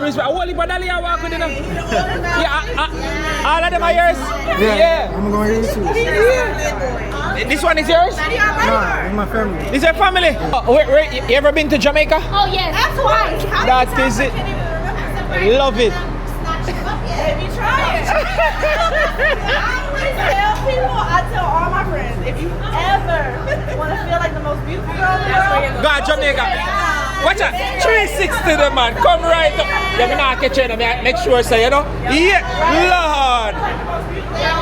respect. I want to walk with them. Yeah, all of them are yours? Yeah. I'm going to use it. This one is yours? Nah, it's my family. This is your family? Oh, you ever been to Jamaica? Oh, yes. That's why. That is it. Love it. If you try it. I always tell people, I tell all my friends, if you ever want to feel like the most beautiful girl in the world, go to Jamaica. Watch out. 360 them, man. Come right up. Yeah, me not catch you. Make sure, say, you know? Yeah. Lord.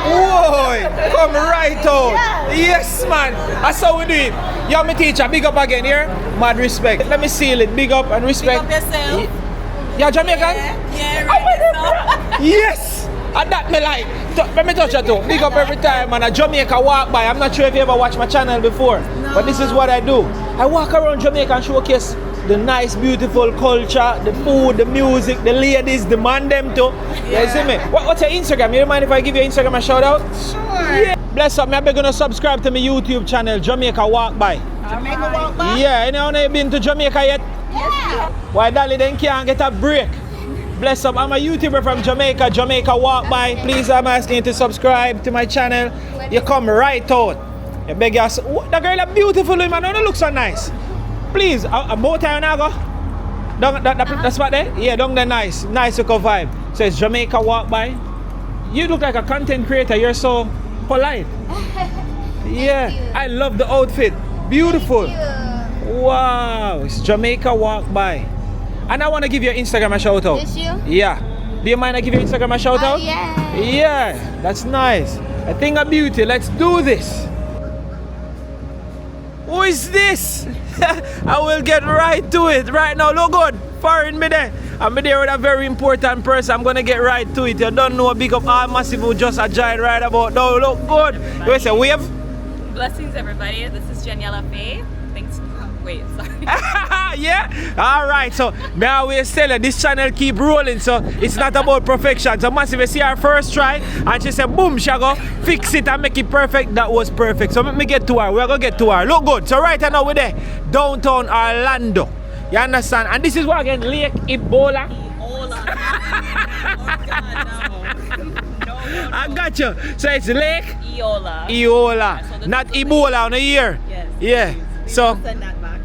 Whoa. Come right out. Yes, man. That's how we do it. Yo, my teacher, big up again here. Mad respect. Let me seal it. Big up and respect. big up yourself. You're Jamaican? Yeah, right. Yes! And that me like. Let me touch you too. Big up every time, man. A Jamaica walk by. I'm not sure if you ever watched my channel before, but this is what I do. I walk around Jamaica and showcase the nice, beautiful culture, the food, the music, the ladies, the man them too. Yeah. You see me? What's your Instagram? You mind if I give your Instagram a shout out? Sure. Yeah. Bless up. I'm gonna subscribe to my YouTube channel, Jamaica Walk By. Jamaica Walk By? Yeah. Anyone have been to Jamaica yet? Yeah. Why Dolly then can't get a break? Bless up, I'm a YouTuber from Jamaica, Jamaica Walk By. Please, I'm asking you to subscribe to my channel. You come right out. You beg you, that girl is beautiful, man. Don't look so nice. Please, a bow tie now go. That spot there? Yeah, down there nice. Nice look of vibe. So it's Jamaica Walk By. You look like a content creator. You're so polite. Yeah, I love the outfit. Beautiful. Wow, it's Jamaica Walk By. And I want to give your Instagram a shout out. This you? Yeah. Do you mind I give your Instagram a shout out? Yeah. Yeah, that's nice. A thing of beauty. Let's do this. Who is this? I will get right to it right now. Look good. Foreign me there. I'm there with a very important person. I'm gonna get right to it. You don't know, big up all massive who just a giant right about now. Look good. You say wave? Blessings, everybody. This is Janella Faye. Thanks. Wait, sorry. Yeah? Alright, so now we're selling. This channel keep rolling, so it's not about perfection. So massive, you see our first try, and she said, boom, she go fix it and make it perfect. That was perfect. So let me get to her. We're gonna get to her. Look good. So right now we're there, downtown Orlando. You understand? And this is what again? Lake Eola. Eola. I got you. So it's Lake Eola. Eola. Yeah, so not Ebola on the ear. Yes. Yeah. So Send that back.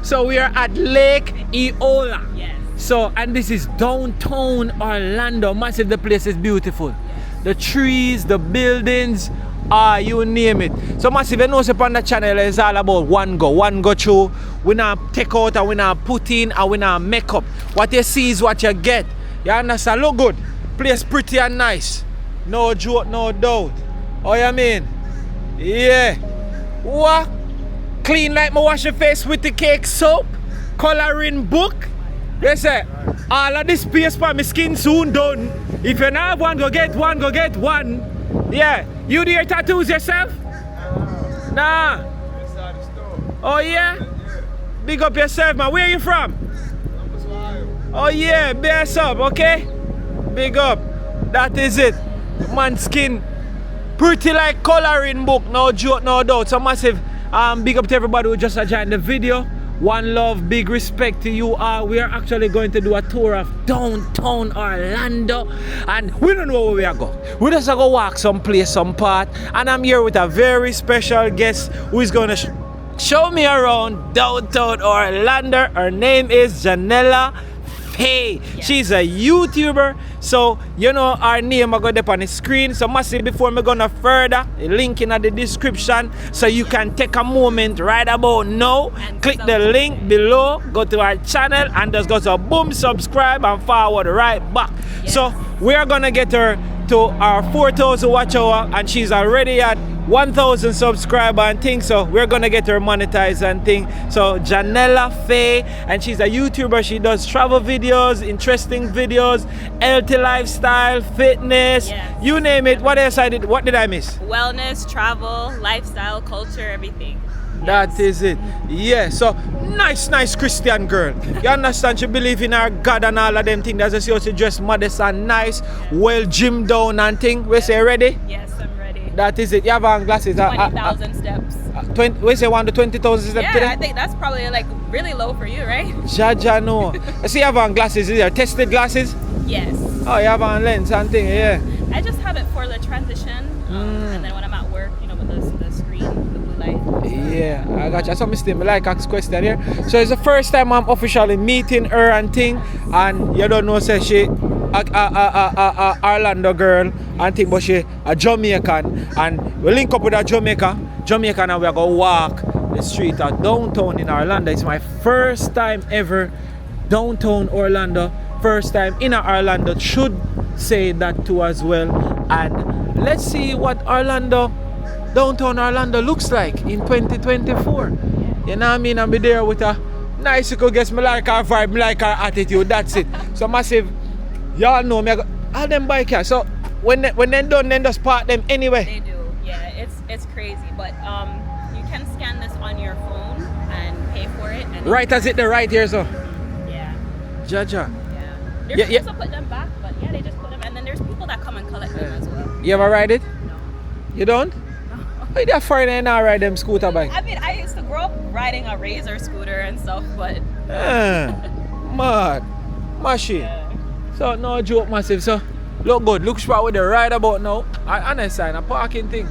so we are at Lake Eola. Yes. So, and this is downtown Orlando. Massive, the place is beautiful. Yes. The trees, the buildings, you name it. So massive, you know, upon the channel is all about one go through. We not take out and we not put in and we not make up. What you see is what you get. You understand? Look good. Place pretty and nice. No joke, no doubt. Oh, you mean? Yeah. What? Clean like my wash your face with the cake soap. Coloring book. You say, all of this space for my skin soon done. If you not have one, go get one, go get one. Yeah. You do your tattoos yourself? Nah. Oh yeah? Big up yourself, man. Where are you from? Oh yeah, bear up, okay? Big up. That is it. Man skin. Pretty like coloring book, no joke, no doubt. So massive big up to everybody who just joined the video. One love, big respect to you all. We are actually going to do a tour of downtown Orlando, and we don't know where we are going. We just go walk someplace, some part, and I'm here with a very special guest who is going to show me around downtown Orlando. Her name is Janella. Hey, yes. She's a YouTuber, so you know our name are going to be on the screen. So massive, before me gonna further, the link in the description, so you can take a moment right about now, and click the link below, go to our channel, and just go to boom, subscribe, and forward right back. Yes. So we are gonna get her to our 4,000 watch hour, and she's already at 1,000 subscriber and things, so we're gonna get her monetized and thing. So Janella Faye, and she's a YouTuber. She does travel videos, interesting videos, healthy lifestyle, fitness, yes, you name it. What else I did? What did I miss? Wellness, travel, lifestyle, culture, everything. That Yes. is it. Yeah, so nice Christian girl. You understand? She believe in her God and all of them things. That's why she dress modest and nice, well gymmed down and thing. We say ready? Yes, I'm ready. That is it. You have on glasses. 20,000 steps. 20. We say 120,000 steps Yeah, today. I think that's probably like really low for you, right? Jaja no. I see you have on glasses. Is there tested glasses? Yes. Oh, you have on lens and thing. Yeah. I just have it for the transition, and then when I'm at work, you know, with the screen, the blue light. Yeah, I got you. So, Mr. I like ask question here. So it's the first time I'm officially meeting her and thing, and you don't know, say she a Orlando girl and thing, but she a Jamaican, and we link up with a Jamaican, and we are gonna walk the street of downtown in Orlando. It's my first time ever downtown Orlando. First time in Orlando, should say that too as well. And let's see what downtown Orlando looks like in 2024. You know what I mean? I'll be there with a nice little guest. Me like her vibe, me like her attitude, that's it. So massive, y'all know me, all them bike here. So when they done, then just park them anyway. They do, yeah, it's crazy. But you can scan this on your phone and pay for it. And Right as it the right here, so. Yeah. Jaja. They're Yeah, supposed to put them back, but yeah, they just put them. And then there's people that come and collect them as well. You ever ride it? No. You don't? Why that foreigner now ride them scooter bike? I mean, I used to grow up riding a Razor scooter and stuff, but Mad. Machine. yeah. So no joke massive. So look good. Look smart with the ride about now. I understand a parking thing.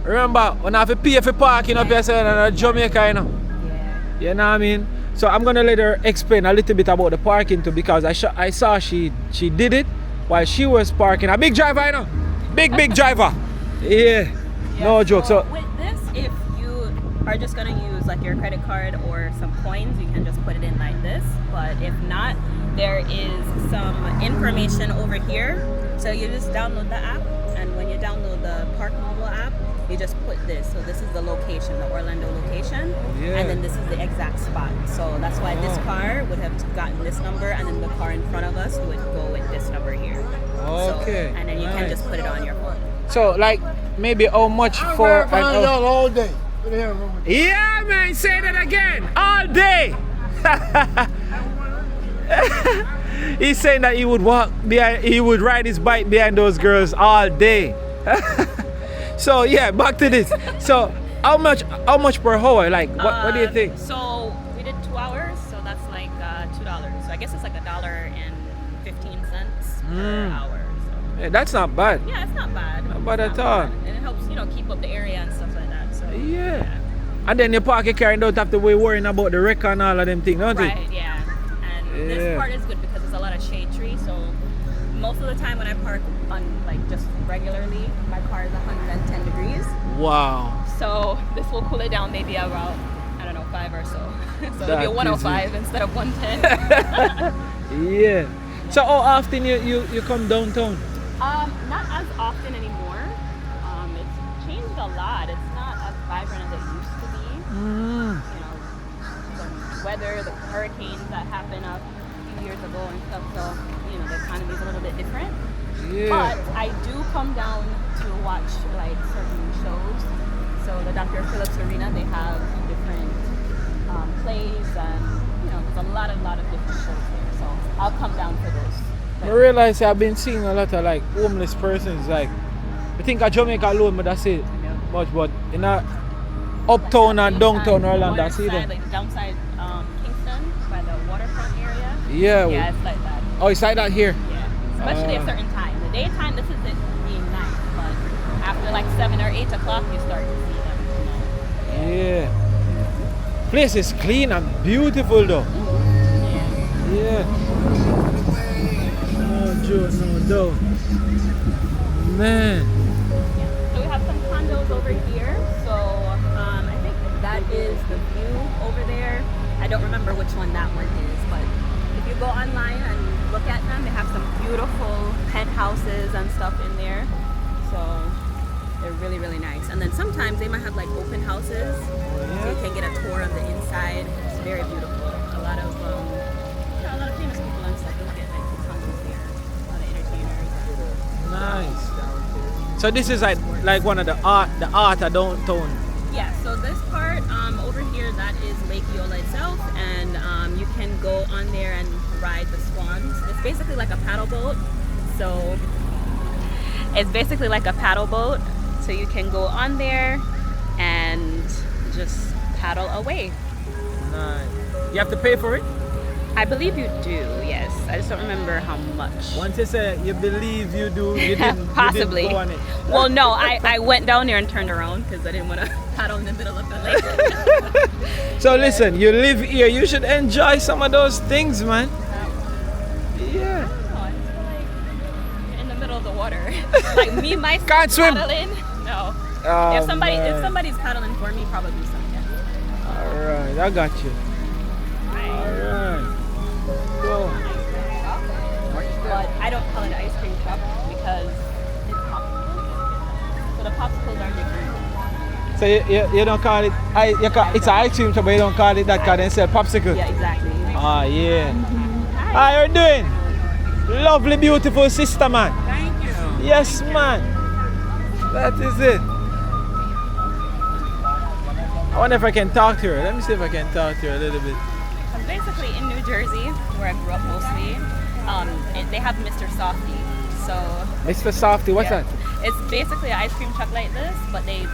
Remember when I have to pay for parking up here in Jamaica, you know? Yeah. You know what I mean? So I'm gonna let her explain a little bit about the parking too, because I saw she did it while she was parking. A big driver, you know? Big driver. Yeah. No joke. So with this, if you are just gonna use like your credit card or some coins, you can just put it in like this. But if not, there is some information over here. So you just download the app, and when you download the Park Mobile app, you just put this. So this is the location, the Orlando location, and then this is the exact spot. So that's why this car would have gotten this number, and then the car in front of us would go with this number here. Okay. So, and then you can just put it on your phone. So like maybe how much I'm for riding behind y'all all day. What the hell wrong with you? Yeah man, say that again. All day. He's saying that he would walk behind, he would ride his bike behind those girls all day. So yeah, back to this. So how much per hour? Like what do you think? So we did 2 hours, so that's like $2. So I guess it's like $1.15 per hour. So. Yeah, that's not bad. Yeah, it's not bad. Not bad It's at not all. bad. And it helps, you know, keep up the area and stuff like that. So Yeah. And then you park your car and don't have to be worrying about the wreck and all of them things, don't right, you? yeah. And Yeah. this part is good because there's a lot of shade tree. So most of the time when I park on like just regularly, my car is 110 degrees. Wow. So this will cool it down maybe about, I don't know, 5 or so. So That it'll be a is 105 instead of 110. Yeah. So how often you come downtown? Not as often anymore. It's changed a lot. It's not as vibrant as it used to be. You know, the weather, the hurricanes that happened a few years ago and stuff. So, you know, the economy is a little bit different. Yeah. But I do come down to watch like certain shows. So the Dr. Phillips Arena, they have different plays, and you know, there's a lot of different shows there. So I'll come down for those. I realize I've been seeing a lot of like homeless persons. Like I think of Jamaica alone, but that's it. Much, but in a uptown and downtown Orlando, I see them. Like downside Kingston by the waterfront area. Yeah. Yeah, it's like that. Oh, it's like that here. Yeah, especially a certain time. The daytime, this is it being nice, but after like 7 or 8 o'clock, you start to see them. You know? Yeah. Place is clean and beautiful though. Yeah. No joke, no doubt. Man. Yeah. So we have some condos over here. So I think that is the view over there. I don't remember which one that one is, but if you go online and look at them, they have some beautiful penthouses and stuff in there. So they're really, really nice. And then sometimes they might have like open houses, so you can get a tour of the inside. It's very beautiful. A lot of a lot of famous people and stuff will get like condos here. A lot of entertainers. Nice. So this is like one of the art of downtown. Yeah, so this part over here, that is Lake Eola itself, and you can go on there and ride the swans. It's basically like a paddle boat. So it's basically like a paddle boat, So you can go on there and just paddle away. Nice. You have to pay for it? I believe you do, yes. I just don't remember how much. Once you say you believe you do, you didn't, Possibly. You didn't go on it. Well, no, I went down there and turned around because I didn't want to paddle in the middle of the lake. So listen, you live here, you should enjoy some of those things, man. Yeah. I feel like you're in the middle of the water. Like me, myself, Can't swim. paddling. No. Oh, if man. somebody's paddling for me, probably so. Yeah. Alright, I got you. Alright. Go. But I don't call it ice cream truck because it's popsicles. So the popsicles are different. So you don't call it, it's an ice cream truck, but you don't call it that because they sell popsicle. Yeah, exactly. Ah, yeah. Hi. How you doing? Lovely, beautiful sister, man. Thank you. Yes, man. That is it. I wonder if I can talk to her. Let me see if I can talk to her a little bit. I'm basically in New Jersey, where I grew up mostly. They have Mr. Softy. So Mr. Softy, what's yeah. that? It's basically an ice cream truck like this, but they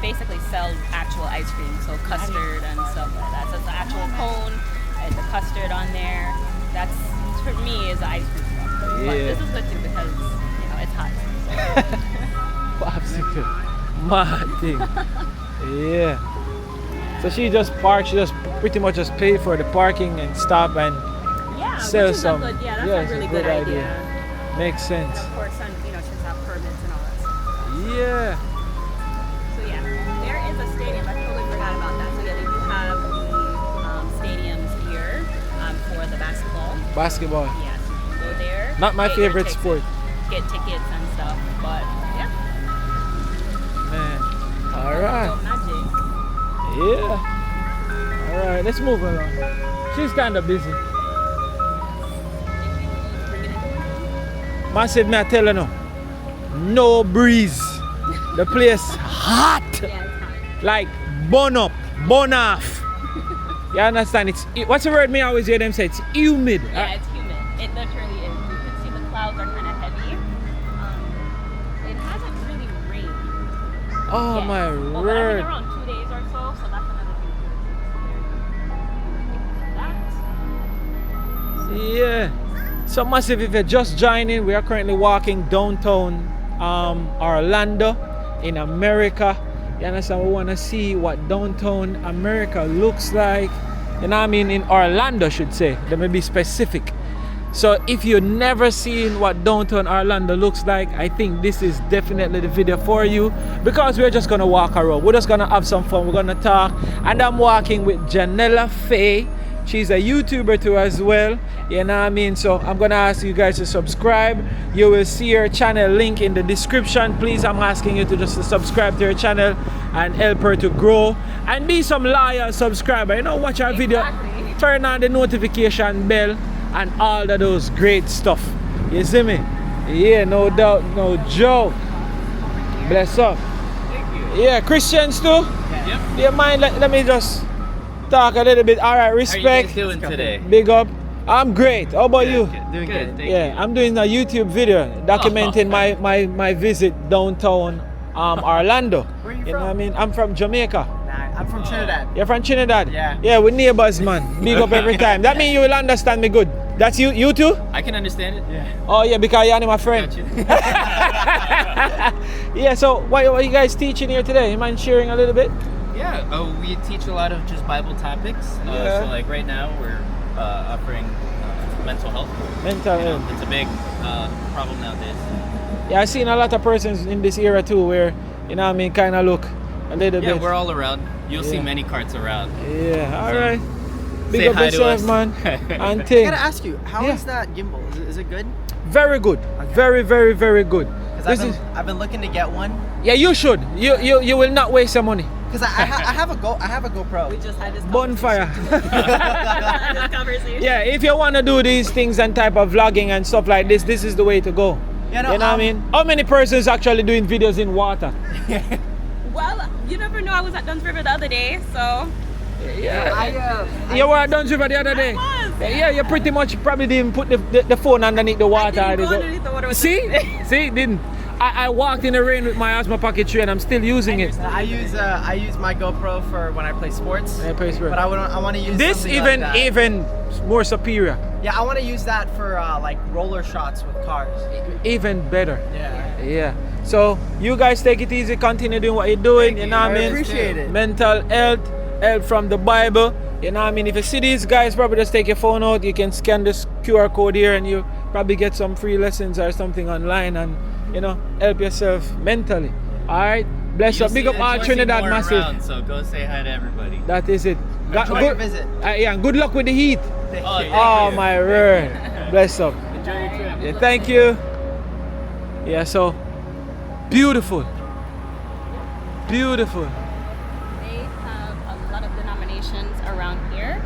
basically sell actual ice cream, so custard and stuff like that. So it's the actual cone, and the custard on there. That's, for me, is an ice cream truck. But Yeah. this is good too because, it's hot. Popsicle. Mad thing. Yeah. So she just parked, she just pretty much just paid for the parking and stop and Yeah, sell which is some. a good, that's it's a really good idea. Makes sense. Of course, and she's have permits and all that stuff. Yeah. So yeah, there is a stadium. I totally forgot about that. So yeah, they do have the stadiums here for the basketball. Basketball. Yes, you can go there. Not my get your favorite tickets- sport. Get tickets and stuff, but yeah. Man. Go Alright. Magic. Yeah. Alright, let's move along. She's kinda busy. Massive, me I tell her no. No breeze. The place hot. Yeah, it's hot. Like burn up, burn off. You understand? What's the word me always hear them say? It's humid. Yeah, it's humid. It literally is. You can see the clouds are kind of heavy. It hasn't really rained. Oh yet. my But I word. think around 2 days or so that's another thing. That. Yeah. So massive, if you're just joining, we are currently walking downtown Orlando in America. You understand? We want to see what downtown America looks like. You know what I mean? In Orlando, should say. Let me be specific. So if you've never seen what downtown Orlando looks like, I think this is definitely the video for you, because we're just gonna walk around. We're just gonna have some fun. We're gonna talk, and I'm walking with Janella Faye. She's a YouTuber too as well. You know what I mean? So I'm gonna ask you guys to subscribe. You will see her channel link in the description. Please, I'm asking you to just subscribe to her channel and help her to grow and be some loyal subscriber. You know, watch our video, Exactly. turn on the notification bell and all of those great stuff. You see me? Yeah, no doubt, no joke. Bless up. Thank you. Yeah, Christians too. Yep. Do you mind? Let me just talk a little bit. All right, How are you respect. guys doing today? Big up. I'm great. How about you? Doing good. Thank Yeah, you. I'm doing a YouTube video documenting my visit downtown Orlando. Where you You know from? what I mean? I'm from Jamaica. Nah, I'm from Trinidad. You're from Trinidad? Yeah. Yeah, we're neighbors, man. Big up every time. That means you will understand me good. That's you too? I can understand it. Yeah. Oh yeah, because you're my friend. Gotcha. Yeah, so what are you guys teaching here today? You mind sharing a little bit? Yeah. We teach a lot of just Bible topics. Yeah. So like right now we're offering mental health. Mental health. It's a big problem nowadays. Yeah, I've seen a lot of persons in this era too where, you know what I mean, kind of look a little Yeah, bit. we're all around. You'll see Yeah. many carts around. Yeah, all So, right. Big say up hi to yourself, us. man. And I thing. gotta ask you, how is Yeah. that gimbal? Is it good? Very good. Very, very, very good. Because This is I've been looking to get one. yeah. You should. You will not waste your money. Because I have a GoPro. We just had this Bonfire. this conversation. Yeah, if you want to do these things and type of vlogging and stuff like this is the way to go. Yeah, no, you know what I mean? How many persons actually doing videos in water? Well, you never know. I was at Dunn's River the other day, so Yeah. You were at Dunn's River the other day? was. Yeah, you pretty much probably didn't put the phone underneath the water. I didn't They go go- underneath the water with See? the- See? Didn't. I walked in the rain with my Osmo Pocket 3 and I'm still using it. I use my GoPro for when I play sports. I play sports. But I want to use This something like that. even more superior. Yeah, I want to use that for like roller shots with cars. Even better. Yeah. Yeah. So you guys take it easy, continue doing what you're doing, Thank you you. know what I I mean? appreciate it. Mental health, help from the Bible. You know what I mean? If you see these guys, probably just take your phone out, you can scan this QR code here and you probably get some free lessons or something online and you know, help yourself mentally. Alright? Bless up. Big up all Trinidad massive. Around, so go say hi to everybody. That is it. Enjoy your visit. Yeah, and good luck with the heat. Oh, Oh my word. Bless up. Enjoy your trip. Yeah, thank you. Yeah, so beautiful. Beautiful. They have a lot of denominations around here.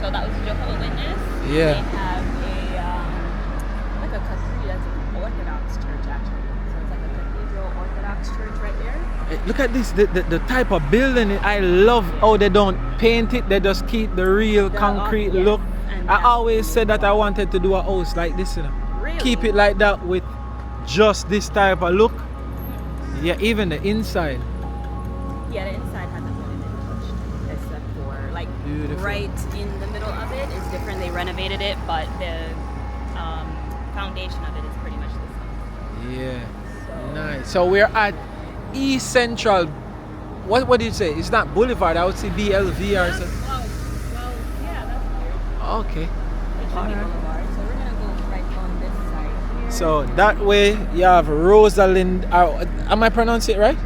So that was Jehovah's Witness. Yeah. They have like a cathedral, that's an Orthodox church actually. So it's like a cathedral Orthodox church right there. Hey, look at this, the type of building. I love how they don't paint it, they just keep the real concrete yes, look. and I yeah. always said that I wanted to do a house like this, you know. Really? Keep it like that with just this type of look. Yeah, even the inside. Yeah, the inside hasn't really been touched except for like Beautiful. right in the middle of it is different. They renovated it, but the foundation of it is pretty much the same. Yeah, So- nice. So we're at East Central. What did you say? It's not Boulevard. I would say BLV or something. Well, yeah, that's weird. Okay. It should be Alright. Boulevard. So we're gonna go right on this side here. So that way you have Rosalind. Am I pronouncing it right?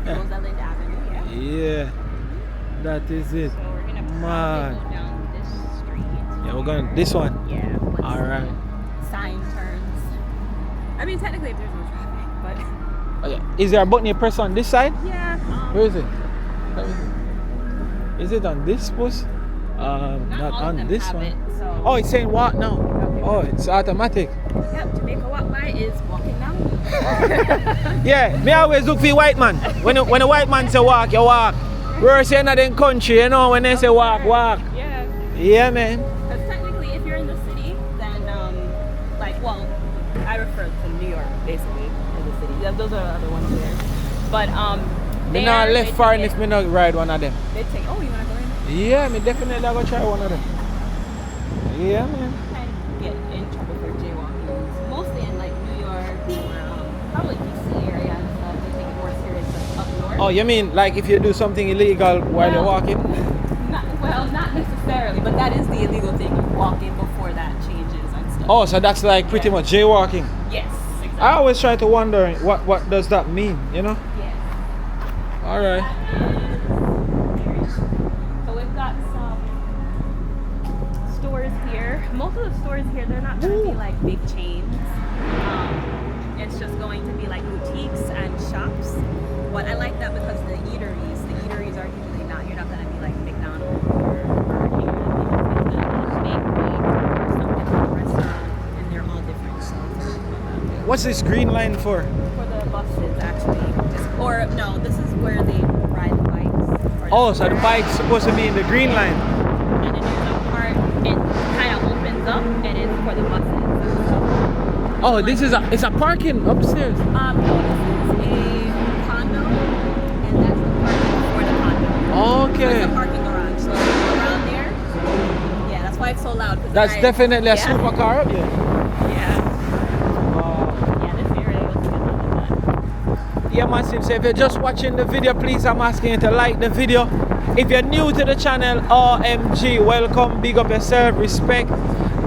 Rosalind Avenue, yeah. Yeah. That is it. So we're gonna Man. probably go down this street. Yeah, we're going this one. Yeah. once Alright. the sign turns. I mean, technically, if there's no traffic, but Oh, yeah. Is there a button you press on this side? yeah. Where is it? Let me see. Is it on this bus? Not all of on them this have one. it, so. Oh, it's saying walk now. Oh, it's automatic. Yep, Jamaica Walk By is walking now. Yeah, me always look for the white man. When a white man say walk, you walk. We're saying that in country, you know, when they say walk, walk. Yeah. Yeah, man. Because technically, if you're in the city, then, well, I refer to New York, basically, as a city. Yeah, those are the other ones there. But, Me there, not they left far take if it- me not ride one of them. They take, oh, you want to go in? Yeah, me definitely go try one of them. Yeah, man. Kind of get in trouble for jaywalking. Mostly in, like, New York or probably DC area and stuff. They take it more serious than up north. Oh, you mean like if you do something illegal while you're Well, walking? Not necessarily, but that is the illegal thing, walking before that changes and stuff. Oh, so that's like pretty much jaywalking. Yes, exactly. I always try to wonder what does that mean, you know? Yes. All right. So we've got some stores here. Most of the stores here, they're not going to be like big chains. It's just going to be like boutiques and shops. But I like that because the eateries are usually not. You're not going to be like McDonald's or Burger King. It's a bakery or some different restaurant, and they're all different. So What's this green line for? for the buses, actually, or no, this is where they ride the bikes. Or Oh, so the bike's supposed to be in the green line. And then there's a part, it kind of opens up, and it's for the buses and stuff. Oh, this is it's a parking upstairs. No, this is a condo, and that's the parking for the condo. So Okay. it's a parking garage. So around there, yeah, that's why it's so loud. 'Cause That's I- definitely a yeah. supercar up here. Yeah, Oh. yeah, this area looks good like that. Yeah, massive. So if you're just watching the video, please, I'm asking you to like the video. If you're new to the channel, OMG, welcome, big up yourself, respect,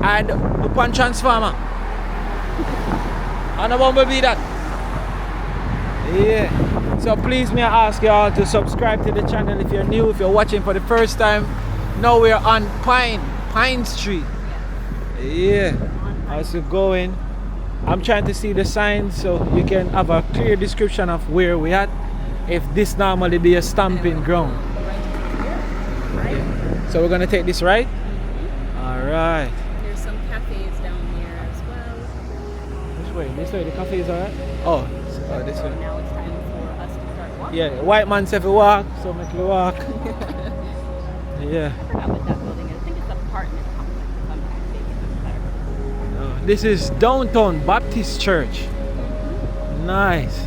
and upon transformer. And I won't be that. Yeah. So please, may I ask you all to subscribe to the channel if you're new, if you're watching for the first time. Now we're on Pine Street. Yeah. As you're going, I'm trying to see the signs so you can have a clear description of where we're at. If this normally be a stamping ground. So we're gonna take this right? Alright. There's some cafes down here as well. Which way? This way, the cafe is alright? Oh, this way. Now it's time for us to start walking. Yeah, the white man said to walk, so make you walk. Yeah. I forgot what that building is. I think it's an apartment complex, if I'm not mistaken. This is Downtown Baptist Church. Nice.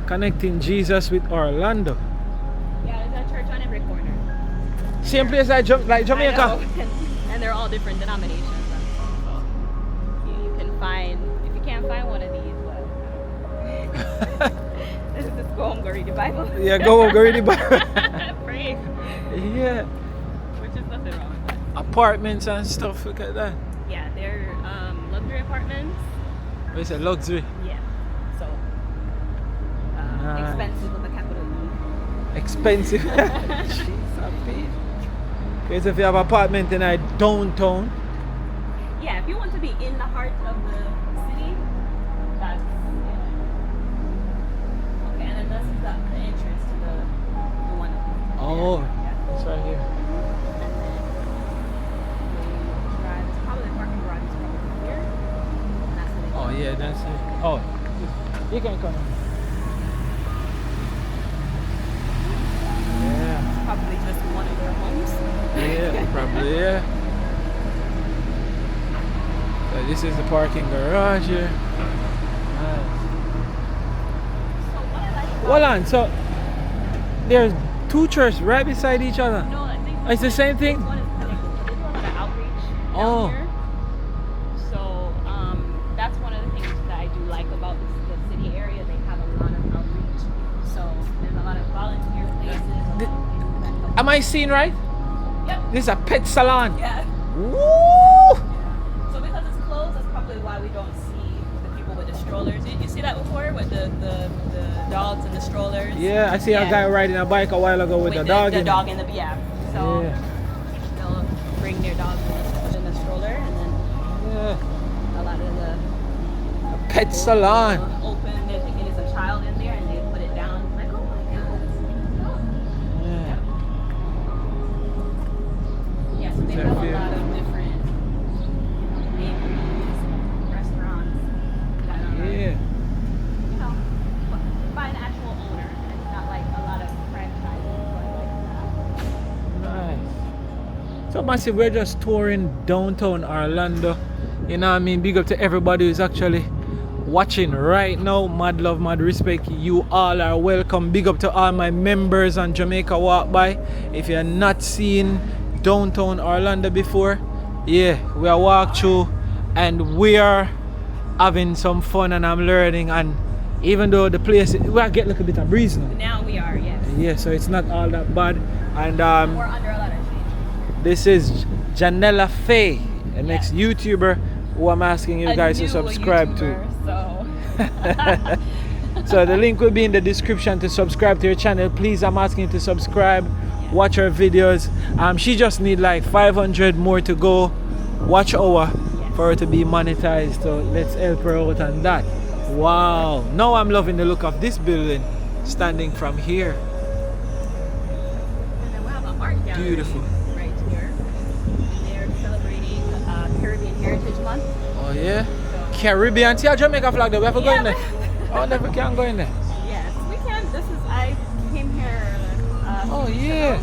Connecting Jesus with Orlando. Yeah, there's a church on every corner. Same place like, like I Jamaica. know. And they're all different denominations. And so you can find, if you can't find one of these, well, just go home, go read the Bible. Yeah, go read the Bible. Pray. Yeah. Which is nothing wrong with that. Apartments and stuff, look at that. Yeah, they're luxury apartments. It's a luxury. Yeah. So Nice. expensive with a capital E. Expensive. Jeez, okay, so if you have an apartment in a downtown, Yeah, if you want to be in the heart of the city, that's okay. And then this is the entrance to the one. oh, Yeah. it's right here. And then the drive. It's probably the parking garage is probably here. And that's where they Oh go. yeah, that's it. Oh, you can come. Yeah, Probably just one of their homes. yeah, probably yeah. So this is the parking garage here. Nice. So what I like about Hold on, so there's two churches right beside each other. No, I think It's the same thing? This one is connected. So they do a lot of outreach down Oh. here. So that's one of the things that I do like about the city area. They have a lot of outreach. So there's a lot of volunteer places. A lot of places that help. Am I seeing right? Yep. This is a pet salon. Yeah. Woo! So because it's closed, that's probably why we don't see the people with the strollers. You see that before with the dogs and the strollers? Yeah, I see a Yeah. guy riding a bike a while ago with the dog. The in it. dog and the yeah. So Yeah. they'll bring their dogs in the stroller, and then Yeah. a lot of the Pet people salon. will open. They're thinking it's a child in there, and they put it down. Like, oh my god. Yeah. Yeah, so they Is that have a fair? lot of different bakeries, restaurants that are, Yeah. you know, by an actual owner. It's not like a lot of franchises, but like Nice. So massive, we're just touring downtown Orlando. You know what I mean? Big up to everybody who's actually watching right now. Mad love, mad respect. You all are welcome. Big up to all my members on Jamaica Walk By. If you're not seeing downtown Orlando before, yeah, we are walk through and we are having some fun and I'm learning. And even though the place, we are getting a little bit of breeze now. now we are, yes. Yeah, so it's not all that bad. And We're under a lot of change. this is Janella Faye, the next YouTuber who I'm asking you guys to A new subscribe YouTuber, So to. So the link will be in the description to subscribe to your channel. Please, I'm asking you to subscribe, watch her videos. She just need like 500 more to go. Watch our for her to be monetized. So let's help her out on that. Wow! Now I'm loving the look of this building, standing from here. and then we have an art gallery Beautiful. right here. They're celebrating Caribbean Heritage Month. Oh yeah, Caribbean. See a Jamaica flag there. We have to go Yeah, in there. Oh, never can go in there. Yes, we can. I came here. Oh yeah.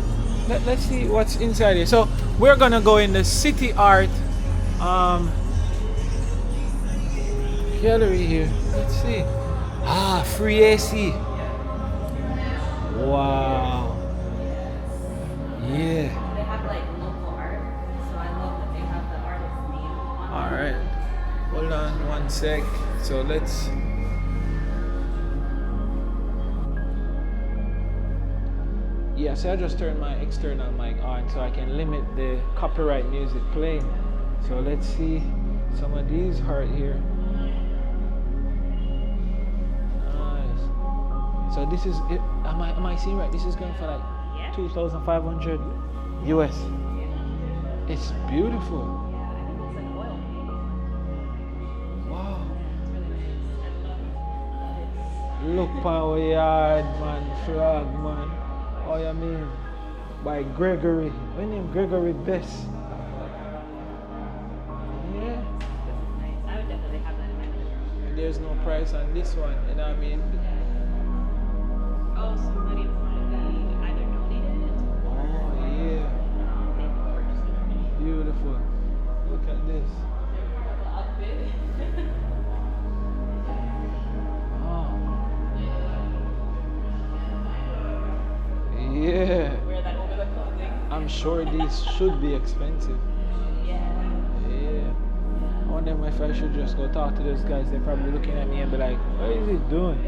Let's see what's inside here. So we're gonna go in the CityArts gallery here. Let's see. Free AC. Wow. Yeah. They have like local art, so I love that they have the artist's name on All it. right. Hold on one sec. So let's. Yeah, so I just turned my external mic on so I can limit the copyright music playing. So let's see some of these art here. Nice. So this is it. Am I seeing right? This is going for like Yeah. 2,500 US. It's beautiful. Yeah, I think it's like oil paint. Wow. It's really nice. I love it. Look power yard, man, flag, man. Oh, you mean by Gregory? What name? Gregory Best. Yeah. Nice. I would definitely have that in my bedroom. There's no price on this one, you know what I mean? Oh, somebody probably either donated it Oh yeah, or they purchased it. beautiful. Look at this. Upbid. sure these should be expensive. Yeah. I wonder if I should just go talk to those guys. They're probably looking at me and be like, what is he doing?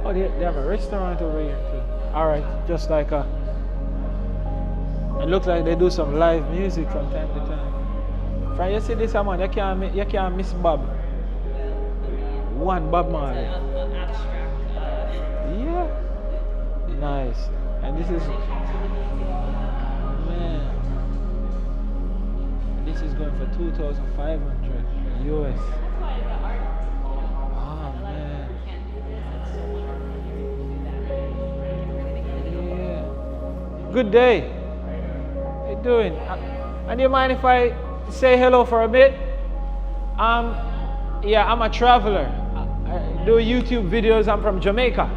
Oh, they have a restaurant over here too. Alright, just like a... It looks like they do some live music from time to time. From you see this man, you can't miss Bob. One Bob Marley. Yeah. Nice. And this is... Man. This is going for 2,500 US. Oh man. Yeah. Good day. How you doing? And do you mind if I say hello for a bit? Yeah, I'm a traveler. I do YouTube videos. I'm from Jamaica.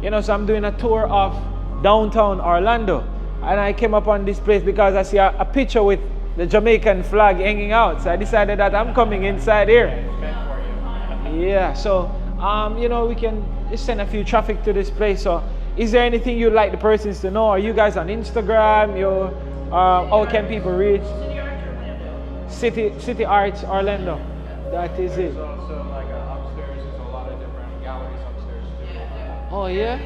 You know, so I'm doing a tour of downtown Orlando. And I came upon this place because I see a picture with the Jamaican flag hanging out. So I decided that I'm coming inside here. Yeah, so, you know, we can just send a few traffic to this place. So is there anything you'd like the persons to know? Are you guys on Instagram? How can people reach? CityArts Orlando. That is it. Also like upstairs, there's a lot of different galleries upstairs too. Oh yeah?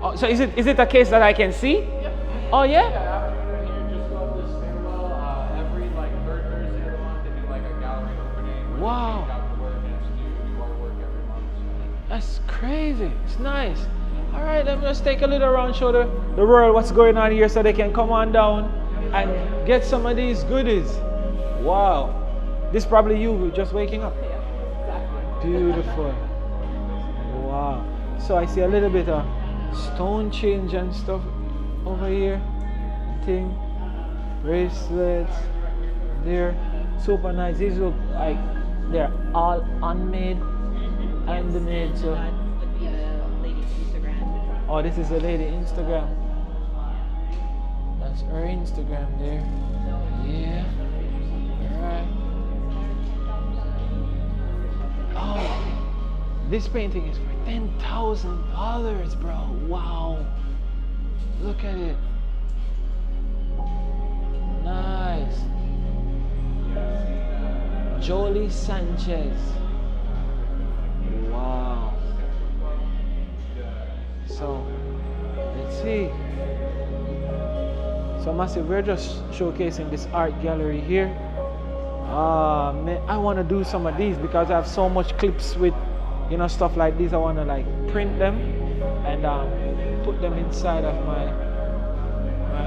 Oh, so is it a case that I can see? Yep. Oh yeah? Yeah, after here, just go up the stairwell. Every like third Thursday of the month, they do like a gallery opening. Where Wow. They out the work and just do artwork every month. So. That's crazy. It's nice. All right, let me just take a little round, show the world what's going on here so they can come on down and get some of these goodies. Wow. This is probably you just waking up. Yeah, exactly. Beautiful. Wow. So I see a little bit of stone change and stuff over here. Thing. Bracelets. There. Super nice. These look like they're all unmade and made. So. That would be the lady's Instagram. Oh, this is the lady Instagram. That's her Instagram there. Yeah. Alright. Oh, this painting is for $10,000, bro. Wow. Look at it. Nice. Jolie Sanchez. Wow. So, let's see. So, Massive, we're just showcasing this art gallery here. Man, I want to do some of these because I have so much clips with, you know, stuff like this. I want to like print them and put them inside of my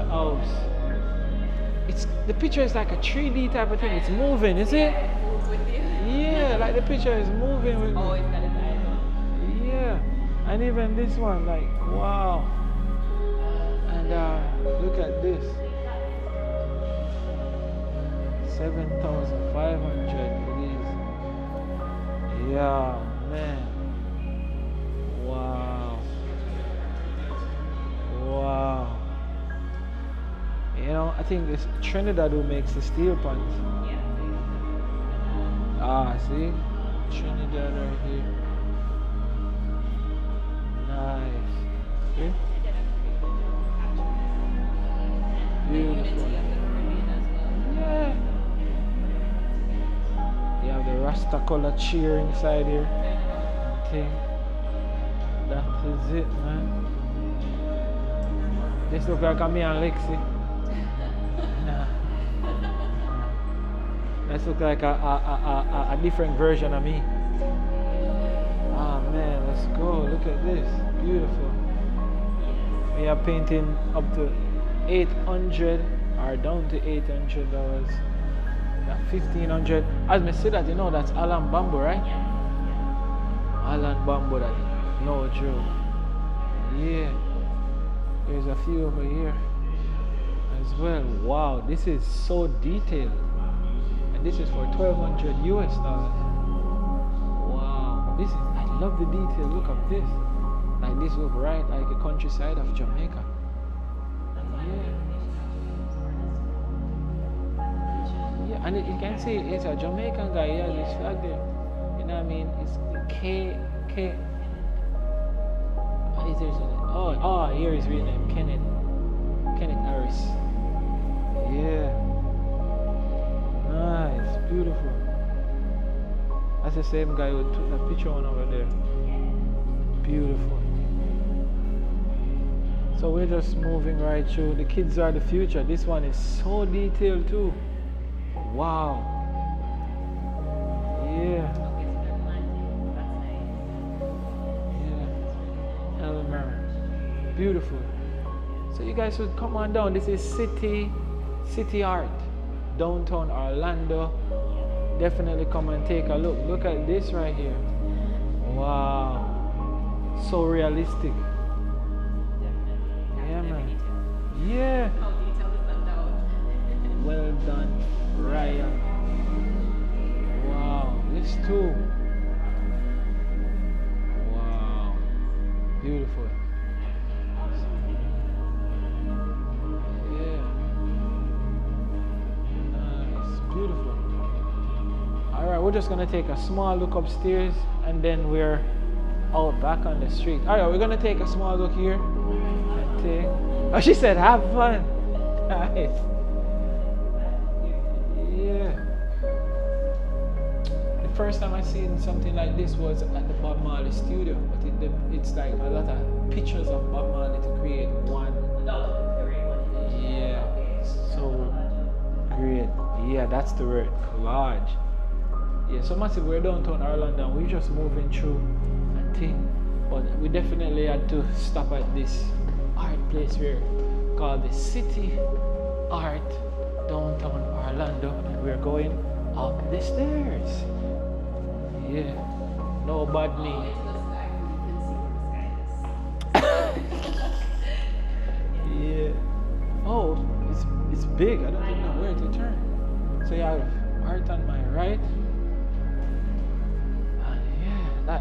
house. The picture is like a 3D type of thing. It's moving, is it? Yeah, like the picture is moving with me. Always got his eyes on. Yeah, and even this one, like, wow. And look at this. 7,500 for these. Yeah, man. Wow. Wow. You know, I think it's Trinidad who makes the steel pans. Ah, see? Trinidad right here. Nice. See? Beautiful. Yeah. You have the Rasta color cheer inside here. Okay. That is it, man. This looks like me and Lexi. Nah. This looks like a different version of me. Ah man, let's go. Look at this. Beautiful. We are painting up to $800 or down to $800. 1,500. As me say that, you know, that's Alan Bamboo, right? Alan Bamboo, that no joke. Yeah. There's a few over here as well. Wow, this is so detailed. And this is for $1,200 US. Wow. This is, I love the detail. Look at this. Like this look right like the countryside of Jamaica. Yeah, and you can see it's a Jamaican guy. He has his flag there. You know what I mean? It's K. What is there? Oh, here is real name, Kenneth. Kenneth Harris. Yeah. Nice, beautiful. That's the same guy who took that picture on over there. Beautiful. So we're just moving right through. The kids are the future. This one is so detailed too. Wow. Yeah. Yeah. Elmer. Beautiful. So you guys should come on down. This is CityArts, downtown Orlando. Definitely come and take a look. Look at this right here. Wow. So realistic. Yeah, man. Yeah. Well done, Ryan. Wow. This too. Wow. Beautiful. Yeah. Nice. Beautiful. Alright, we're just gonna take a small look upstairs and then we're out back on the street. Alright, we're gonna take a small look here and take. Oh, she said have fun. Nice. Yeah. The first time I seen something like this was at the Bob Marley studio, but it's like a lot of pictures of Bob Marley to create one. Yeah. So great. Yeah, that's the word. Collage. Yeah, so massive. We're downtown Orlando. We're just moving through and thing, but we definitely had to stop at this art place here called the CityArts downtown Orlando, and we're going up the stairs. Yeah, no bad knee. Yeah. Oh, it's big. I don't even know where to turn. So you have art on my right.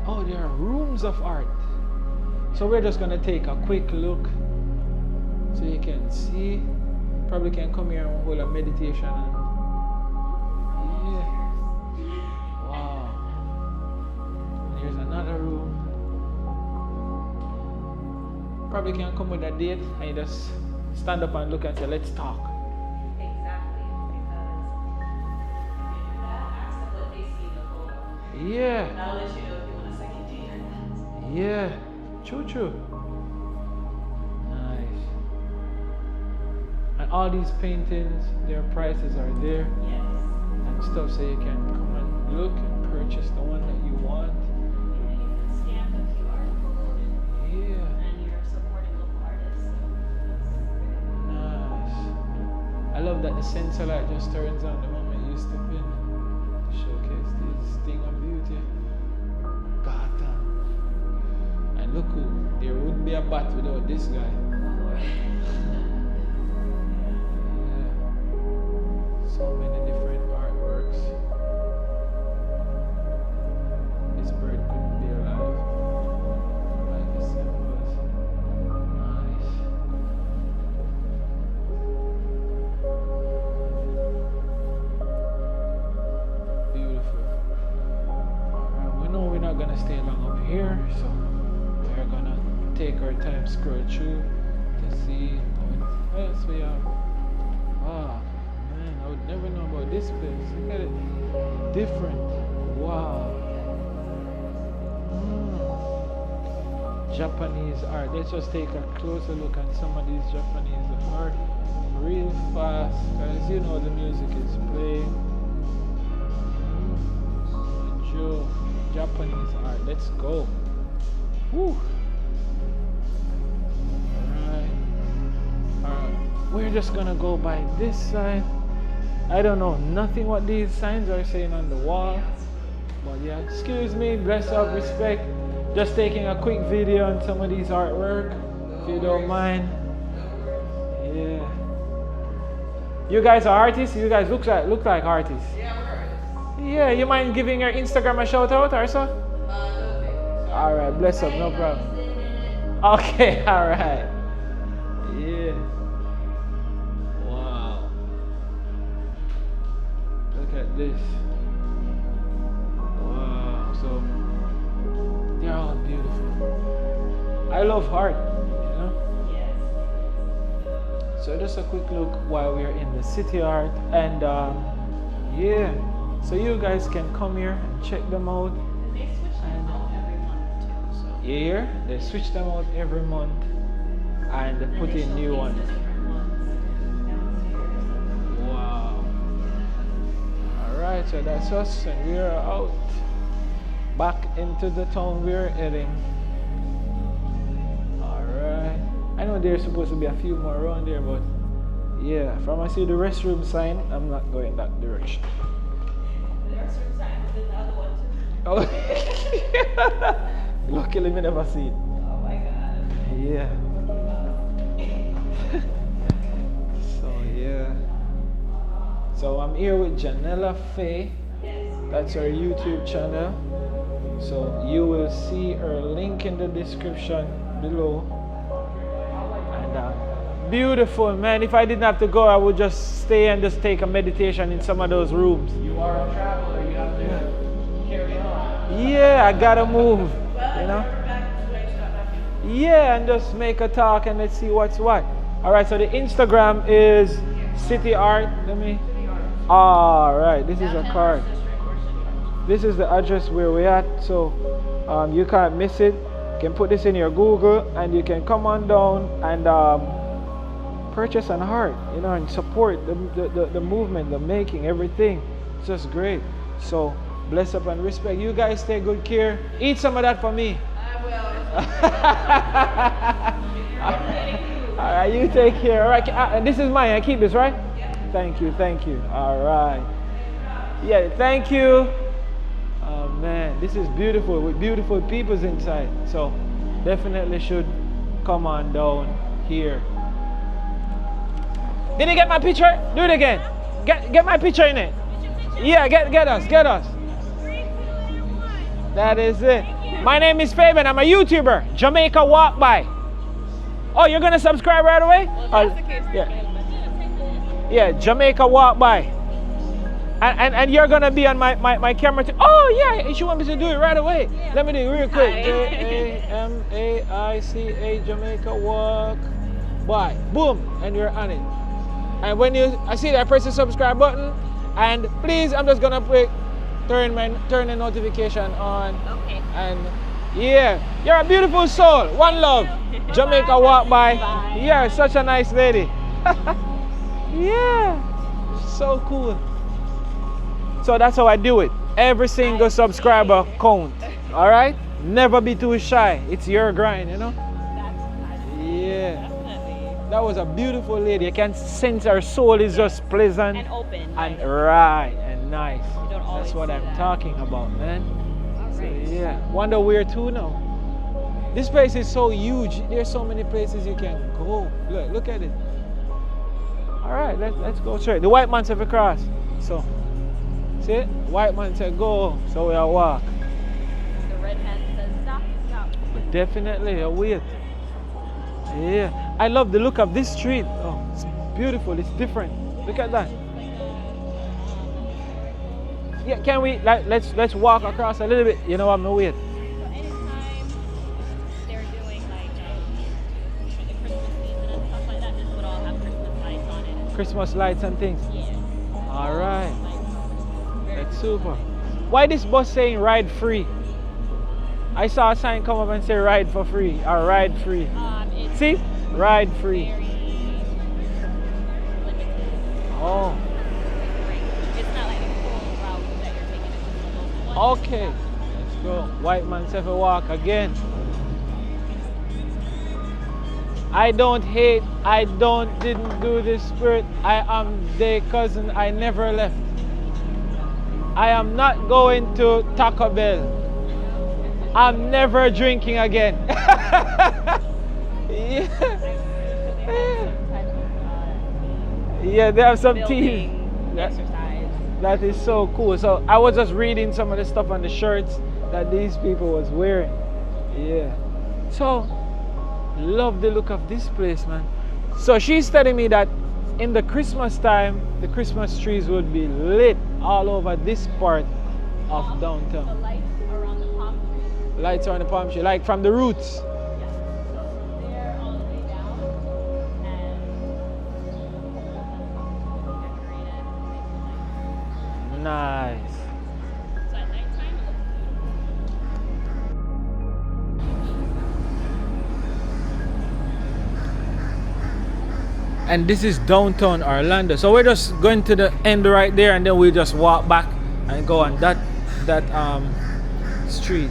Oh, there are rooms of art. So we're just gonna take a quick look so you can see. Probably can come here and hold a meditation. And yeah. Wow. Here's another room. Probably can come with a date and you just stand up and look and say, let's talk. Exactly, because ask them what they see in the photo. Yeah. That'll let you know. Yeah, true. Nice. And all these paintings, their prices are there. Yes. And stuff, so you can come and look and purchase the one that you want. Yeah, you can scan the QR code. Yeah. And you're supporting local artists. Nice. I love that the sensor light just turns on the moment you step in to showcase this thing of beauty. Gotham. And look who, there wouldn't be a bat without this guy. Yeah. So many different artworks. This bird couldn't be alive. Like the symbols. Nice. Beautiful. Alright, we know we're not gonna stay long up here, so we're gonna take our time, scroll through to see what else we have. Wow, man, I would never know about this place. Look at it, different. Wow. Japanese art. Let's just take a closer look at some of these Japanese art real fast, because you know the music is playing. Joe, Japanese art. Let's go. Woo. Alright, we're just gonna go by this side. I don't know nothing what these signs are saying on the wall, but yeah, excuse me, bless up, respect. Just taking a quick video on some of these artwork, if you don't mind. Yeah. You guys are artists? You guys look like artists. Yeah, we're artists. Yeah, you mind giving your Instagram a shout out or so? No thanks. Alright, bless up, no problem. Okay, alright. Yeah. Wow. Look at this. Wow. So they're all beautiful. I love art, you know? Yes. So just a quick look while we're in the CityArts, and yeah, so you guys can come here and check them out. And they switch them out every month too. So Yeah, they switch them out every month and they put in new ones. Wow. Alright, so that's us, and we are out back into the town we're heading. Alright. I know there's supposed to be a few more around there, but yeah, from I see the restroom sign, I'm not going that direction. The restroom sign was in the other one too. Oh, luckily we never see it. Oh my god. Yeah. So yeah. So I'm here with Janella Faye. That's our YouTube channel. So you will see her link in the description below. And beautiful, man. If I didn't have to go, I would just stay and just take a meditation in some of those rooms. You are a traveler. You have to carry on. Yeah, I gotta move. Well, You know? we're back to where you stopped after. Yeah, and just make a talk and let's see what's what. All right, so the Instagram is CityArts. Let me. All right, this is a card. This is the address where we're at, so you can't miss it. You can put this in your Google, and you can come on down and purchase an art, you know, and support the movement, the making, everything. It's just great. So bless up and respect. You guys take good care. Eat some of that for me. All right, you take care. All right, this is mine. I keep this, right? Thank you, thank you. All right. Yeah, thank you. Oh man, this is beautiful with beautiful peoples inside. So definitely should come on down here. Did you get my picture? Do it again. Get my picture in it. Yeah, get us. That is it. My name is Fabian. I'm a YouTuber. Jamaica Walk By. Oh, you're gonna subscribe right away? well, that's the case. Yeah. Yeah, Jamaica Walk By. And you're gonna be on my camera too. Oh yeah, you want me to do it right away. Yeah. Let me do it real quick. Hi. Jamaica Jamaica Walk By. Boom, and you're on it. And when I see that, I press the subscribe button. And please, I'm just gonna turn the notification on. Okay. And yeah, you're a beautiful soul. One love. Jamaica Walk By. Bye. Yeah, such a nice lady. Yeah, so cool. So that's how I do it. Every single subscriber count. All right? Never be too shy. It's your grind, you know? Yeah. Definitely. That was a beautiful lady. I can sense her soul is just pleasant And open. and right? right and nice. You don't always That's what see I'm that. talking about, man. All So right. yeah. Wonder where to now. This place is so huge. There's so many places you can go. Look at it. All right, let's go straight. The white man said we cross. So, see it? White man said go, so we walk. The red man says stop. But definitely a wait. Yeah, I love the look of this street. Oh, it's beautiful. It's different. Look at that. Yeah, can we let's walk across a little bit? You know, I'm gonna wait. So anytime they're doing like the Christmas season and stuff like that, this would all have Christmas lights on it. Christmas lights and things. Yeah. All right. Like, very That's super. Why this bus saying ride free? I saw a sign come up and say ride for free or ride free. It's See? Ride free. very limited. Oh, It's not like a full route that you're taking. It's just a local one. okay. Let's go. White man said we walk again. I don't hate, didn't do this spirit. I am their cousin, I never left. I am not going to Taco Bell. I'm never drinking again. Yeah. Yeah, they have some teas. Building exercise. That is so cool. So I was just reading some of the stuff on the shirts that these people was wearing. Yeah. So love the look of this place, man. So she's telling me that in the Christmas time, the Christmas trees would be lit all over this part of The downtown. lights are on the palm tree. Lights are on the palm tree, like from the roots. Yeah. So they're all the way down. And Nice. So at nighttime, And this is downtown Orlando. So we're just going to the end right there, and then we just walk back and go on that street.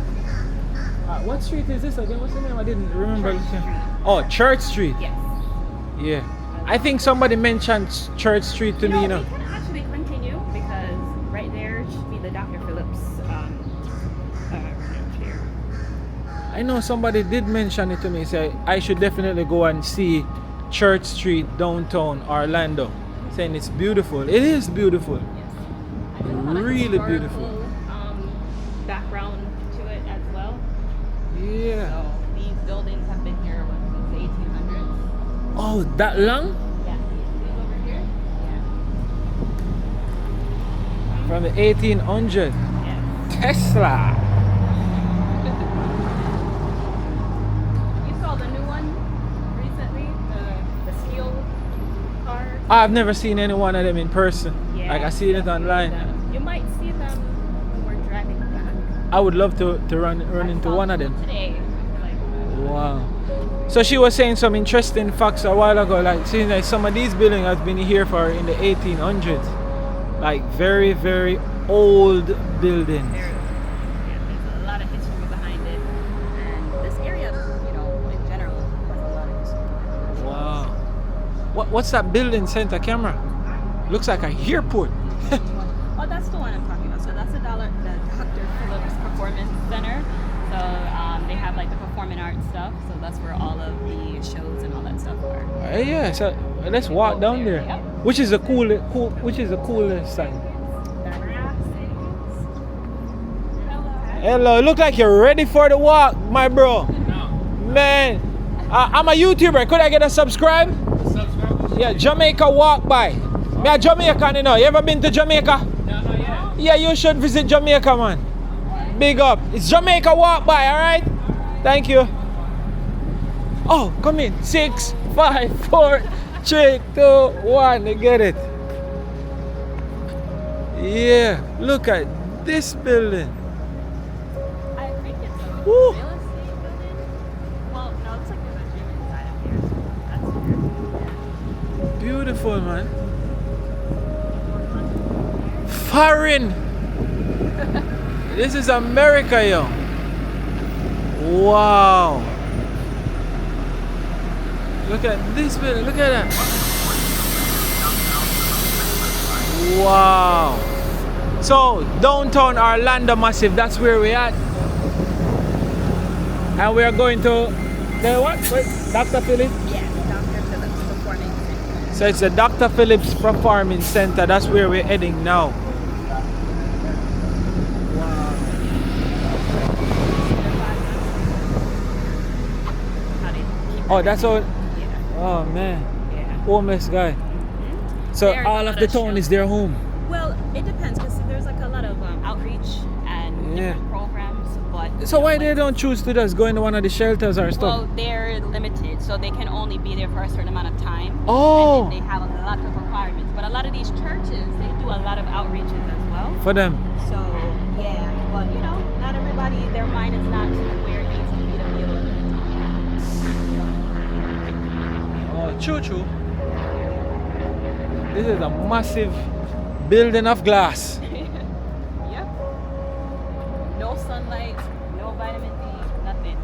What street is this again? What's the name? I didn't remember. Oh, Church Street. yes. Yeah. I think somebody mentioned Church Street to me, you know. We can actually continue because right there should be the Dr. Phillips chair. I know somebody did mention it to me. Say I should definitely go and see Church Street downtown Orlando. Saying it's beautiful. It is beautiful. Yes. And there's a lot of Really beautiful. historical, background to it as well. Yeah. So these buildings have been here since the 1800s. Oh, that long? Yeah, these over here. Yeah. From the 1800s. Yes. Tesla. You saw the new one recently, the steel car. I've never seen any one of them in person. Yeah, Like I seen it online. You might see them when we're driving back. I would love to run I into saw one of them. today. Like, Wow. So she was saying some interesting facts a while ago, like saying that some of these buildings have been here for in the 1800s. Like very, very old buildings. there's a lot of history behind it, and this area, in general, has a lot of history. Wow. What's that building, Center Camera? Looks like a airport. Oh, that's the one I'm talking about. So that's the Dr. Phillips Performance Center. So they have like the performing arts stuff. So that's where all of the shows and all that stuff are. Yeah, so let's walk down there. Yep. Which is the coolest side? Hello, look like you're ready for the walk, my bro. Man, I'm a YouTuber. Could I get a subscribe? Yeah, Jamaica walk by. Me a Jamaican, you know. You ever been to Jamaica? No, not yet. Yeah, you should visit Jamaica, man. Big up. It's Jamaica walk by, alright? Thank you. Oh, come in. 6, 5, 4, 3, 2, 1. You get it. Yeah, look at this building. I think it's a Woo. real estate building. Well, no, it looks like there's a gym inside of here. So that's here. Beautiful, man. Foreign. This is America, yo. Wow. Look at this building. Look at that. Wow. So downtown Orlando massive. That's where we're at. And we are going to the what? Wait, Dr. Phillips. Yeah, Dr. Phillips Performing Center. So it's the Dr. Phillips Performing Center. That's where we're heading now. Oh, that's all. Yeah. Oh man, Yeah. homeless guy. So There's all a of lot the of town shows. is their home. Well, it depends because there's like a lot of outreach and Yeah. different programs, but So why they don't choose to just go into one of the shelters or stuff? Well, they're limited, so they can only be there for a certain amount of time. Oh. And then they have a lot of requirements. But a lot of these churches, they do a lot of outreaches as well. For them. So yeah, but not everybody, their mind is not where it needs to be to be able to. Oh, choo-choo. This is a massive building of glass. Yep. No sunlight, no vitamin D, nothing.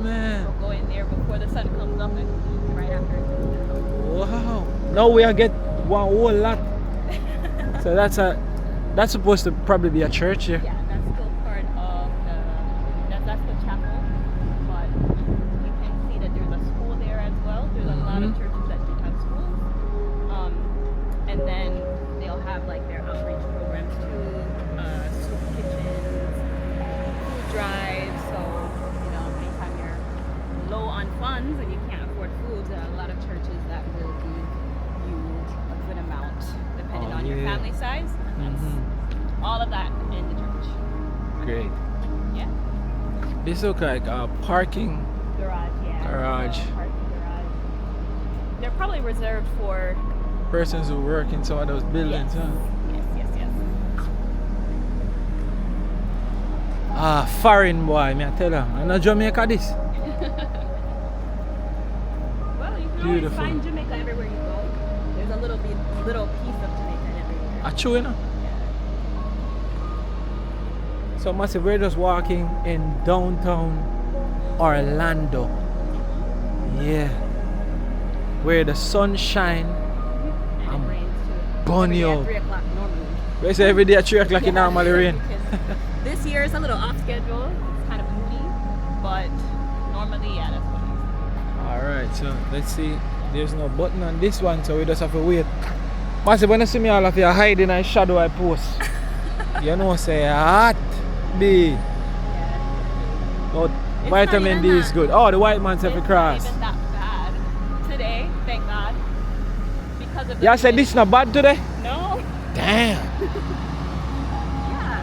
Man, Go in there before the sun comes up and right after. wow. Now we are get one whole lot. So that's supposed to probably be a church here. Yeah, that's still part of that's the chapel. But you can see that there's a school there as well. There's a lot of churches that do have schools. And then they'll have like their outreach programs too, soup kitchens, food drives. So, anytime you're low on funds and you can't afford food, there are a lot of churches that will give you a good amount depending on your yeah. family size. And that's all of that in the church. Great. Yeah. This look like a parking. Garage, yeah. Garage. Parking garage. They're probably reserved for Persons who work in some of those buildings, Yes. huh? Yes. Foreign boy, me I tell her. I know Jamaica this. Well, you can Beautiful. always find Jamaica everywhere you go. There's a little piece of Jamaica everywhere. True, you know? So massive, we're just walking in downtown Orlando. Yeah. Where the sun shine. And it rains too. burn Every day you at out. 3 o'clock normally. We say every day at 3 o'clock it normally rain. This year is a little off schedule. It's kind of moody, but normally, yeah, that's what it is. Alright, so let's see. There's no button on this one, so we just have to wait. Massive, when you see me all of you hiding in shadow I post. You know, say hot B. But It's vitamin not D even is that. good. Oh, the white man's have to It's cross. not even that bad today, thank God. Because of the Yeah, I said this not bad today? No. Damn. Yeah,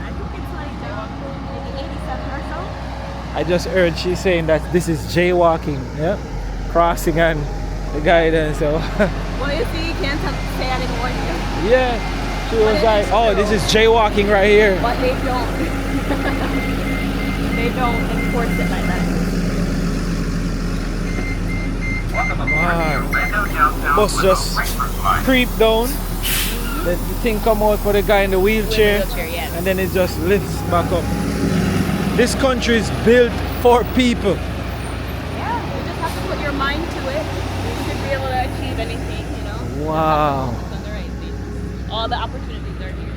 I think it's like maybe 87 or so. I just heard she saying that this is jaywalking. Yeah. Crossing and the guidance. So Well, you see, you can't say I didn't warn you. yeah. She was it like, is oh, true. this is jaywalking right here. But they don't. They don't enforce it like that. Wow. Bus just creep down. The thing come out for the guy in the wheelchair. Wheelchair, yes. And then it just lifts back up. This country is built for people. Yeah, you just have to put your mind to it. You should be able to achieve anything, you know. Wow. Focus on the right things. All the opportunities are here.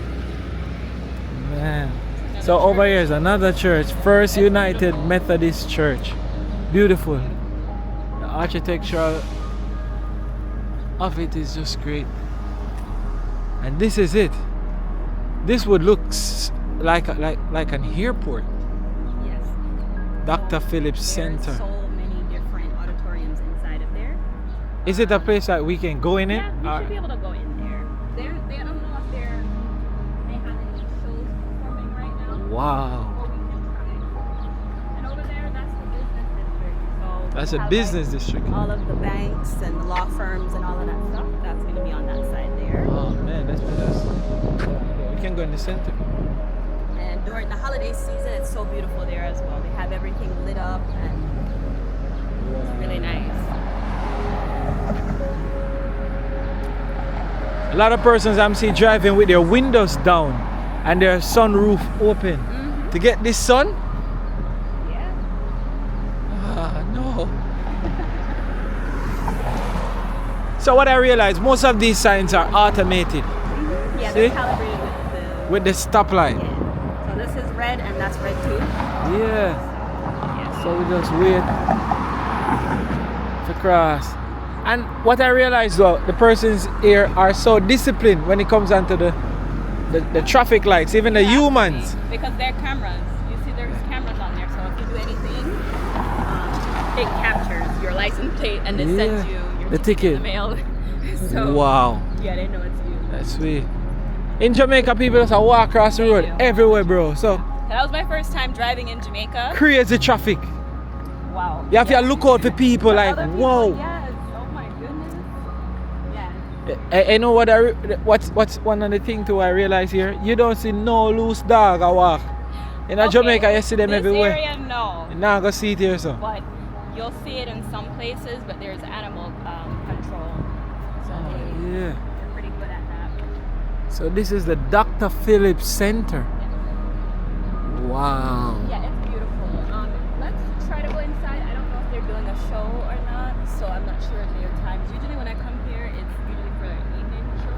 Man. So over here is another church, First United Methodist Church. Beautiful. The architecture of it is just great. And this is it. This would look like an airport. Yes. Dr. Phillips There's Center. so many different auditoriums inside of there. Is it a place that we can go in it? Yeah, you should be able to go in there. They don't know if they have any shows performing right now. Wow. Or we can try. And over there, that's the business district. So That's we'll a have, business district. all of the banks and the law firms and all of that stuff. That's going to be on that side there. Oh man, that's we can go in the center. And during the holiday season, it's so beautiful there as well. They have everything lit up and it's really nice. A lot of persons I'm seeing driving with their windows down and their sunroof open. To get this sun? Yeah. No. So what I realized, most of these signs are automated Yeah, See? they're calibrated with with the... the stoplight. Yeah. So this is red and that's red too. Yeah. Yes. So we just wait to cross. And what I realized though, the persons here are so disciplined when it comes onto the traffic lights, even the humans. Because they're cameras. You see there's cameras on there. So if you do anything, it captures your license plate and it sends you your the ticket. in the mail. So Wow. yeah, they know it's you. That's sweet. In Jamaica, people just walk across the road do. everywhere, bro. So That was my first time driving in Jamaica. crazy traffic. Wow. You have to look out for people like, Other people, whoa. Yes. Oh my goodness. Yeah. I know what's one of the things too I realize here. You don't see no loose dog a walk. In Okay, Jamaica, you see them this everywhere. area, no. You now go see it here, so. But you'll see it in some places, but there's animal control. So Yeah. they're pretty good at that. So this is the Dr. Phillips Center. Wow. Yeah, it's beautiful. Let's try to go inside. I don't know if they're doing a show or not, so I'm not sure of their times. Usually when I come here, it's usually for an evening show.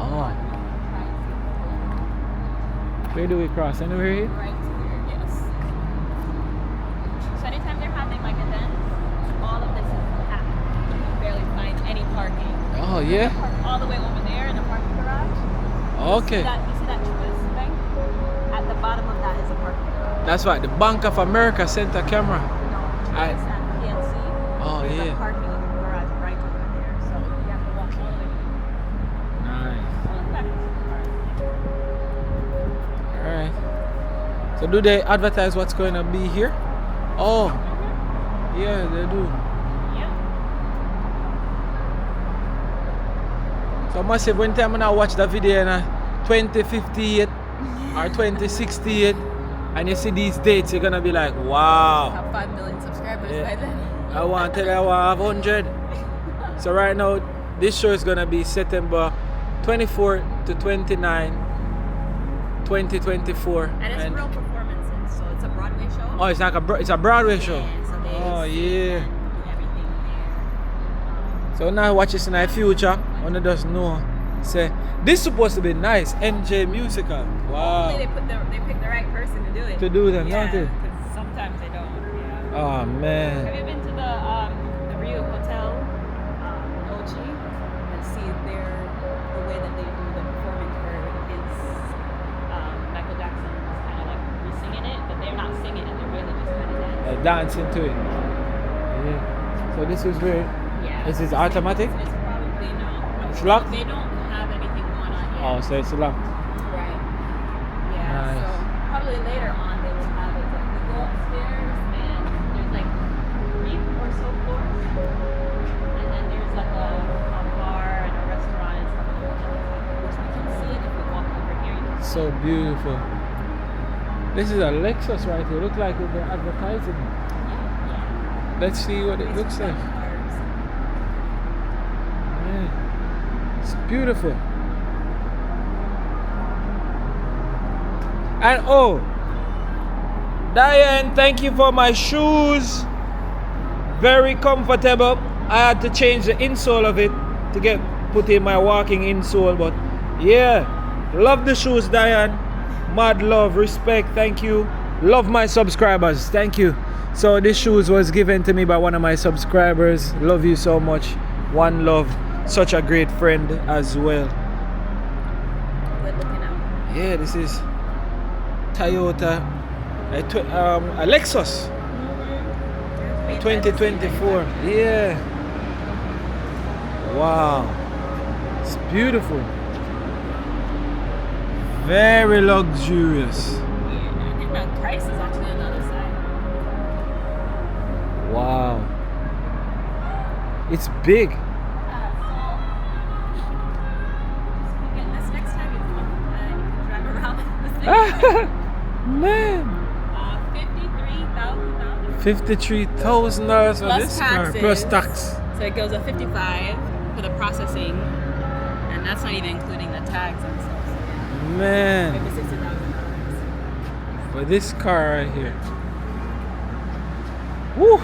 Oh. But we can try and see what's going on. Where do we cross? Anywhere here? Right here, yes. So anytime they're having like events, all of this is packed. You can barely find any parking. Oh yeah. Park all the way over there in the parking garage. Okay. You see that twist thing? At the bottom of that is a parking garage. That's right. The Bank of America Center camera. No, I- twist and PNC. Oh There's yeah. a parking garage right over there, so you have to walk all the way. Nice. Back. All right. So do they advertise what's going to be here? Oh. Yeah, they do. Yeah. So massive when time when I watch the video in 2058 or 2068, and you see these dates, you're gonna be like, wow. Have 5 million subscribers Yeah. by then. I want to tell you I want to have 100. So right now, this show is gonna be September 24 to 29, 2024. And it's real performances, so it's a Broadway show. Oh, it's like it's a Broadway show. Yeah, so they Oh sing yeah. and do everything there. So now watch this in the future. One of us know. Say this supposed to be nice. NJ musical. Wow. Hopefully they pick the right person to do it. To do them, yeah, don't they? because sometimes they don't. Yeah. Oh Have man. you been to the Rio Hotel in Ochi and see the way that they do the performance for his Michael Jackson was kind of like re-singing it, but they're not singing it, they're really just kind of dancing. Dancing to it. Yeah. So this is very. Yeah. Is this automatic? It's probably not. It's locked? They don't have anything on yet. Oh, so it's locked. Right. Yeah. Nice. So probably later on they will have it. Like we go upstairs and there's like 3 or so floors, and then there's like a bar and a restaurant and stuff like that, which we can see it if we walk over here. You can So beautiful. This is a Lexus right here. Look like they're advertising it. yeah. Let's see what it These looks are like. cars. Yeah. It's beautiful. And oh, Diane, thank you for my shoes. Very comfortable. I had to change the insole of it to get put in my walking insole, but yeah, love the shoes, Diane. Mad love, respect, thank you. Love my subscribers, thank you. So this shoes was given to me by one of my subscribers. Love you so much. One love. Such a great friend as well. Good looking out. Yeah, this is Toyota, a Lexus, 2024. Yeah. Wow. It's beautiful. Very luxurious. Yeah, I think the price is actually on the other side. Wow. It's big. Again, this next time you come, you can drive around this thing. Man. $53,000 for Plus this car. taxes. Plus tax. So it goes up 55 for the processing, and that's not even including the tags and stuff. So Man. maybe $60,000. For this car right here. Woo!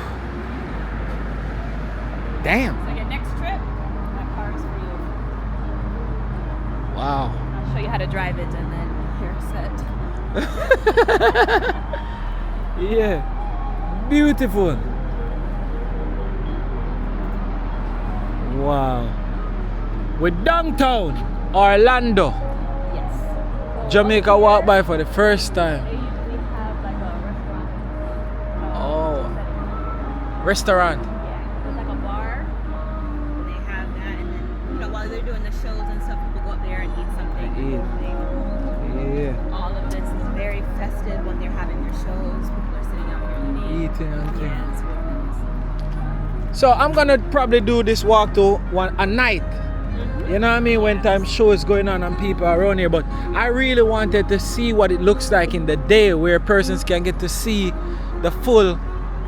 Damn. So your next trip, that car is for you. Wow. I'll show you how to drive it, and then you're set. Yeah. Beautiful. Wow. We're downtown Orlando. Yes. Jamaica walk by for the first time. They usually have like a restaurant. Oh. Restaurant. Yeah, there's like a bar. And they have that, and then while they're doing the shows and stuff, people go up there and eat something. Eat. Yeah. All of this is very festive when they're having their shows. People are sitting out here eating. Eating and things. Yeah, it's really nice. So I'm gonna probably do this walk to a night. You know what I mean? When time show is going on and people are around here. But I really wanted to see what it looks like in the day, where persons can get to see the full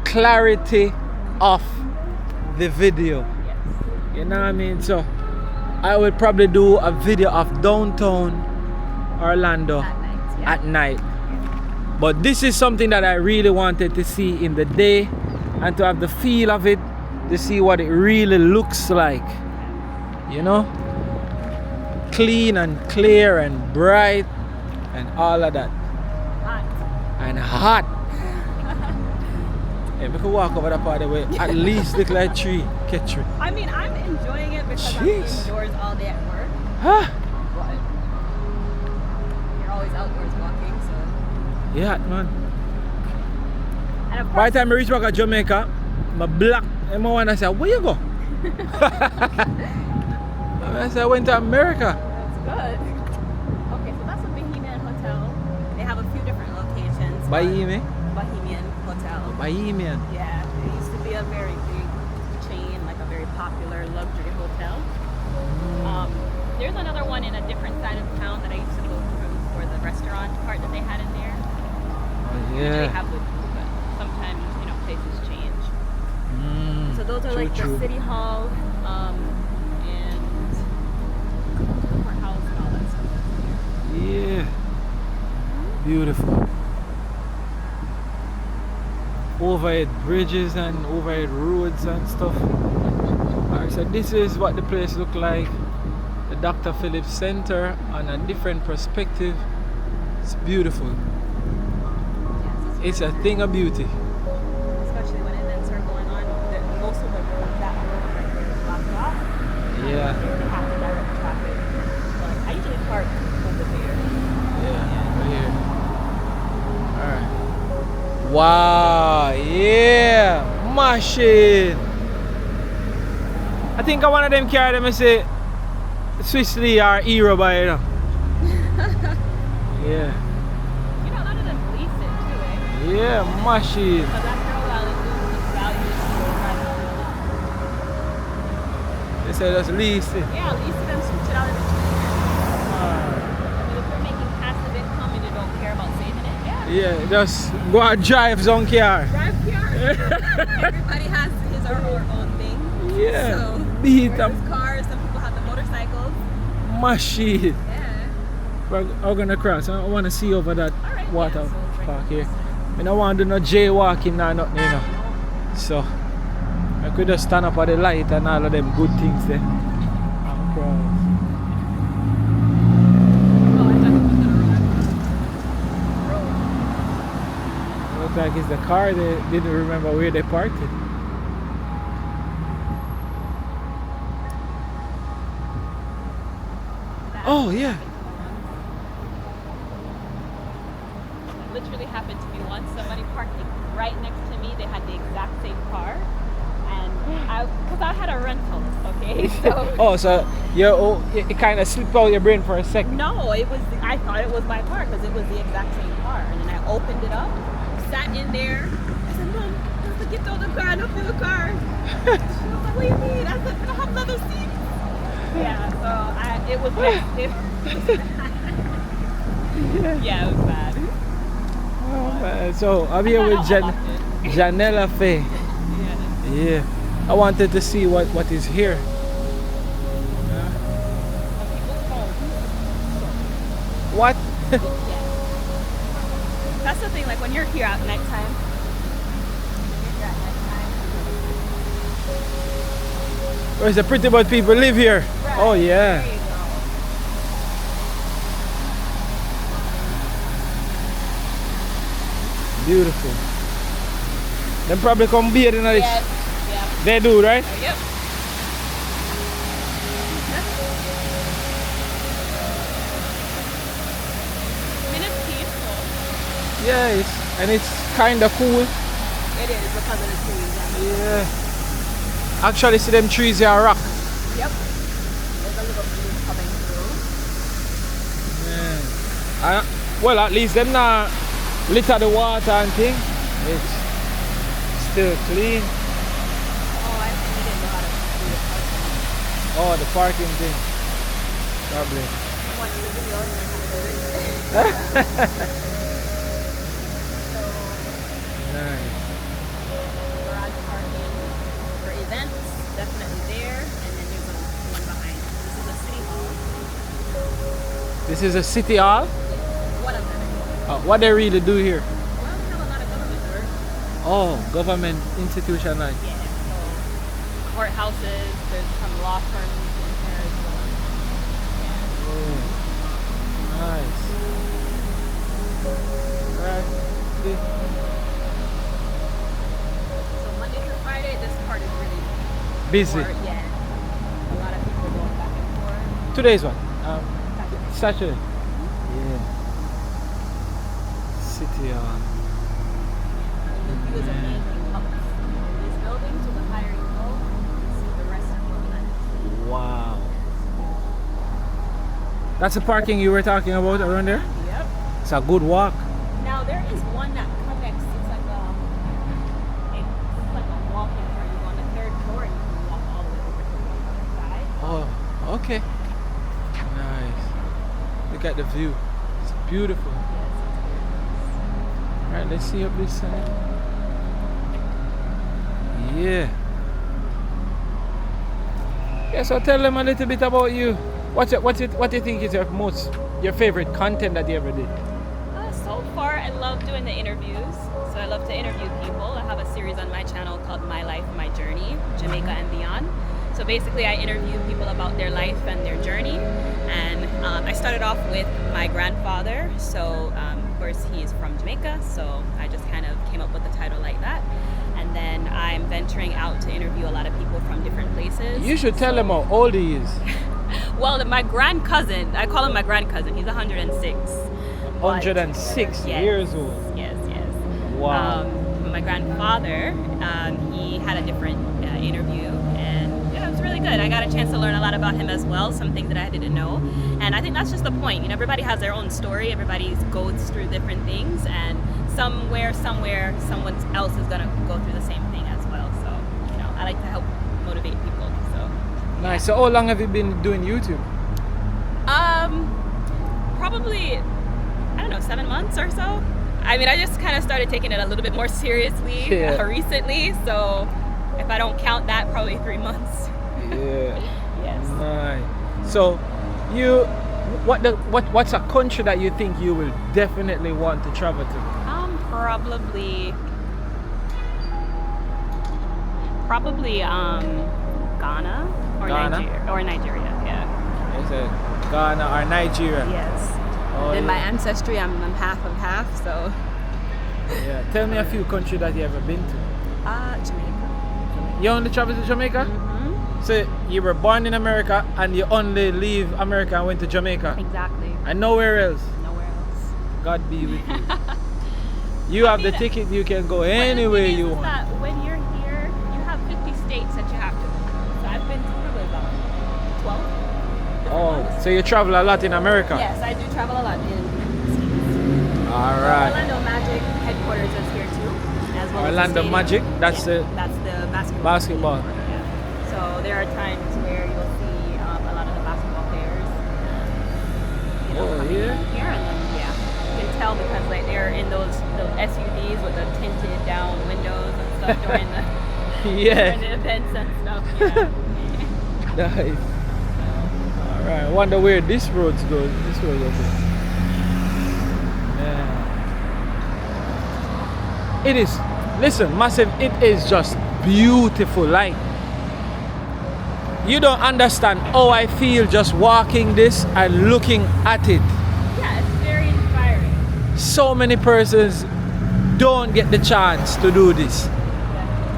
clarity of the video. You know what I mean? So I will probably do a video of downtown Orlando At night, yeah. at night. But this is something that I really wanted to see in the day, and to have the feel of it, to see what it really looks like. You know? Clean and clear and bright and all of that. Hot. And hot. Yeah, we could walk over that part of the way. At least look like tree. Catch tree. I mean, I'm enjoying it because I'm Jeez. indoors all day at work. Huh? But you're always outdoors walking, so. Yeah, man. And of By course, the time I reach back at Jamaica, my black, and my one I said, where you go? I said, I went to America. that's good. Okay, so that's a Bohemian Hotel. They have a few different locations. but Bohemian? Bohemian Hotel. Bohemian. Yeah, it used to be a very big chain, like a very popular luxury hotel. There's another one in a different side of town that I used to go through for the restaurant part that they had in there. like true. the city hall, and the courthouse and all that stuff. Yeah. Beautiful. Overhead bridges and overhead roads and stuff. Alright, so this is what the place look like. The Dr. Phillips Center on a different perspective. It's beautiful. It's a thing of beauty. Especially when events are going on. Most of the roads that road right there is blocked off. Yeah. They have to direct traffic. But I usually park over there. Yeah, right here. Alright. Wow, yeah, machine. I think one of them carry them and say Swiss Lee or Eola, you know. Yeah. You know, a lot of them lease it too, eh? Yeah, machine. Because after a while, it loses value to They say just lease it. yeah, lease it and switch it out in the future. I mean, if you're making passive income and you don't care about saving it, yeah. Yeah, just go and drive some car. Drive car. Everybody has his or her own thing. Yeah, So, beat there's them. cars, some people have the motorcycles. Machine. Yeah. We're gonna cross. I want to see over that Alright, water yeah, so it's right park here. here. I don't want to do no jaywalking or nothing, you know. So I could just stand up at the light and all of them good things there. And cross. Oh, I thought it was gonna run. Looks like it's the car. They didn't remember where they parked it. Oh yeah. It literally happened to me once. Somebody parked right next to me. They had the exact same car. And because I had a rental, okay? So Oh, so it kind of slipped out your brain for a second. no, I thought it was my car because it was the exact same car. And then I opened it up, sat in there. I said, Mom, I have to get out of the car. I don't feel the car. She was like, what do you mean? I said, I have another seat. Yeah, so it was bad. Yeah, it was bad. Oh, man. So I'm here with Janella Faye. Yeah. Yeah. I wanted to see what is here. People's homes. What? Yeah. That's the thing, like when you're here at nighttime. Where's the pretty boy people live here? Oh yeah. There you go. Beautiful. Them probably come bathe in this. Yes. Yeah. They do, right? Yep. I mean, it's peaceful. Yeah, and it's kind of cool. It is because of the trees. Yeah. Actually, see them trees here are rock. Yep. There's a little breeze coming through. Yeah. Well, at least them not litter the water and thing. It's still clean. Oh, I think we didn't know how to do the parking. Oh, the parking thing. Probably. I want you to video and learn how to do it. Nice. Garage parking for events, definitely there. And then there's one behind. This is a city hall. This is a city hall. One of them. What they really do here? Well, we have a lot of government work. Oh, government institution like. Yeah. So courthouses, there's some law firms in there as well. Oh, nice. Right. So Monday through Friday, this part is really Busy. more, yeah. A lot of people going back and forth. Today's what? Saturday. Saturday. Yeah. City hall. The view is amazing. Up from this building to the higher you go, you see the rest of the planet. Wow. That's the parking you were talking about around there? Yep. It's a good walk. Now there is one that connects. It's like a walking where you go on the third floor and you can walk all the way over to the other side. Oh, okay. Nice. Look at the view. It's beautiful. Alright, let's see up this side. Yeah. Yeah, so tell them a little bit about you. What do you think is your favorite content that you ever did? So far, I love doing the interviews. So I love to interview people. I have a series on my channel called My Life, My Journey, Jamaica and Beyond. So basically, I interview people about their life and their journey. And I started off with my grandfather. So of course, he's from Jamaica. So I just kind of came up with the title like that. And then I'm venturing out to interview a lot of people from different places. You should tell them how old he is. Well, my grand cousin, I call him my grand cousin. He's 106. 106 years old. Yes. Wow. My grandfather, he had a different interview, and it was really good. I got a chance to learn a lot about him as well, some things that I didn't know. And I think that's just the point. You know, everybody has their own story. Everybody goes through different things, and somewhere, someone else is gonna go through the same thing as well. So, you know, I like to help motivate people. So. Nice. So how long have you been doing YouTube? Probably, I don't know, 7 months or so. I mean, I just kind of started taking it a little bit more seriously recently. So if I don't count that, probably 3 months. Yeah. Yes. Nice. So what's a country that you think you will definitely want to travel to? Probably Ghana or Nigeria. Yeah. Is it Ghana or Nigeria? Yes. Oh, In yeah. my ancestry, I'm half of half, so. Yeah. Tell me a few countries that you ever been to. Jamaica. You only traveled to Jamaica? Mm-hmm. So you were born in America and you only leave America and went to Jamaica? Exactly. And nowhere else? Nowhere else. God be with you. You have the ticket, you can go anywhere you want. That when you're here, you have 50 states that you have to go. So I've been to probably about 12. Oh, so you travel a lot in America? Yes, I do travel a lot in the States. Alright. Orlando Magic headquarters is here too, as well Orlando as the Magic? stadium. That's the basketball. Basketball. Yeah. So there are times where you'll see a lot of the basketball players. Coming yeah? Here and then you can tell because like they're in those SUVs with the tinted down windows and stuff during the events and stuff. Yeah. Nice. Alright, I wonder where this road goes. This road goes. Yeah. It is, listen, massive, it is just beautiful. Like, you don't understand how I feel just walking this and looking at it. Yeah, it's very inspiring. So many persons don't get the chance to do this.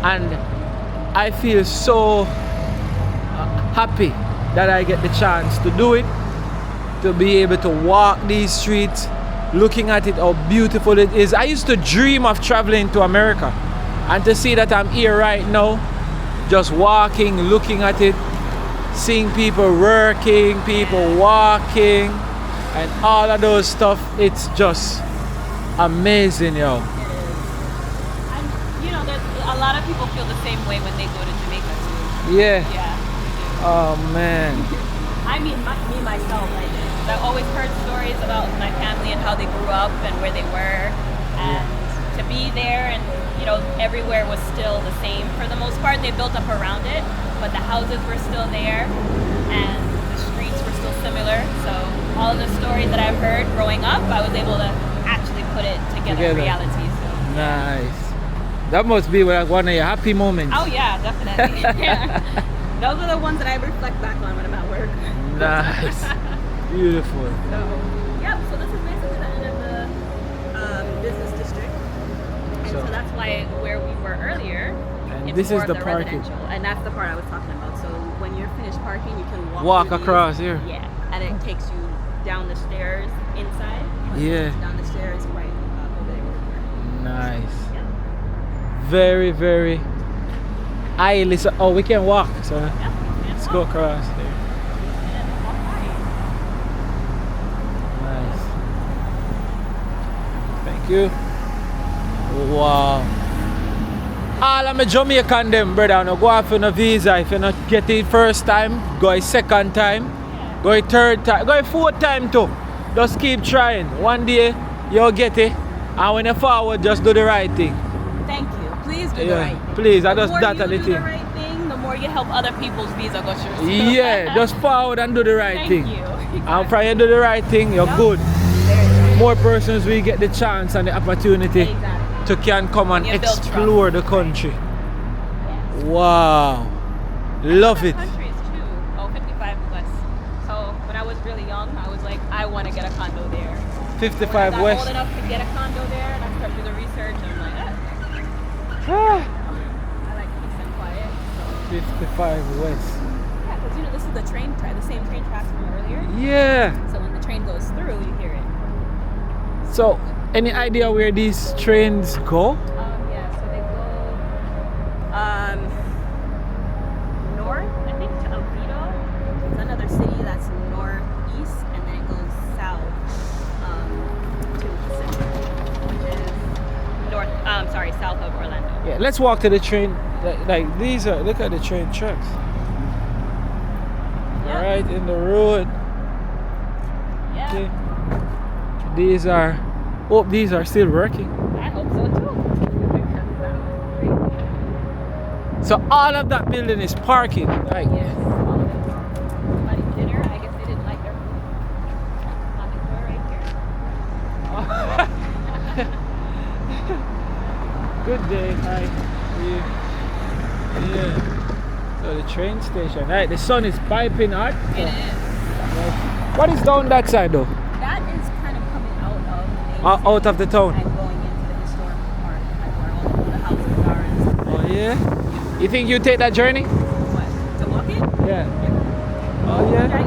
And I feel so happy that I get the chance to do it, to be able to walk these streets, looking at it, how beautiful it is. I used to dream of traveling to America, and to see that I'm here right now, just walking, looking at it, seeing people working, people walking, and all of those stuff, it's just amazing, yo. It is. And you know, there's a lot of people feel the same way when they go to Jamaica too. Yeah. Yeah. Oh man. I mean, me myself, I've always heard stories about my family and how they grew up and where they were, and to be there, and you know, everywhere was still the same for the most part. They built up around it, but the houses were still there, and the streets were still similar. So all of the stories that I've heard growing up, I was able to actually put it together in reality. So. Nice. That must be like one of your happy moments. Oh yeah, definitely. Yeah. Those are the ones that I reflect back on when I'm at work. Nice. Beautiful. So this is basically the end of the business district. And so that's why where we were earlier, and it's this more is of the parking. residential. And that's the part I was talking about. So when you're finished parking, you can walk through across these. here. Yeah, and it takes you down the stairs inside. Yeah. Down the stairs right over there. Nice. Yeah. Very, very highly. Oh, we can walk. So let's go across there. Nice. Thank you. Wow. All of my Jamaican them, brother, no go off for no visa. If you not get it first time, go a second time, go a third time, go a fourth time too. Just keep trying. One day you'll get it. And when you forward, just do the right thing. Thank you. Please do the right thing. Please, I just the that more a you do little. the right thing, the more Or you help other people's visa go through. Yeah, just forward and do the right Thank thing. you. And if you do the right thing, you're good. More persons will get the chance and the opportunity Exactly. to can come and You build explore the country. Wow. Love it. Countries too. Oh, 55 West. So when I was really young, I was like, I want to get a condo there. 55 When I got West. old enough to get a condo there, and I started doing the research, and I'm like, Ah, I like peace and quiet. So. 55 West. Yeah, because you know this is the train track, the same train tracks from earlier. Yeah. So when the train goes through, you hear it. So, any idea where these trains go? Yeah, so they go north, I think, to Oviedo. It's another city that's northeast, and then it goes south to Kingston, which is south of Orlando. Yeah, let's walk to the train. Like these are, look at the train tracks. Yeah. Right in the road. Yeah, Okay. These are, oh, these are still working. I hope so too. So all of that building is parking. Like, Yes, all of it. Somebody's dinner, I guess they didn't like their food. On the floor right here. good day. Hi. Yeah. So the train station. Right, the sun is piping hot. It is. What is down that side though? That is kind of coming out of the main Out of the town. and going into the historical part, like where all the houses are and stuff. Oh yeah. You think you take that journey? What? To walk it? Yeah. Oh yeah.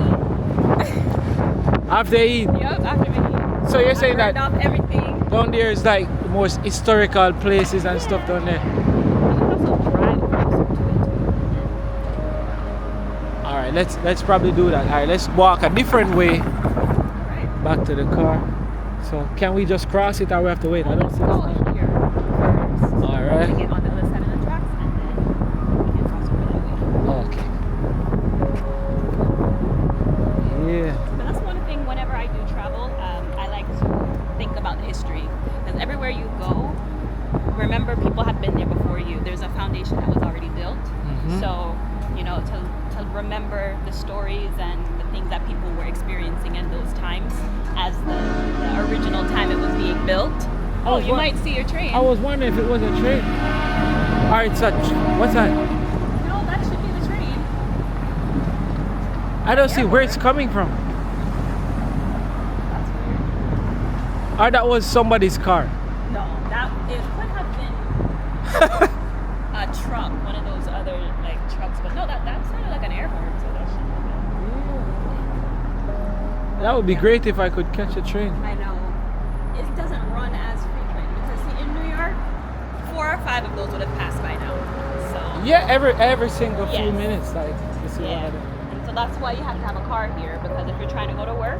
After eat. Yep, after we eat. So you're saying I that burned off everything. down there is like the most historical places and stuff down there. You can also drive closer to it too. All right, let's probably do that. All right, let's walk a different way Alright. back to the car. So can we just cross it or we have to wait? I don't Let's see. go here first. All right. To get on the other side of the tracks and then we can cross over that way. Okay. Yeah. But that's one thing whenever I do travel, I like to think about the history. Because everywhere you go, remember people have been there before you. There's a foundation that was already built. So, you know, to remember the stories and the things that people were experiencing in those times as the original time it was being built. Oh, you might see your train. I was wondering if it was a train. All right, so what's that? No, that should be the train. I don't see where it's coming from. That's weird. Or that was somebody's car. No, it could have been a truck, one of those other like trucks, but no, that sounded like an air horn. So that should That would be great if I could catch a train. I know. It doesn't run as frequent because see, in New York, 4 or 5 of those would have passed by now. So Yeah, every single few Yes. minutes, like you see yeah, one of them. and so that's why you have to have a car here because if you're trying to go to work,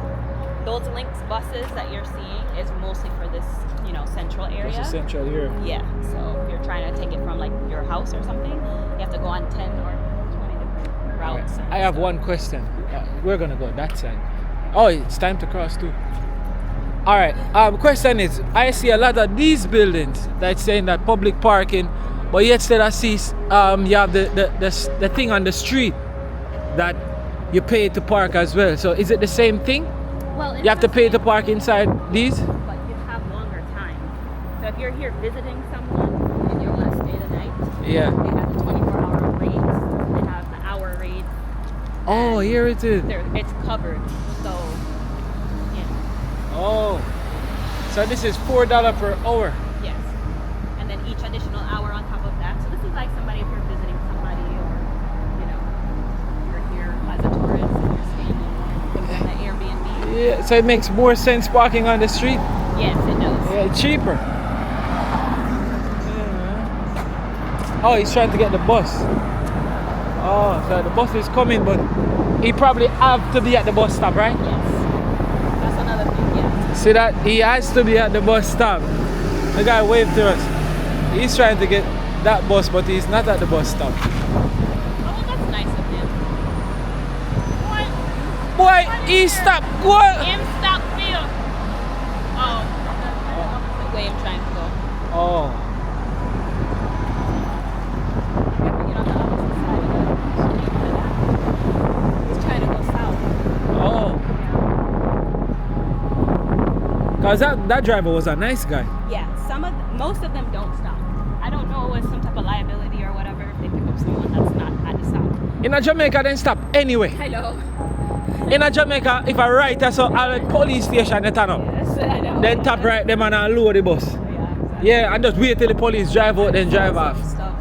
those Lynx buses that you're seeing is mostly for this, you know, central area. Just a central here. Yeah, so if you're trying to take it from like your house or something, you have to go on 10 or 20 different routes. and I have stuff. one question. We're gonna go that side. Oh, it's time to cross too. All right. Question is, I see a lot of these buildings that's saying that public parking, but yet still I see you have the thing on the street that you pay to park as well. So is it the same thing? Well, You have to pay to park inside these? but you have longer time. So if you're here visiting someone and you want to stay the night, Yeah. they have the 24-hour rates, they have the hour rates. Oh, here it is. It's covered. So, yeah, Oh. So this is $4 per hour. yes. And then each additional hour on top of that. So this is like somebody if you're visiting somebody or, you know, you're here as a tourist and you're staying in the Airbnb. Yeah. So it makes more sense parking on the street. Yes, it does. Yeah, cheaper. Oh, he's trying to get the bus. Oh, so the bus is coming, but he probably have to be at the bus stop, right? Yes. That's another thing, yeah. See that? He has to be at the bus stop. The guy waved to us. He's trying to get that bus, but he's not at the bus stop. Oh, well, that's nice of him. What? Boy, he stopped. What? Him stop still. Oh, that's the way I'm trying to go. Oh. You have to get on the opposite side of Cause that driver was a nice guy. Yeah, most of them don't stop. I don't know if it's some type of liability or whatever if they pick up someone that's not at the stop. In a Jamaica, then stop anyway. I know. In a Jamaica, if I write us so at the police station, they turn up. Yes, I know. Then tap right them and lower the bus. Yeah, exactly. Yeah, and just wait till the police drive out, then drive off. Stuff.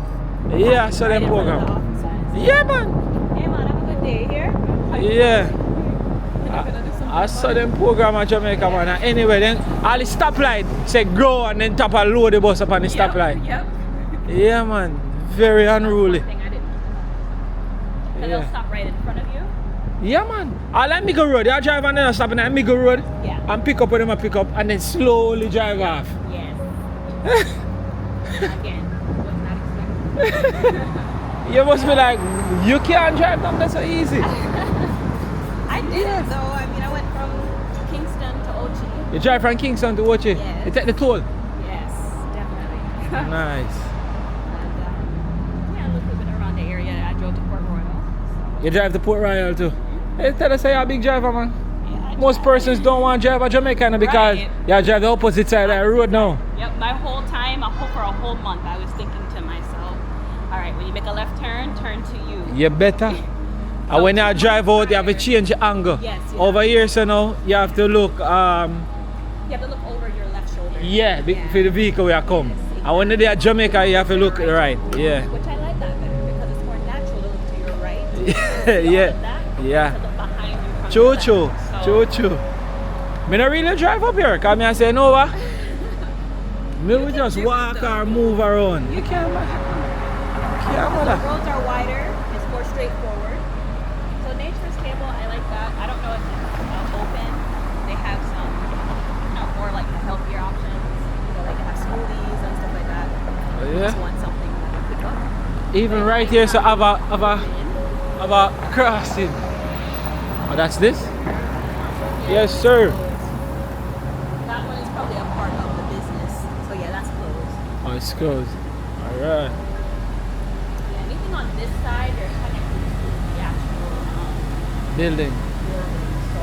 Yeah, so them program. Yeah, man. Hey man, have a good day here. Yeah. I saw them program at Jamaica, man. And anyway, then all the stoplight say go and then tap and load the bus up on the stoplight. Yep. Yeah, man. Very unruly. Thing I didn't know. And Yeah. they'll stop right in front of you. Yeah, man. I like Migo Road. They drive and then I stop in Migo Road Yeah. and pick up when them pick up and then slowly drive off. Yes. Again, was not expecting. You must be like, you can't drive them, that's so easy. I did though. I mean, I went from Kingston to Ochi. You drive from Kingston to Ochi. Yes. You take the toll. Yes, definitely. Nice. And yeah, a little bit around the area. I drove to Port Royal. You drive to Port Royal too. Hey, tell us you're a big driver, man. Yeah, I Most persons don't want to drive a Jamaican because Right. you drive the opposite side of the road now. Yep, my whole time, for a whole month, I was thinking to myself, all right, when you make a left turn, turn to you. You better. And when you drive out, you have to change your angle. Yes, yeah. Over here, so now, you have to look, You have to look over your left shoulder. for the vehicle where you come. And when they're at Jamaica, you have to look right. Yeah. Which I like that better because it's more natural to look to your right. Yeah. To Yeah. look behind you from Choo the choo. left. Choo choo. Me not really drive up here, because I say, no, what? Me will just walk or move around. You can't, man. The roads are wider. It's more straightforward. So nature's table, I like that. I don't know if it's open. They have some, more like the healthier options. Like they have smoothies and stuff like that. Oh, You yeah? just want something to pick up. Even right here, so have a crossing. Oh, that's this? Yes, sir. That one is probably a part of the business. So yeah, that's closed. Oh, it's closed. All right. Yeah, anything on this side, they're connected to the actual Building. building. So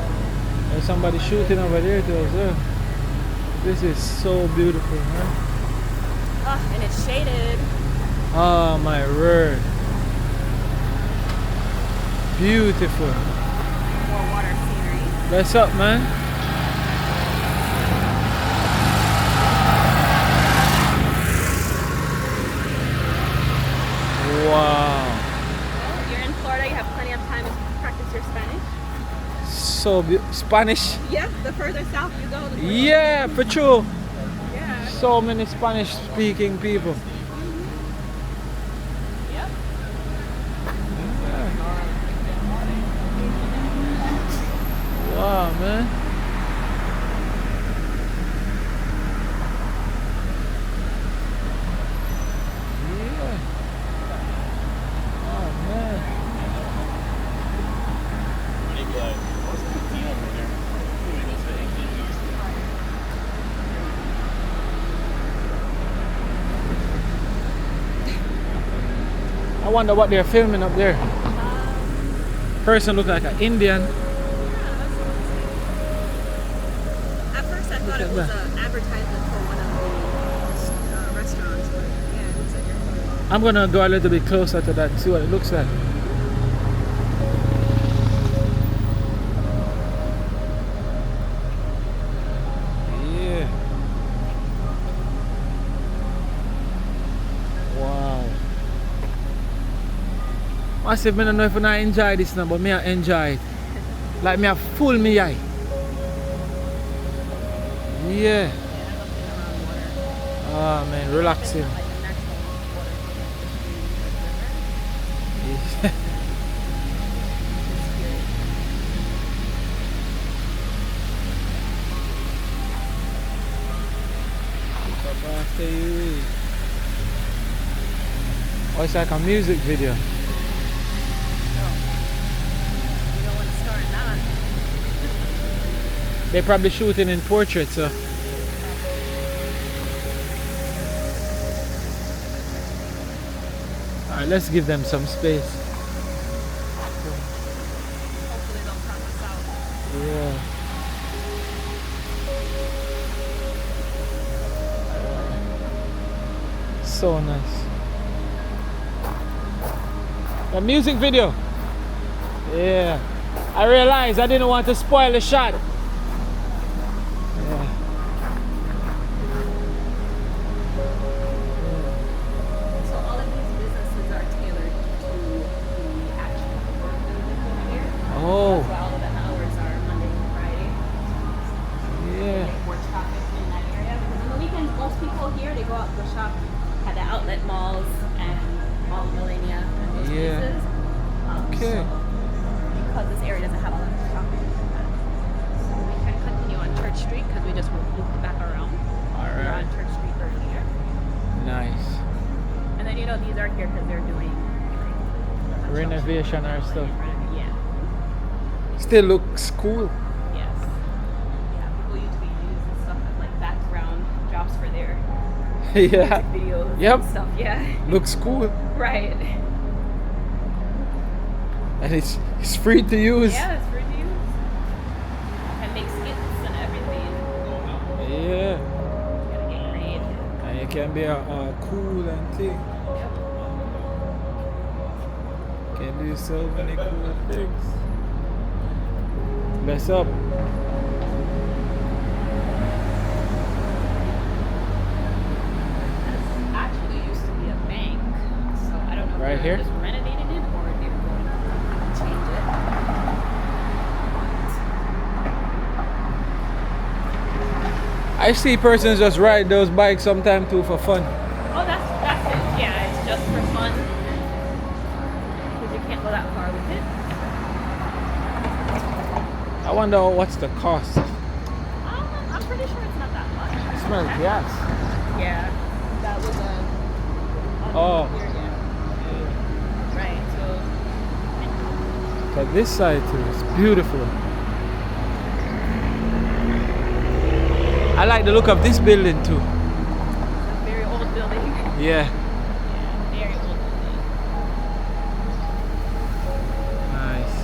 There's somebody shooting over there too, sir. This is so beautiful, man. and it's shaded. Oh my word. Beautiful. More water scenery. What's up, man? Wow. Well, you're in Florida, you have plenty of time to practice your Spanish. So Spanish. Yeah, the further south you go, the further. Yeah, for sure. Yeah. So many Spanish speaking people. Yep. Wow, man. Yeah. Oh, man. I wonder what they're filming up there. Person look like an Indian. At first I thought it was an advertisement for one of the restaurants, but yeah, it looks like you're I'm gonna go a little bit closer to that and see what it looks like. Yeah. Wow. I said, I don't know if I enjoy this now, but me I enjoy it. Like me I full me eye. Yeah. Oh man, relaxing. like the natural water. After you. Oh, it's like a music video. You don't want to start in that. They're probably shooting in portrait, so. Alright, let's give them some space. Hopefully they'll cut us out. Yeah. so nice. A music video. Yeah. I realized I didn't want to spoil the shot. Yeah. So all of these businesses are tailored to the actual work that we do here. Oh. That's why all of the hours are Monday to Friday. Yeah. They work traffic in that area. Because on the weekends, most people here, they go out to shop at the outlet malls and Mall of Millenia and those Yeah. places. Okay. So because this area doesn't have a lot of shopping. So we can continue on Church Street because we just looped back around. All We were right. on Church Street earlier. Nice. And then, these are here because they're doing like, Renovation or stuff. Yeah. Still looks cool. Yes. Yeah, people usually use this stuff as like background drops for their Yeah. videos Yep. and stuff. Yeah. Looks cool. Right. And it's free to use. Yeah, it's for you. And make skits and everything. Yeah. Gotta get creative. And it can be a cool and thing. Yep. Can do so many cool things. Mess up. This actually used to be a bank. So I don't know Right if here? they're just renovating it or if they're going to change it. I see persons just ride those bikes sometime too for fun. Oh, that's it. Yeah, it's just for fun. Because you can't go that far with it. I wonder what's the cost. I'm pretty sure it's not that much. It smells gas. Yeah, that was a. Oh. Here, yeah. Right. So. But this side too, it's beautiful. I like the look of this building too. It's a very old building. Yeah. Yeah, very old building. Nice.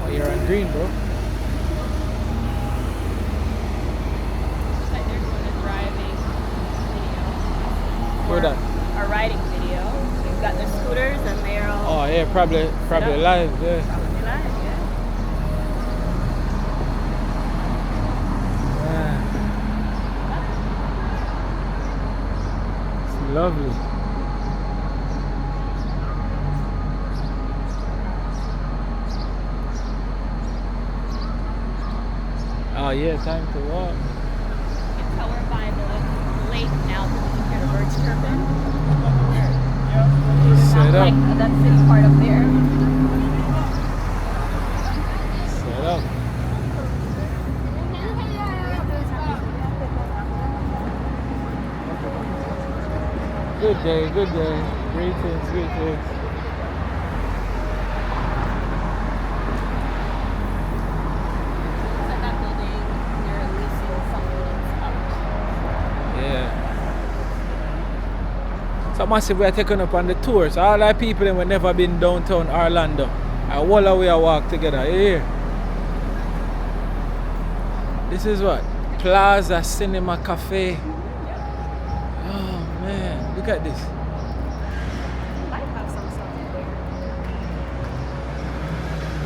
Oh, you're on green, bro. Like they're doing a driving video. Where Or that? A riding video. They've got their scooters and they're all Oh yeah, probably up. live. Yeah. probably live, yeah. It's lovely. Oh yeah, time to walk. You can tell we're by the lake now because you can hear the birds chirping. Set Not up. like that city part up there. Set up. Good day, good day. Greetings, greetings. Inside that building, they're leasing some units out. Yeah. So massive we are taking up on the tour. So all our people that have never been downtown Orlando. I all we are walk together. Here. This is what? Plaza Cinema Cafe. Oh man, look at this. Might have some stuff there.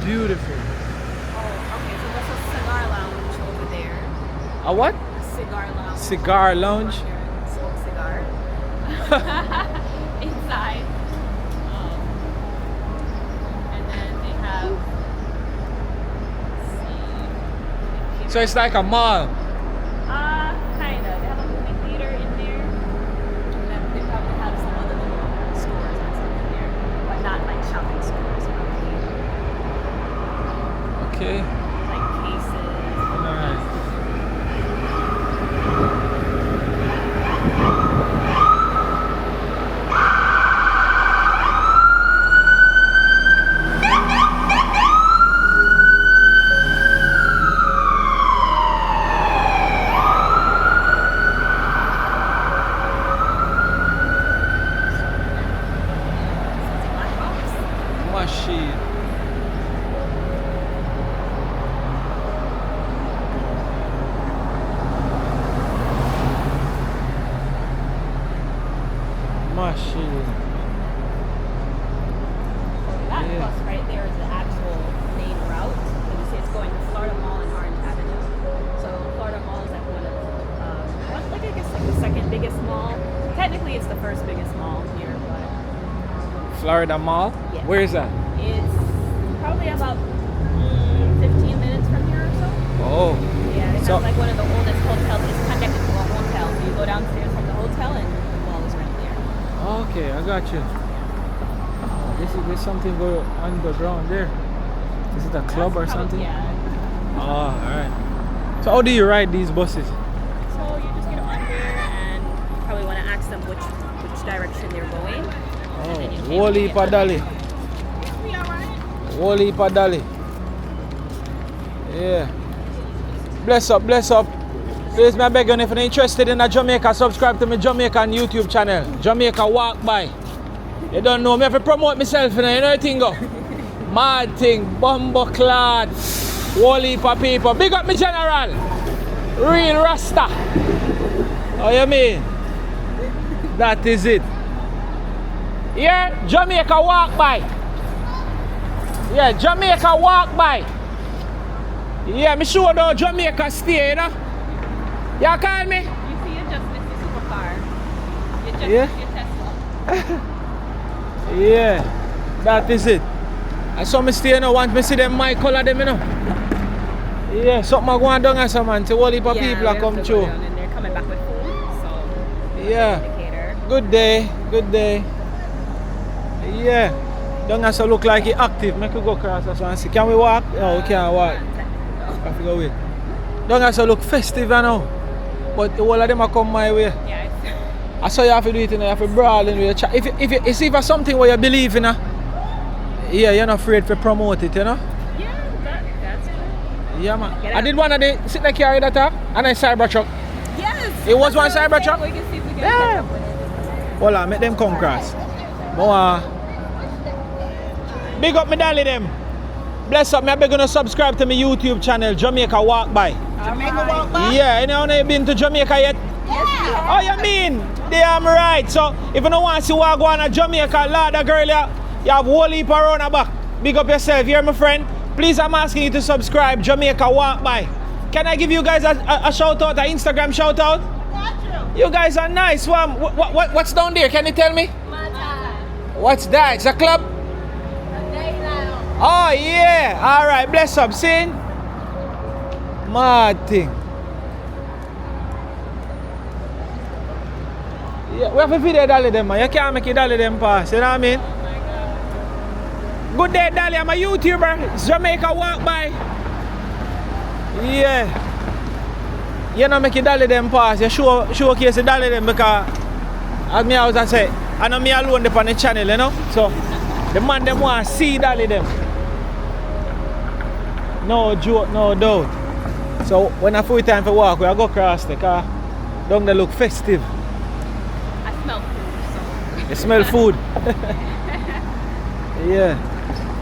Beautiful. Oh, okay, so that's a cigar lounge over there. A what? A cigar lounge. Cigar lounge. Come on here and smoke cigar. Inside. And then they have. Let's see. So it's like a mall. Kinda. They have a movie theater in there. And then they probably have some other little stores and stuff in there. But not like shopping stores, probably. Okay. Like cases. Nice. Machine. Florida Mall? Yeah. Where is that? It's probably about 15 minutes from here or so. Oh. Yeah, it's So- like one of the oldest hotels. It's connected to a hotel. So you go downstairs from the hotel and the mall is right there. Okay, I got you. Oh, there's something go underground there. Is it a club or That's something? Yeah. Oh, alright. So how do you ride these buses? So you just get on there and you probably want to ask them which direction they're going. And then you Oh, take Wally it. Padali. Wally Padali. Yeah. Bless up, bless up. Please, my begging, if you're interested in a Jamaica, subscribe to my Jamaican YouTube channel. Jamaica Walk By. You don't know me, if I promote myself, you know the thing go. Mad thing, bumbo clad, Wally for people. Big up me general. Real Rasta. How you mean? That is it. Yeah, Jamaica Walk By. Yeah, Jamaica Walk By. Yeah, me sure though Jamaica stay, you know. You call me? You see, you just missed the supercar. You just Yeah. missed your Tesla. Yeah, that is it. I saw me stay, you know, want me see them my color them, you know. Yeah, something I go on down as a man, to all heap of people are come through. And they're coming back with food, so Yeah. indicator. Good day, good day. Yeah. Don't have to look like he active. Make you go across us and see. Can we walk? No, we can't walk. I have to go wait. Don't have to look festive, you know. But all of them are come my way. Yeah, I saw you have to do it, you know, you have to brawl in with your chat. If it's something where you believe in, yeah, you're not afraid to promote it, you know? yeah, that's true. Yeah, man. Get I out. did one of the sit like carry that and a cyber truck. Yes. It was one that's what I'm Cybertruck? saying. We can see if we can Yeah. catch up with it. Hold on, make them come cross. More. Big up me dolly them. Bless up, me I beg you to subscribe to my YouTube channel, Jamaica Walk By. Jamaica Walk By? Yeah, anyone have been to Jamaica yet? Yes. Oh, you mean? Damn right. So, if you don't want to see what go on at Jamaica, lad, a girl, you have whole heap around the back. Big up yourself, here, my friend. Please, I'm asking you to subscribe, Jamaica Walk By. Can I give you guys a shout out, an Instagram shout out? You guys are nice. What's down there? Can you tell me? What's that? It's a club? Oh, yeah. All right. Bless up. See? Mad thing. Yeah, we have a video dolly them, man. You can't make it dolly them pass. You know what I mean? Good day, Dolly. I'm a YouTuber. It's Jamaica Walk By. Yeah. You know make it dolly them pass. You showcase the dolly them because as me always say, I know me alone on the channel, you know? So the man them want to see dolly them. No joke, no doubt. So when I full time for walk, we go across the car. Don't they look festive? I smell food, so. You smell food. Yeah.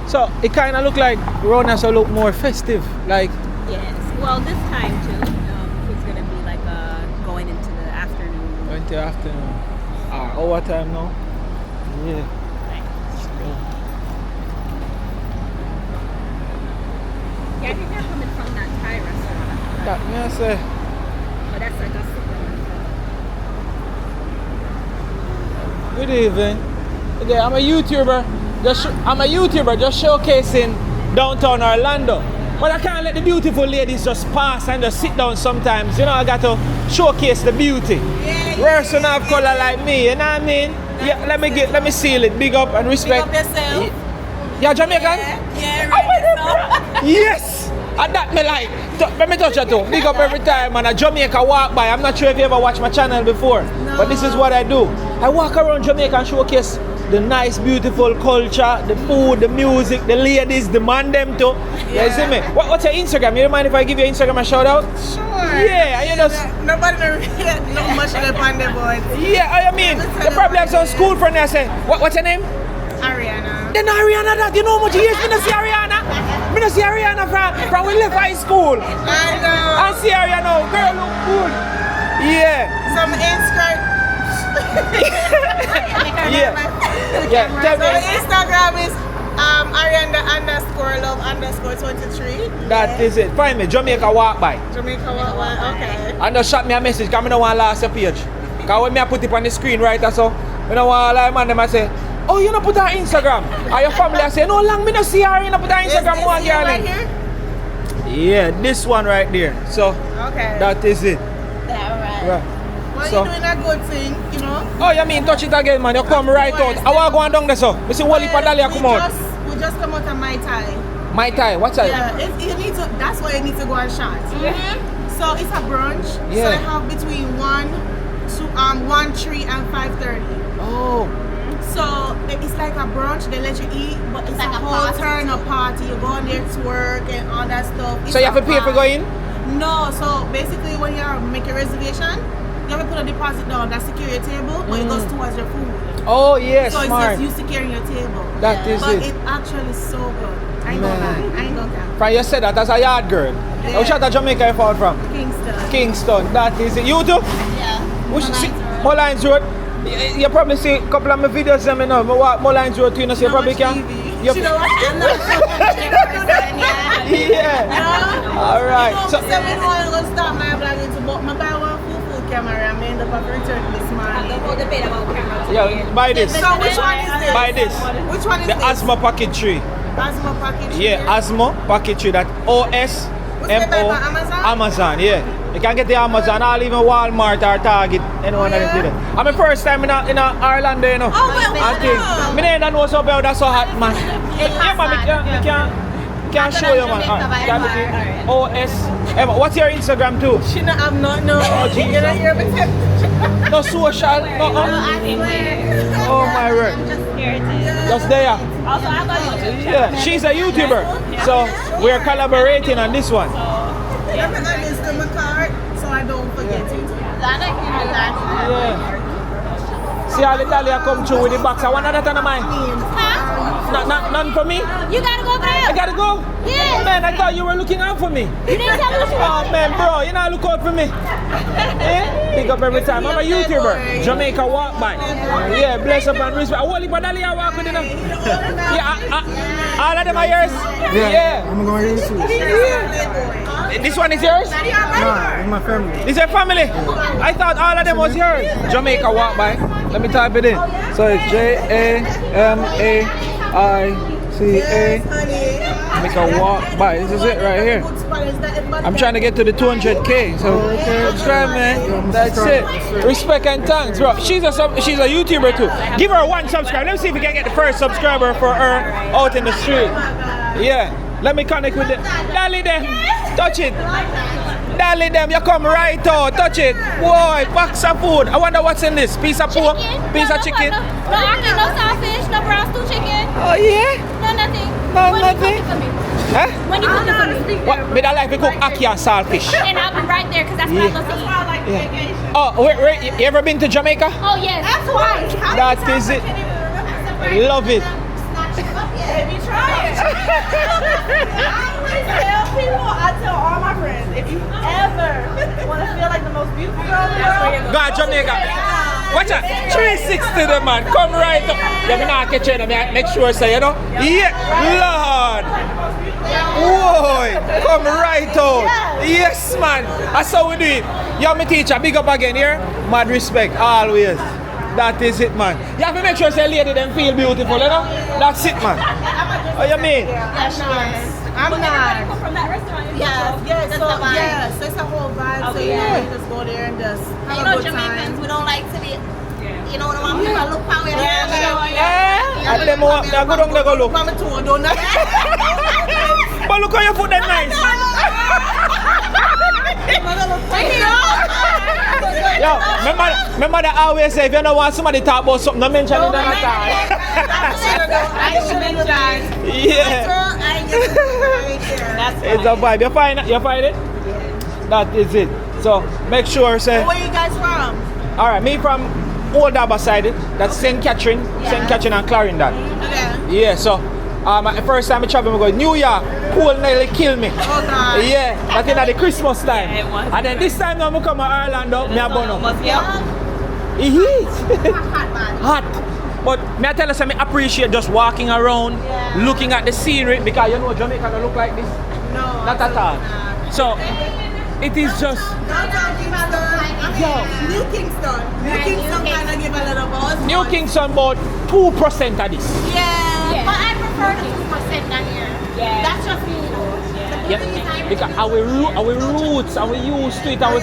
So it kind of look like Rona so look more festive, like. Yes. Well, this time too, it's gonna be like going into the afternoon. Went to afternoon. Our time now. Yeah. Yeah, I think they're coming from that Thai restaurant. That me I say. But that's like a super. Good evening. Okay, I'm a YouTuber. I'm a YouTuber just showcasing downtown Orlando. But I can't let the beautiful ladies just pass and just sit down sometimes. You know, I got to showcase the beauty. Worse than have color like me, you know what I mean? Yeah, let me seal it. Big up and respect. Big up yourself. Yeah, Jamaican? Yeah, Oh, right. yes! And that me like. Let me touch you too. Big up every time and a Jamaica Walk By. I'm not sure if you ever watched my channel before. But this is what I do. I walk around Jamaica and showcase the nice, beautiful culture, the food, the music, the ladies, the man them too. Yeah. You see me? What's your Instagram? You mind if I give your Instagram a shout out? Sure. Yeah, you just. Nobody know much of the panda boy. Yeah, I mean, you probably have some school friend there say, what's your name? Ariana. Then Ariana that, you know how much years me not see Ariana? Me not see Ariana from we left high school. I know. I see Ariana, girl look good. Yeah. Some in-skirt. Yeah. Yeah, tell So the me. Instagram is Ariana_love_23. That is it. Find me, Jamaica Walk By. Jamaica Walk By. Okay. And just shot me a message, because I don't want to last your page. Because when I put it on the screen right so, I don't want to lie man them I say, Oh, you not put her Instagram? Are your family say, no long me no see her, you not put her Instagram one girl. Right here? Yeah, this one right there. So Okay. that is it. Alright. Right. Well, So- you're doing a good thing, you know? Oh, you mean touch it again, man? You come right out. I want to go on down there, so. I see Wally Padalia come out. We just come out of Mai Tai. My tie, what's that? Yeah, you need to. That's why you need to go and shot. So it's a brunch. Yeah. So they have between 1, 3 and 5:30. Oh. So it's like a brunch. They let you eat, but it's like a a whole party. turn up party. You go in there to work and all that stuff. It's So you have to a pay for vibe. going? No. So basically, when you make a reservation, you have to put a deposit down. That secure your table, but it goes towards your food. Oh, yes, So smart. it's just you securing your table. That is But it. it actually so good. I ain't gonna Man. lie. I ain't gonna cap. From you said that as a yard girl. Yeah. Which out of Jamaica you fall from? Kingston. Kingston, that is it. You too? Yeah. Which Mullines Road? You probably see a couple of my videos them now. I walk Mullines Road too, you know, so you probably can. You- You know what? I'm not Yeah. Alright. So, So, I'm going to start my vlogging to book my buy one full camera. I end up having returned this morning. Whole debate about cameras. yeah, buy this. So which one is this? Buy this. Which one is The this? Asthma Package 3. Asthma package. Yeah, here. Asthma Package 3. That OSMO. Amazon? Amazon, yeah. You can get the Amazon, or even Walmart or Target, anyone that did it. I'm my first time in Ireland, you know. Oh, well, I think. Me don't know so well, that's so hot, man. Yeah, man, me can show you, man. Alright. OSMO. What's your Instagram too? She not have no. Jesus. You don't hear me tell. No social, no. Oh my word. Just there. Also, I got YouTube. Yeah, she's a YouTuber, so we're collaborating on this one. Let me add this to my card so I don't forget it. Yeah. See how the Dahlia come through with the box. I want that on mine. None for me. You gotta go over I there. gotta go. Yeah. Man, I thought you were looking out for me. You didn't tell me what you Oh wanted. man, bro, you know look out for me. Eh? Pick up every time. I'm a YouTuber. Jamaica walk by. Yeah, bless up and respect. I want to Dahlia walk with them. Yeah, all of them are yours. Yeah. I'm going to use it. Yeah. This one is yours? Nah, it's my family. This is your family? I thought all of them was yours. Jamaica walk by. Let me type it in. So it's JAMAICA. Jamaica walk by. This is it right here. I'm trying to get to the 200K. So subscribe, man. That's it. Respect and thanks, bro. She's a YouTuber too. Give her 1 subscribe. Let me see if we can get the first subscriber for her out in the street. Yeah. Let me connect with them. Dally them. Touch it. Dally them. You come right out. Touch it. Boy, box of food. I wonder what's in this. Piece of pork. Piece of chicken. No onion, no sausage, no brown stew chicken. Oh yeah. No nothing. No, When nothing. You cook it for me. Huh? When you cook it for me. What? Me that like to cook ackee and saltfish. And I'll be right there because that's what I love to eat. Oh, wait. You ever been to Jamaica? Oh yes. That's why. That is it. Love it. Baby, try it. I always tell people, I tell all my friends, if you ever want to feel like the most beautiful girl in the world, Go to Jamaica. Watch out. 360 the man. Come right up. Let me not catch you. Make sure say, you know. Yeah. Lord. Whoa. Come right out. Yes, man. That's how we do it. Yo, my teacher, big up again here. Mad respect. Always. That is it, man. You have to make sure say lady them feel beautiful, you know? That's it, man. What you mean? I'm not. Come from that restaurant. Yes, so it's a whole vibe. So you know, you just go there and just have a good time. We don't like to be, you know, when I'm people look how we And them walk, they go down, they go look. Mama told don't know. But look how you put that nice. Yo, remember that I always say, if you don't want somebody to talk about something, don't mention it at all. Yeah. It's a vibe. You find it? That is it. So make sure, say. Where you guys from? Alright, me from Old Harbour side, that's St. Catherine and Clarendon. Okay. Yeah, so the first time I travel, I go New York, pool nearly kill me. Oh God. Yeah, that's in the Christmas time. And then this time when I come to Ireland, me a burn up. It heat. Hot. But me I tell you something, I appreciate just walking around, looking at the scenery, because you know Jamaica don't look like this. No. Not at all. So it is just. New Kingston. New Kingston kind of give a little buzz. New Kingston about 2% of this. Yeah, but I prefer the 2% than here. Yeah. That's just me, though. Yeah, because our roots, and we used to it, and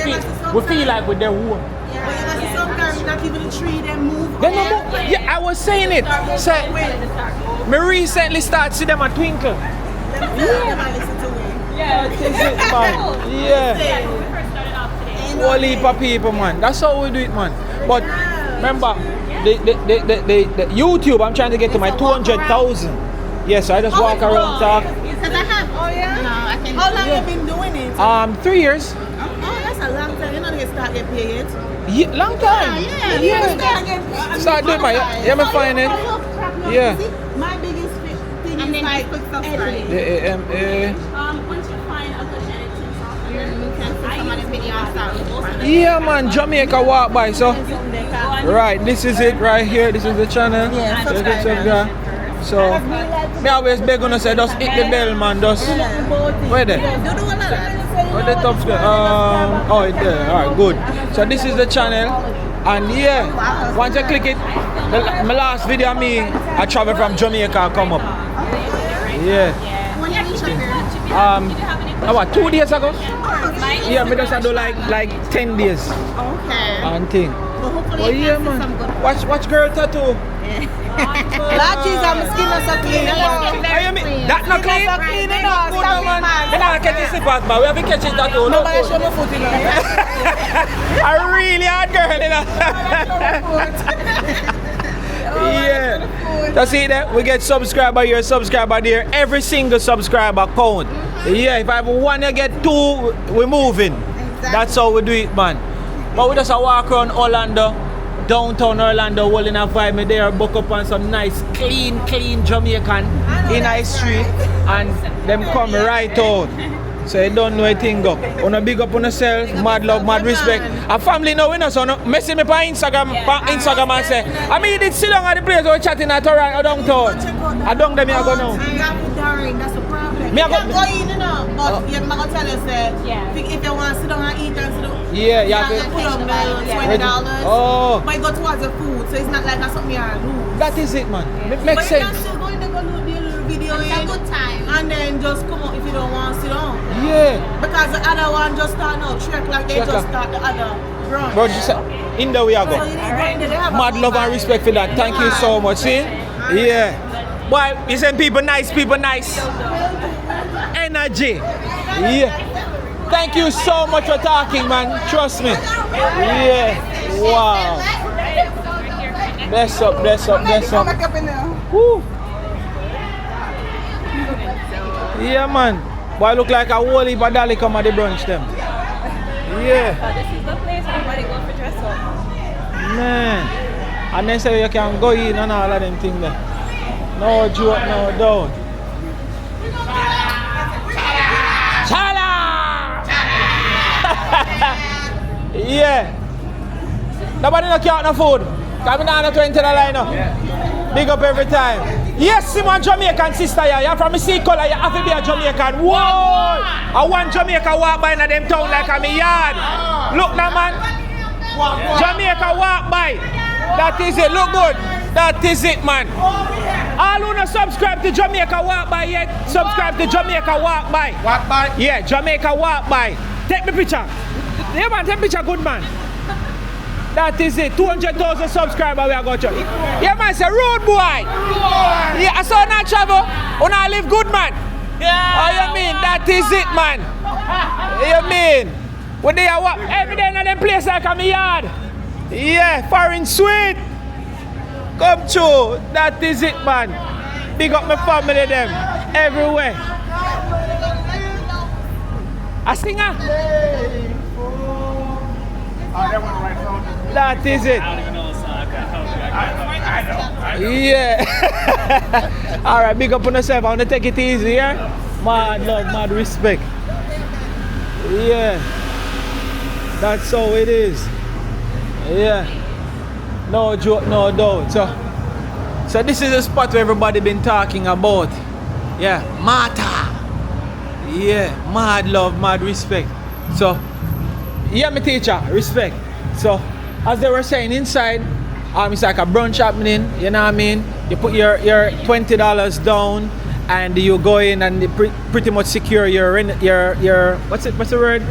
we feel like we're there. But you know, sometimes not even the tree, they move. Then no more. Yeah, I was saying it. Say, me recently started see them a twinkle. Yeah. Listen to it. Yeah. That is it, man. Yeah. When we first started off today. Whole heap of people, man. That's how we do it, man. But remember, the YouTube, I'm trying to get to my 200,000. Yeah, so I just walk around talk. Because I have. Oh, yeah? No, I can. How long have you been doing it? 3 years. Oh, that's a long time. You know, they start getting paid. Yeah, long time. Yeah. Start doing my. Yeah, me find it. Yeah. My biggest thing is like editing. The Once you find a good editing software, You can see some of the videos out. Yeah, man, Jamaica walk by. So, right, this is it right here. This is the channel. Yeah, So, subscribe. so me always beg on say just hit the bell, man. Just where there? Where the top screen? Oh, it's there. Alright, good. So this is the channel, and yeah, once you click it, my last video of me, I travel from Jamaica, come up. Yeah. When you reach up here. What, 2 days ago? Yeah, me just do like 10 days Okay. and thing. But hopefully Oh you yeah, can see some good. man. Watch girl tattoo. Lord Jesus, I'm skin is so clean. Oh, you mean that not clean? Skin is so clean, you know. Good, Stop man. it, man. Me not catch this fast, man. We have to catch it tattoo. No Nobody show good. my foot, you know. A really hard girl, you know. Yeah. So see that we get subscriber here, subscriber there. Every single subscriber count. Yeah. If I have one, you get 2. We're moving. That's how we do it, man. But we just walk around Orlando, downtown Orlando, holding a vibe. Me there, book up on some nice, clean Jamaican in a street, and them come right out. So you don't know a thing go. Wanna big up on yourself, mad love, mad respect. A family now we know, so no message me on Instagram, and say, I mean it's still at the place we're chatting at Toronto downtown. I don't them here go now. That's the problem. Me You I go- can go in, you know, but you're not gonna tell us that if you want to sit down and eat and sit down. Yeah, you yeah. have to put up $20. Oh. But you go towards the food, so it's not like that's something you lose. That is it, man. It But makes you can sense. still go in there, go do the little video It's a in, good time. and then just come out if you don't want to sit down. Yeah. Because the other one just start now, trek like they Trek just up. start the other brunch. Bro, just in there we are So go. you need to go in there, they have a Mad good love and vibe. respect for that. Thank you so much. See? Yeah. Boy, you send people nice, energy. Yeah. Thank you so much for talking, man. Trust me. Yeah. Wow. Bless up. Woo. Yeah, man. Boy, look like a whole heap of dolly come at the brunch them. Yeah. So this is the place everybody go for dress up. Man. And then say you can go in and all of them things there. No joke, no doubt. Chala! Yeah. Nobody no count no food. Coming down to 20 line now. Big up every time. Yes, Simon Jamaican sister, yeah. You're from a sea color, you have to be a Jamaican. Whoa! I want Jamaica walk by in them town like I'm a yard. Look now, man. Jamaica walk by. That is it. Look good. That is it, man. All who not subscribe to Jamaica Walk By yet, subscribe to Jamaica Walk By. Walk by. Yeah, Jamaica Walk By. Take the picture. Yeah, man, take picture, good man. That is it. 200,000 subscribers we are going to. Yeah, man, say road boy. Yeah, I saw not travel. When I live good, man. Yeah. Oh, you mean? That is it, man. You mean? When they are what? Every day in them place like I'm a yard. Yeah, foreign sweet. Come true. That is it, man. Big up my family, them. Everywhere. A singer? That is it. I don't even know the song. I can't help you. Yeah. All right, big up on yourself. I want to take it easy, yeah? Mad love, mad respect. Yeah. That's how it is. Yeah. No joke, no doubt. So this is the spot where everybody been talking about. Yeah, Mata. Yeah, mad love, mad respect. So, yeah, my teacher, respect. So, as they were saying inside, it's like a brunch happening, you know what I mean? You put your $20 down and you go in and you pretty much secure your what's the word?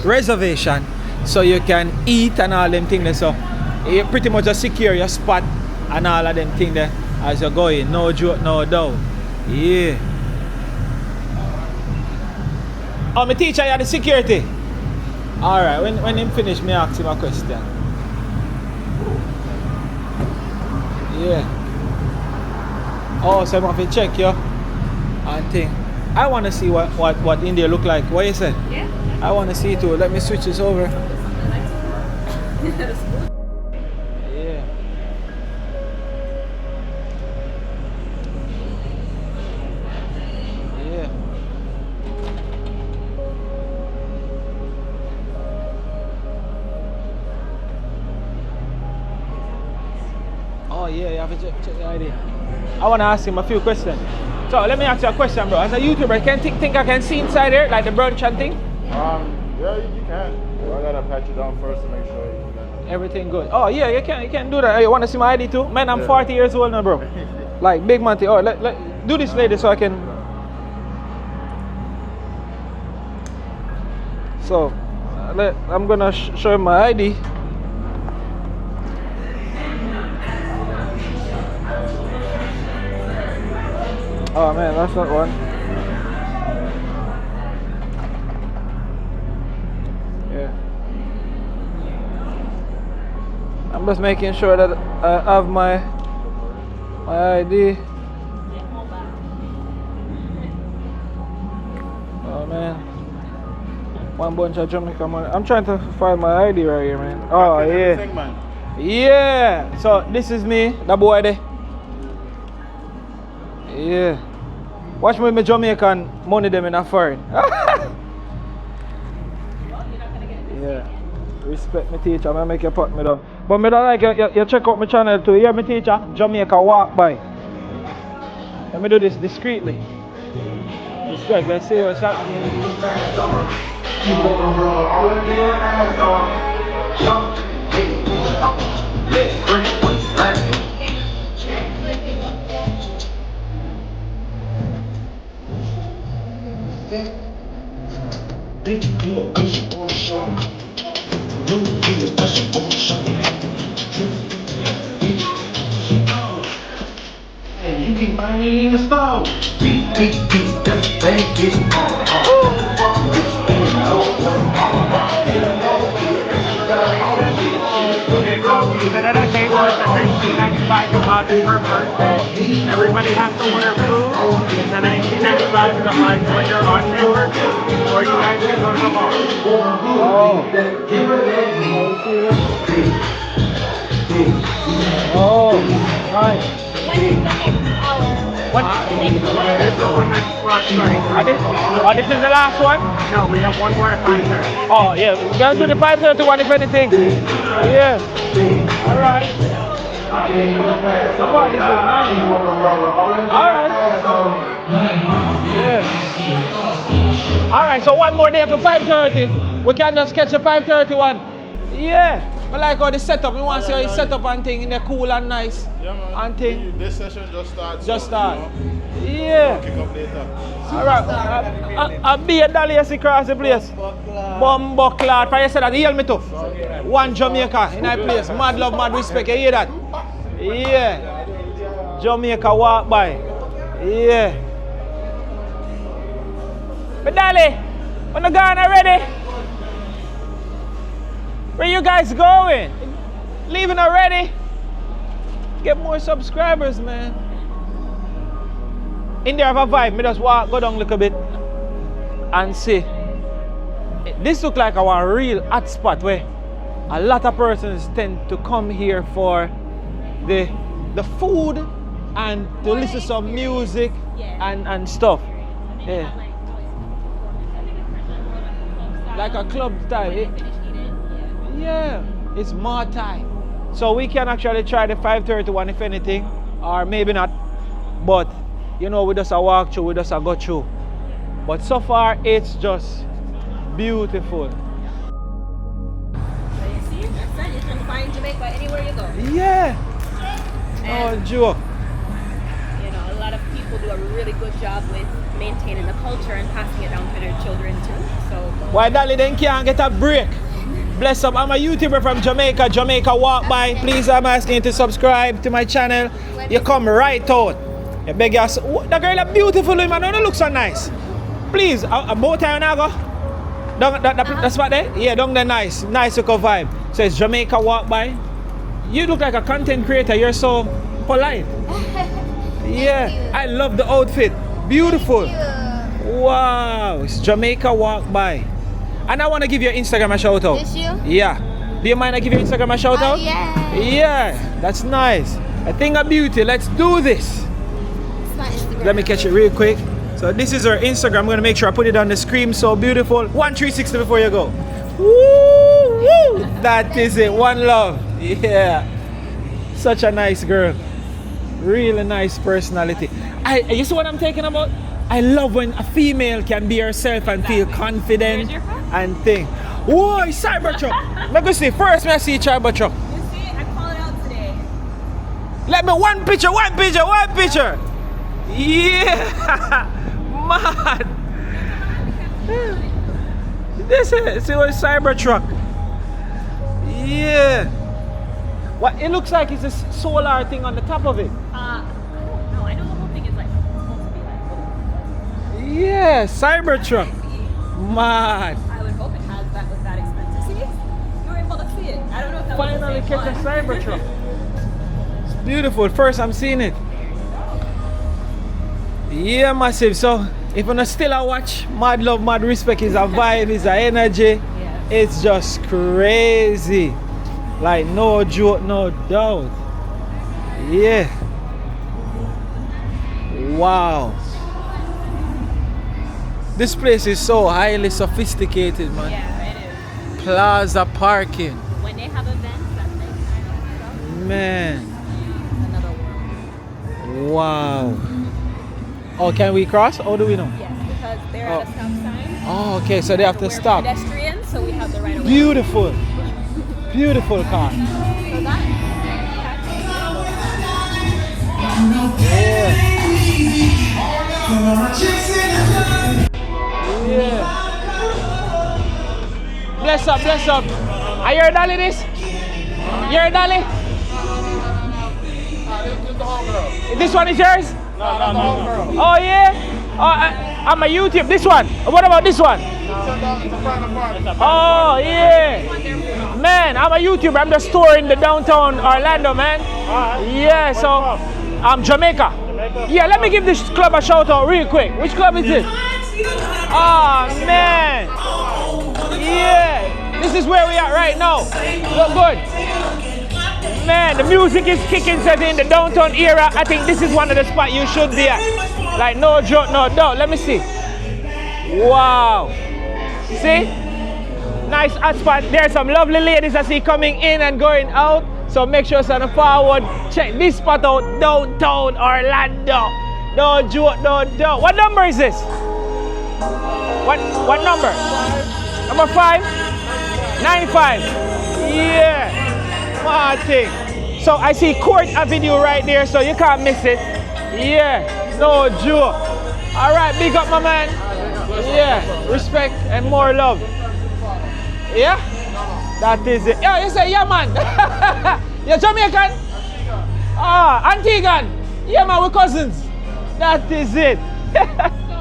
Reservation. So you can eat and all them things there. So you pretty much just secure your spot and all of them things there as you go in. No joke, no doubt. Yeah. Oh, my teacher, you are the security. Alright, when him finish, me ask him a question. Yeah. Oh, so I'm have to check you. I think I want to see what India look like. What you say? Yeah. I want to see it too. Let me switch this over. Yeah. Yeah. Oh yeah, you have to check the ID. I want to ask him a few questions. So let me ask you a question, bro. As a YouTuber, can think I can see inside here, like the brunch and thing? Yeah, you can. I gotta pat you down first to make sure you got Everything good. Oh yeah, you can do that. You want to see my ID too? Man, I'm 40 years old now, bro. Like big money. Oh, let do this, lady, so I can. So, I'm gonna show you my ID. Oh man, that's not one. Yeah. I'm just making sure that I have my ID. Oh man. One bunch of Jamaica money. I'm trying to find my ID right here, man. Oh yeah. Yeah. So this is me, the boy there. Yeah. Watch me with my Jamaican money them in a foreign. Yeah. Respect my teacher, I make you put me down. But me don't like you check out my channel too. Yeah, my teacher, Jamaica walk by. Let me do this discreetly. Respect, let's see what's happening. You can find the stone. Beat, that's the thing, get Everybody has to wear blue. And then 1995 is the line when you're on network, or you guys can go to the bar. Oh, right. What? This is the last one? No, we have one more at 5:30. Oh, yeah. We're going to do the 531 if anything. Yeah. All right. Alright. Yeah. Alright, so one more day after 5:30. We can just catch a 5:31. Yeah. I like how the setup. We want to see how the setup and thing in there cool and nice. Yeah, man. And thing. This session just starts. Just start. You know, Yeah. kick up later. Alright. I'll be a dolly as he cross the place. Bumbo clad. For you said that, you hear me too? One Jamaica in that place. Mad love, mad respect. You hear that? Yeah. Jamaica walk by. Yeah. But dolly, when the gone already? Where you guys going? Leaving already? Get more subscribers, man. In there have a vibe. Me just walk, go down a little bit and see. This look like our real hot spot where a lot of persons tend to come here for the food and to listen to some music and stuff. Yeah. Like a club style. Yeah, it's more time. So we can actually try the 5:31 if anything, or maybe not. But you know, we just a walk through, we just a go through. But so far it's just Beautiful. So you see, that's it. You can find Jamaica anywhere you go. Yeah. No And, joke. you know, a lot of people do a really good job with maintaining the culture and passing it down to their children too. So Why Dolly then can't get a break? Bless up. I'm a YouTuber from Jamaica. Jamaica walk by. Please, I'm asking you to subscribe to my channel. You come right out. You beg you. The girl is beautiful, man. Don't look so nice. Please, a bow tie now go. That spot there? Yeah, down there nice. Nice look of vibe. Says Jamaica walk by. You look like a content creator. You're so polite. Yeah, I love the outfit. Beautiful. Wow, it's Jamaica walk by. And I want to give your Instagram a shout out. This you? Yeah. Do you mind I give your Instagram a shout out? Yeah. Yeah, that's nice. A thing of beauty. Let's do this. It's my Instagram. Let me catch it real quick. So this is her Instagram. I'm gonna make sure I put it on the screen. So beautiful. 1-360 before you go. Woo, woo. That is it. One love. Yeah. Such a nice girl. Really nice personality. You see what I'm talking about? I love when a female can be herself and feel confident and think. Whoa, it's Cybertruck. Let me see. First, I see Cybertruck. you see it, I call it out today. Let me one picture. Yeah. Man. This is see what Cybertruck. Yeah. What it looks like is a solar thing on the top of it. I don't know. I know the whole thing is like supposed to be like. Yeah, Cybertruck. Man. I would hope it has that with that expensive. See, you were able to see it. I don't know if that Finally was the same catch a one. Cybertruck. It's beautiful. First I'm seeing it. Yeah, massive. So if you're still a watch, mad love, mad respect is a vibe, is a energy. Yeah. It's just crazy. Like no joke, no doubt. Yeah. Wow. This place is so highly sophisticated, man. Yeah, it is. Plaza parking. When they have events, that nighttime and stuff, Man. another world. Wow. Oh, can we cross? Or do we know? Yes, because they're at a stop sign. Oh, okay, so they have to We're stop. pedestrians, so we have the right of way. Beautiful. Beautiful car. So that. Yeah. Yeah. Bless up, bless up. Are you a dolly this? You're a dolly? This one is yours? No. Oh yeah? Oh, I'm a YouTube. This one. What about this one? Oh yeah. Man, I'm a YouTuber. I'm the store in the downtown Orlando, man. Yeah, so I'm Jamaica. Yeah, let me give this club a shout out real quick. Which club is this? Oh man. Yeah. This is where we are right now. Look good. Man, the music is kicking set in the downtown area. I think this is one of the spots you should be at. Like no joke, no doubt. Let me see. Wow. See? Nice hot spot. There's some lovely ladies I see coming in and going out. So make sure stand forward. Check this spot out. Downtown Orlando. No joke, no doubt. What number is this? What number? Number 5? 95. Yeah. Martin. So I see Court Avenue right there, so you can't miss it. Yeah. No joke. All right, big up my man. Yeah. Respect and more love. Yeah? That is it. Yeah, you say, yeah, man. You're Jamaican? Ah, Antiguan. Yeah, man, we're cousins. That is it. So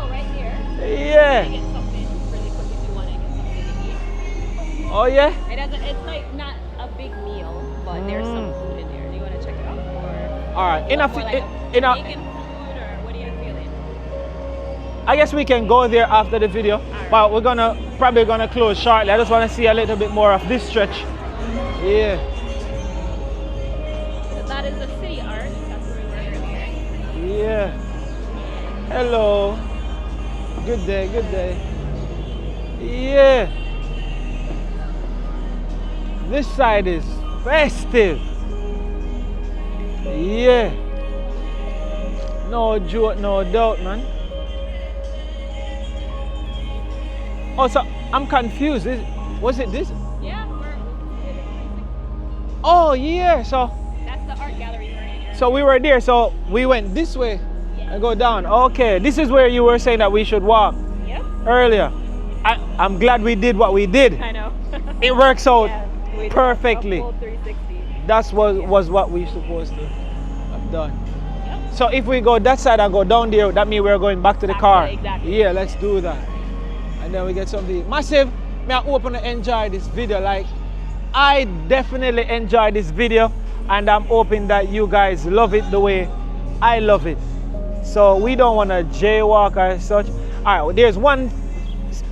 right here. Yeah. Get something really quick if you want to get something to eat. Oh, yeah? It's like not a big meal, but there's some food in there. Do you want to check it out? Or All right. you want more like Jamaican food, or what are you feeling? I guess we can go there after the video, but we're probably gonna close shortly. I just want to see a little bit more of this stretch. Yeah. So that is the CityArts. That's where we were earlier. Yeah. Hello. Good day, good day. Yeah. This side is festive. Yeah. No joke, no doubt, man. Oh, so I'm confused. Was it this? Yeah, Oh, yeah. So that's the art gallery right here. so we were there. So we went this way and go down. Okay, this is where you were saying that we should walk Yep. earlier. I'm glad we did what we did. I know. It works out Yeah, we did perfectly. a full 360. That's was what we supposed to have done. Yep. So if we go that side and go down there, that means we're going back to the car. Exactly. Yeah, let's do that. And then we get something massive. May I open and enjoy this video? Like, I definitely enjoy this video, and I'm hoping that you guys love it the way I love it. So we don't want to jaywalk as such. All right, there's one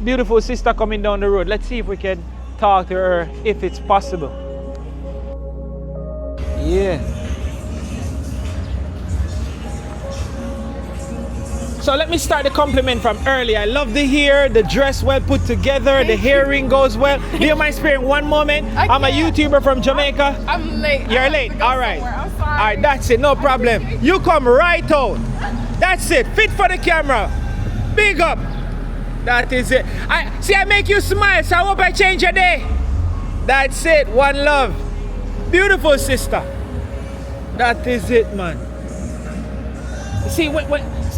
beautiful sister coming down the road. Let's see if we can talk to her if it's possible. Yeah. So let me start the compliment from earlier. I love the hair, the dress well put together, the earring goes well. Do you mind sparing one moment? I'm a YouTuber from Jamaica. I'm late. You're late. All right. I'm sorry. All right, that's it. No problem. You come right out. That's it. Fit for the camera. Big up. That is it. I make you smile, so I hope I change your day. That's it. One love. Beautiful sister. That is it, man. See,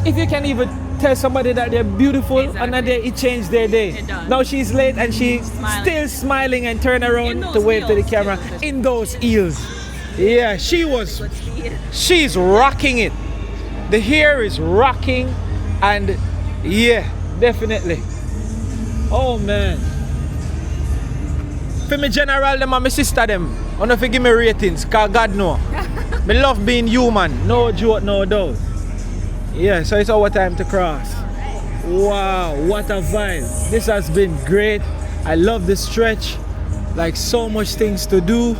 if you can even tell somebody that they're beautiful on a day, it changed their day. It does. Now she's late and she's still smiling and turn around to wave to the camera in those heels. Yeah, she's rocking it. The hair is rocking, and yeah, definitely. Oh man. For me general them and my sister them, I don't know if you give me ratings, cause God know. Me love being human, no joke, no doubt. Yeah, so it's our time to cross. Wow, what a vibe. This has been great. I love the stretch. Like, so much things to do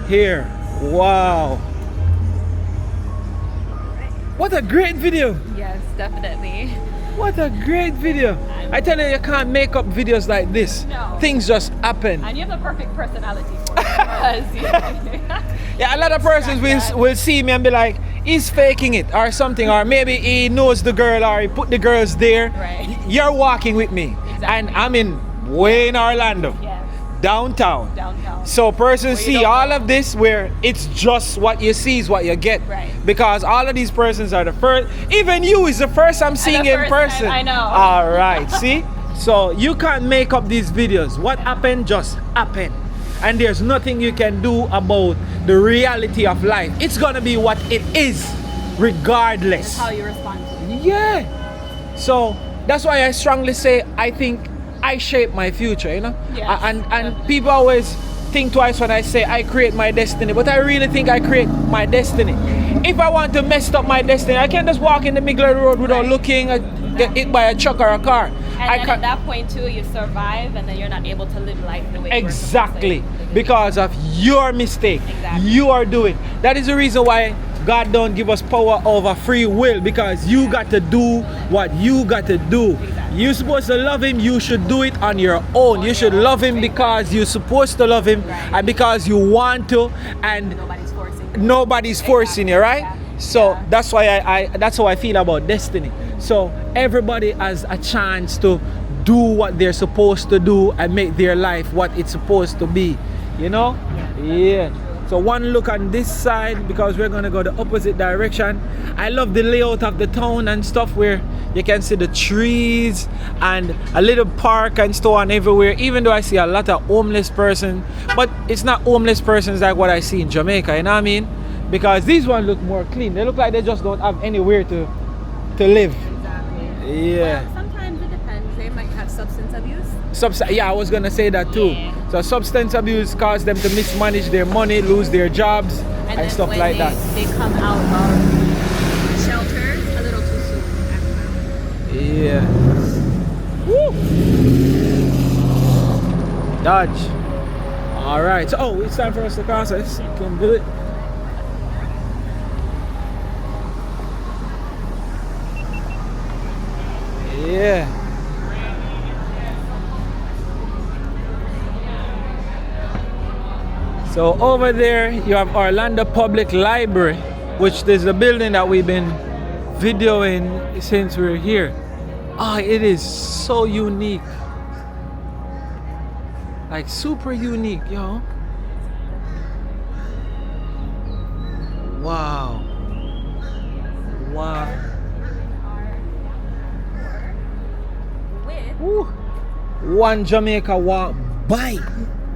here. Wow. What a great video. Yes, definitely. What a great video. I tell you can't make up videos like this. No. Things just happen. And you have the perfect personality for it. Yeah, a lot of persons will see me and be like, he's faking it or something, or maybe he knows the girl or he put the girls there. Right. You're walking with me. Exactly. And I'm way in Orlando. Yes. Downtown. Downtown. So persons Where you see don't all know. of this where it's just what you see is what you get. Right. Because all of these persons are the first. Even you is the first I'm seeing the in first person. time, I know. All right. See? So you can't make up these videos. What happened just happened. And there's nothing you can do about the reality of life. It's gonna be what it is, regardless. That's how you respond to it. Yeah. So that's why I strongly say I think I shape my future, you know? Yes, And people always think twice when I say I create my destiny, but I really think I create my destiny. If I want to mess up my destiny, I can't just walk in the middle of the road without looking, get hit by a truck or a car. And then at that point too, you survive, and then you're not able to live life the way Exactly, you were supposed to. because of your mistake. Exactly. You are doing. That is the reason why God don't give us power over free will, because you got to do what you got to do. Exactly. You're supposed to love him, you should do it on your own. You should love him because you're supposed to love him, and because you want to, and nobody's forcing you, right? So that's why that's how I feel about destiny. So everybody has a chance to do what they're supposed to do and make their life what it's supposed to be, you know? Yeah. So one look on this side, because we're gonna go the opposite direction. I love the layout of the town and stuff, where you can see the trees and a little park and so on everywhere, even though I see a lot of homeless persons, but it's not homeless persons like what I see in Jamaica, you know what I mean? Because these ones look more clean. They look like they just don't have anywhere to live. Exactly. Yeah. Well, sometimes it depends. They might have substance abuse. Yeah, I was gonna say that too. Yeah. So substance abuse causes them to mismanage their money, lose their jobs, and then stuff when like that. They come out of shelters a little too soon. Yeah. Woo. Dodge. All right. So, oh, it's time for us to cross. Let's can do it. Yeah. So over there you have Orlando Public Library, which is the building that we've been videoing since we're here. Ah, it is so unique, Like super unique, yo. Wow. Wow. With Woo. One Jamaica walk by.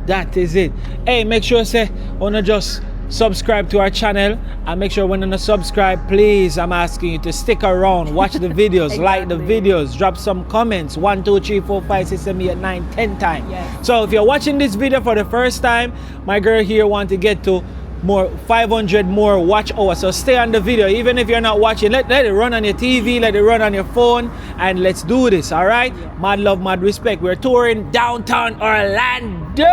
That is it. Hey, make sure say wanna just subscribe to our channel, and make sure when you subscribe, please, I'm asking you to stick around, watch the videos, like the videos, drop some comments 1 2 3 4 5 6 7 8 9 10 times. Yes. So if you're watching this video for the first time, my girl here want to get to more 500 more watch hours, so stay on the video. Even if you're not watching, let it run on your TV, let it run on your phone, and let's do this. All right, mad love, mad respect. We're touring downtown Orlando.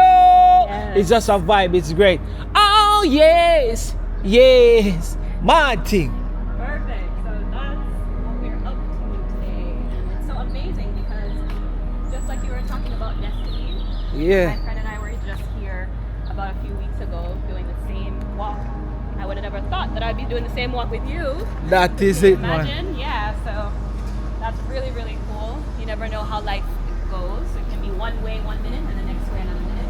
It's just a vibe, it's great. Oh yes, yes, mad thing. perfect. So that's what we're up to today. And it's so amazing because just like you were talking about destiny, Yeah, my friend and I were just here about a few weeks ago doing the same walk. I would have never thought that I'd be doing the same walk with you. that is Can you it, man. imagine? Yeah, so that's really, really cool. You never know how life goes. It can be one way 1 minute and the next way another minute.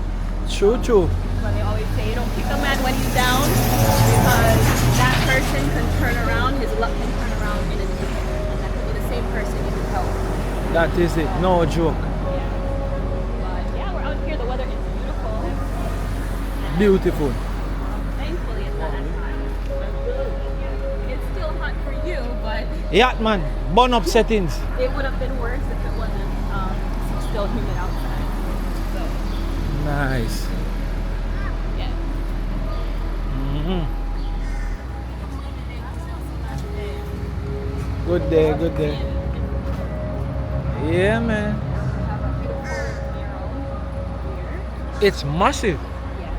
True, true. But they always say, don't kick a man when he's down, because that person can turn around, his luck can turn around in an instant. And that could be the same person you can help. That is it. No joke. But yeah, we're out here. The weather is beautiful. Beautiful. Thankfully, it's not as hot. It's still hot for you, but Yeah, man. Burn up settings. it would have been worse if it wasn't still humid outside. So, Nice. yeah. Mhm. Good day, good day. Yeah, man. We have a beautiful mural here. It's massive. Yes.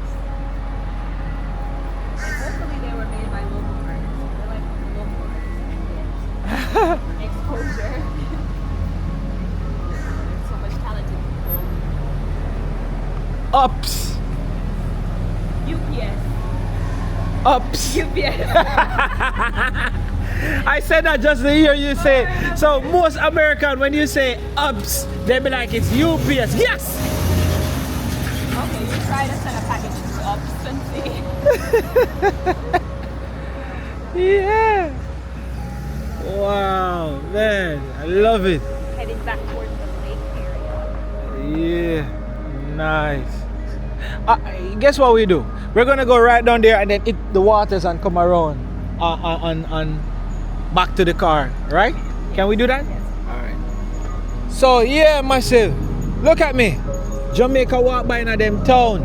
And hopefully they were made by local artists. They're like local artists. Exposure. There's so much talented people. Ups. UPS. Ups. UPS. I said that just to hear you say. So most American, when you say ups, they be like it's UPS. Yes. Okay, you try to send a package to Ups and see. Yeah. Wow, man, I love it. Heading back towards the lake area. Yeah, nice. Guess what we do? We're gonna go right down there and then hit the waters and come around on back to the car, right? Can we do that? Yes. All right. So yeah, massive. Look at me. Jamaica walk by in a them town,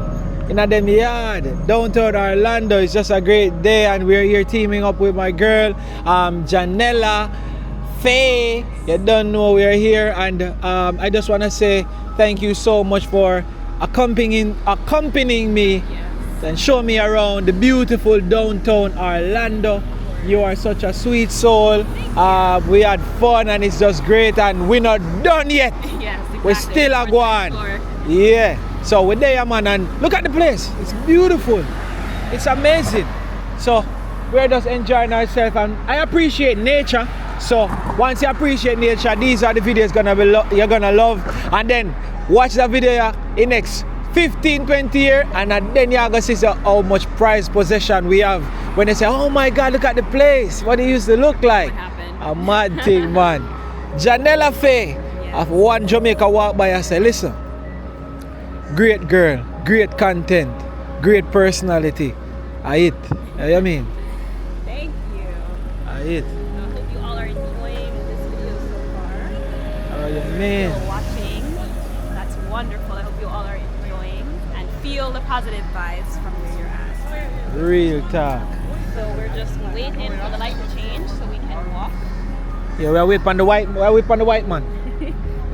in a them yard, downtown Orlando. It's just a great day, and we're here teaming up with my girl, Janella, Faye. You don't know we're here, and I just want to say thank you so much for accompanying me and show me around the beautiful downtown Orlando. You are such a sweet soul. We had fun and it's just great, and we're not done yet. Yes, exactly. We're still a go on. Explore. Yeah. So we're there, man, and look at the place. It's beautiful. It's amazing. So we're just enjoying ourselves, and I appreciate nature. So once you appreciate nature, these are the videos you're gonna love, and then watch the video in next 15-20 years, and then you're gonna see how much prized possession we have when they say, oh my god, look at the place, what it used to look like. What happened? A mad thing, man. Janella Faye of One Jamaica walk by and say, listen, great girl, great content, great personality. I it. You know what I mean? Thank you. I it. I hope you all are enjoying this video so far. Oh, you If mean? you're watching, that's wonderful. I hope you all are enjoying and feel the positive vibes from where you're at. Real talk. So we're just waiting for the light to change so we can walk. Yeah, we're waiting on the white man.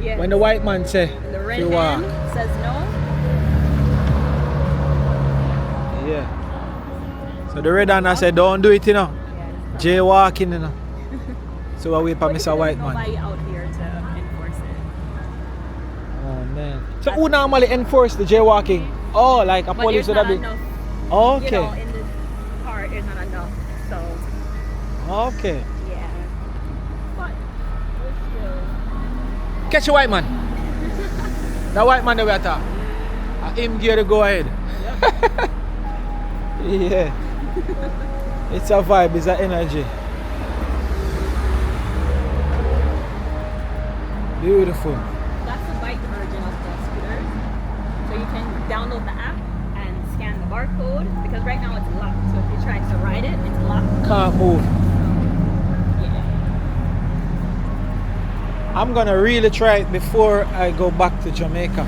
Yes. When the white man say, The red you man walk. says no. Yeah. So the red man said, don't do it, you know. Yes. Jaywalking, you know. So I wait for But Mr. there's White Man. nobody out here to enforce it. Oh man. So who normally enforce the jaywalking? Oh, like a But police there's would not have enough, been. you know, Okay. in this part there's not enough. So Okay. yeah. But we're still Catch a white man. The white man that we are talking. Him gear to go ahead. Yeah. It's a vibe, it's an energy. Beautiful. That's the bike version of the scooters. So you can download the app and scan the barcode because right now it's locked. So if you try to ride it, it's locked. Can't move. Yeah. I'm gonna really try it before I go back to Jamaica.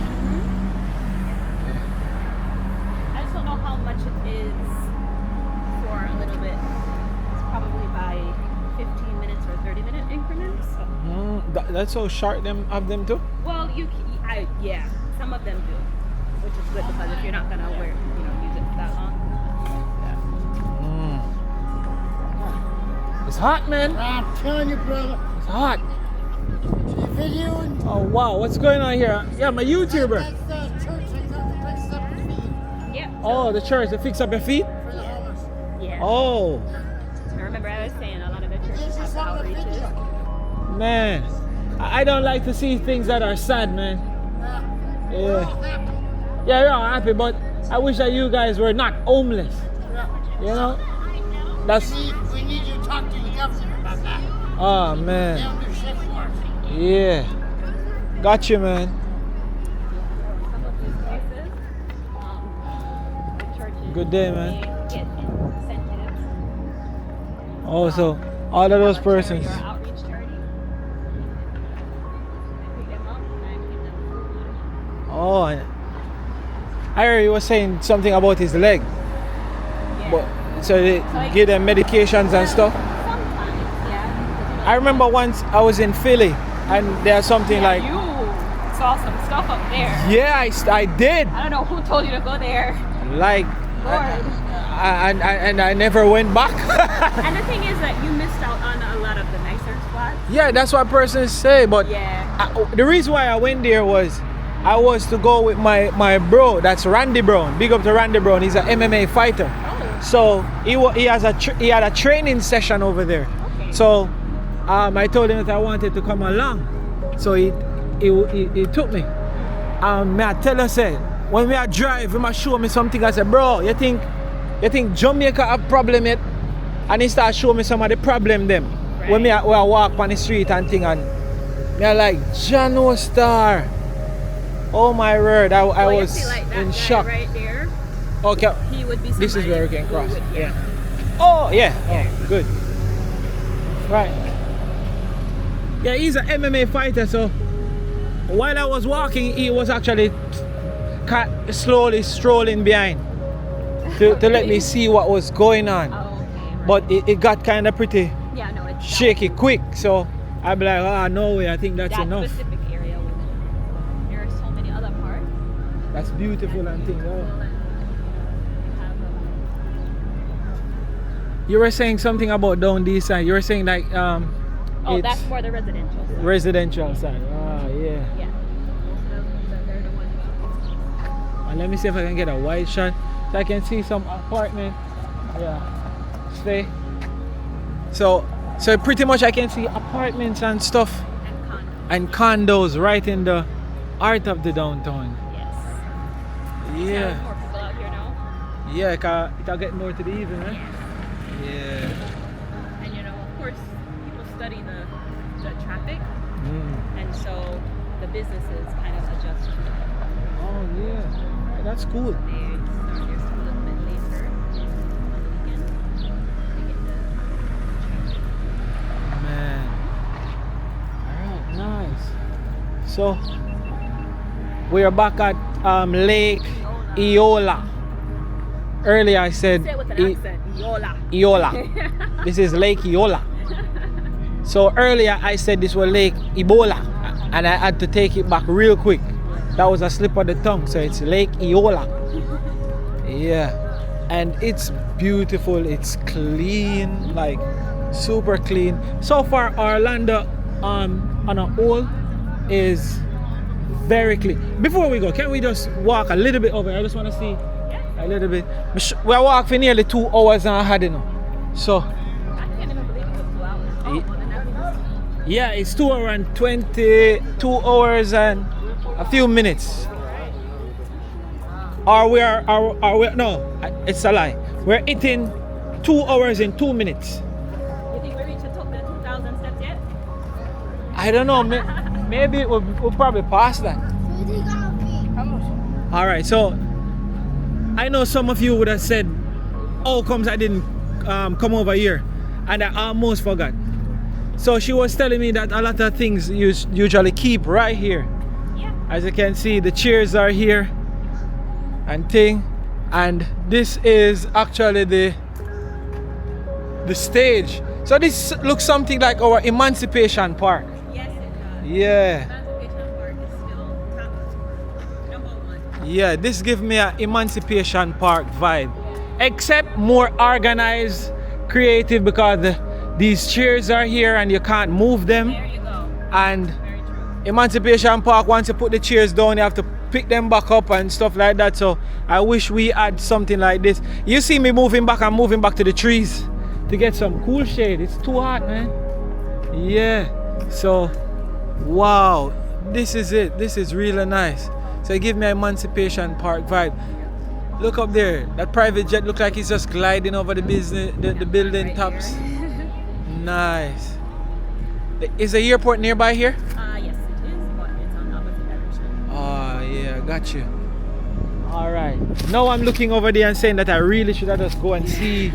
I just don't know how much it is for a little bit. It's probably by 15 minutes or 30-minute increments. So. That's how short them have them too? Well, yeah, some of them do, which is good because if you're not gonna use it that long. It's hot, man. I'm telling you, brother. It's hot. Video. Oh wow, what's going on here? Yeah, I'm a YouTuber. That's the church that comes to fix up the feet Yep. Oh, the church to fix up your feet? for the homeless. Yeah. Oh, I remember I was saying a lot of the churches have the outreaches. man. I don't like to see things that are sad, man. Yeah. Yeah, you're all happy, but I wish that you guys were not homeless. You know? That's. We need you to talk to the government about that. Oh, man. They'll do shit for us. Yeah. Got you, man. Some of these places, the churches, Good day, man. they get incentives. Oh, so all of those persons. Your outreach charity. They pick them up and give them food. Oh, I heard he was saying something about his leg. Yeah. But so they give them medications and stuff. Sometimes, yeah. I remember once I was in Philly and there's something like, You saw some stuff up there. yeah, I did. I don't know who told you to go there. Like, Lord. and I never went back. And the thing is that you missed out on a lot of the nicer spots. Yeah, that's what persons say. But Yeah. the reason why I went there was I was to go with my bro. That's Randy Brown. Big up to Randy Brown. He's an MMA fighter. Oh. So he had a training session over there. Okay. So I told him that I wanted to come along. So he took me. May I tell you, say, when we are drive, he must show me something. I said, bro, you think Jamaica have problem yet? And he started showing me some of the problem them. Right. When I walk on the street and thing, and me are like, Jano Star. Oh my word, I Well, you was see, like, that in guy shock. right there. Okay, He would be. this is somebody where we can who cross. would- Yeah. Oh yeah. Oh, good. Right. Yeah, he's an MMA fighter. So while I was walking, he was actually slowly strolling behind to let me see what was going on. Oh, okay. Right. But it got kind of pretty Yeah, no, it's shaky quick. So I'd be like, ah, no way. I think that's that enough. specific area. There are so many other parts. That's beautiful and things. Oh. You were saying something about down this side. You were saying like Oh, it's that's more the residential side. residential side. Ah, yeah. Yeah. Most of them, they're the ones. And let me see if I can get a wide shot so I can see some apartment. Yeah. Stay. So pretty much I can see apartments and stuff And condos. and condos right in the heart of the downtown. Yes. Yeah. There's more people out here now. Yeah, it'll get more to the evening, eh? Yeah. And of course, people study the traffic, Mm. and so the businesses kind of adjust to it. Oh yeah. That's cool. They start their school a little bit later on the weekend. They get the traffic. Man. Alright, nice. So we are back at Lake Eola. Earlier I said Say it with an accent. Eola. Eola. This is Lake Eola. So earlier I said this was Lake Ebola, and I had to take it back real quick. That was a slip of the tongue. So it's Lake Eola. Yeah. And it's beautiful. It's clean, like super clean. So far Orlando on a whole is very clean. Before we go, can we just walk a little bit over? I just want to see a little bit. We walked for nearly 2 hours and a half, you know. So I can't even believe it was 2 hours. Oh, well, then that means yeah, it's 2 hours and 22 hours and a few minutes. or no, it's a lie. We're eating 2 hours and 2 minutes. You think we reached the 2,000 steps yet? I don't know. Maybe we'll probably pass that. All right. So I know some of you would have said, "Oh, comes I didn't come over here," and I almost forgot. So she was telling me that a lot of things you usually keep right here. Yeah. As you can see, the chairs are here and thing, and this is actually the stage. So this looks something like our Emancipation Park. Yes, it does. Yeah. Emancipation Park is still #1. Yeah, this gives me an Emancipation Park vibe. Except more organized, creative, because these chairs are here and you can't move them. There you go. And Very true. Emancipation Park, once you put the chairs down, you have to pick them back up and stuff like that. So I wish we had something like this. You see me moving back, I'm moving back to the trees to get some cool shade. It's too hot, man. Yeah. So, wow. This is it. This is really nice. So it gives me an Emancipation Park vibe. Look up there. That private jet look like it's just gliding over the building Right tops. here. Nice. Is the airport nearby here? Yes, it is, but it's on opposite direction. Oh yeah, got you. All right. Now I'm looking over there and saying that I really should have just go and see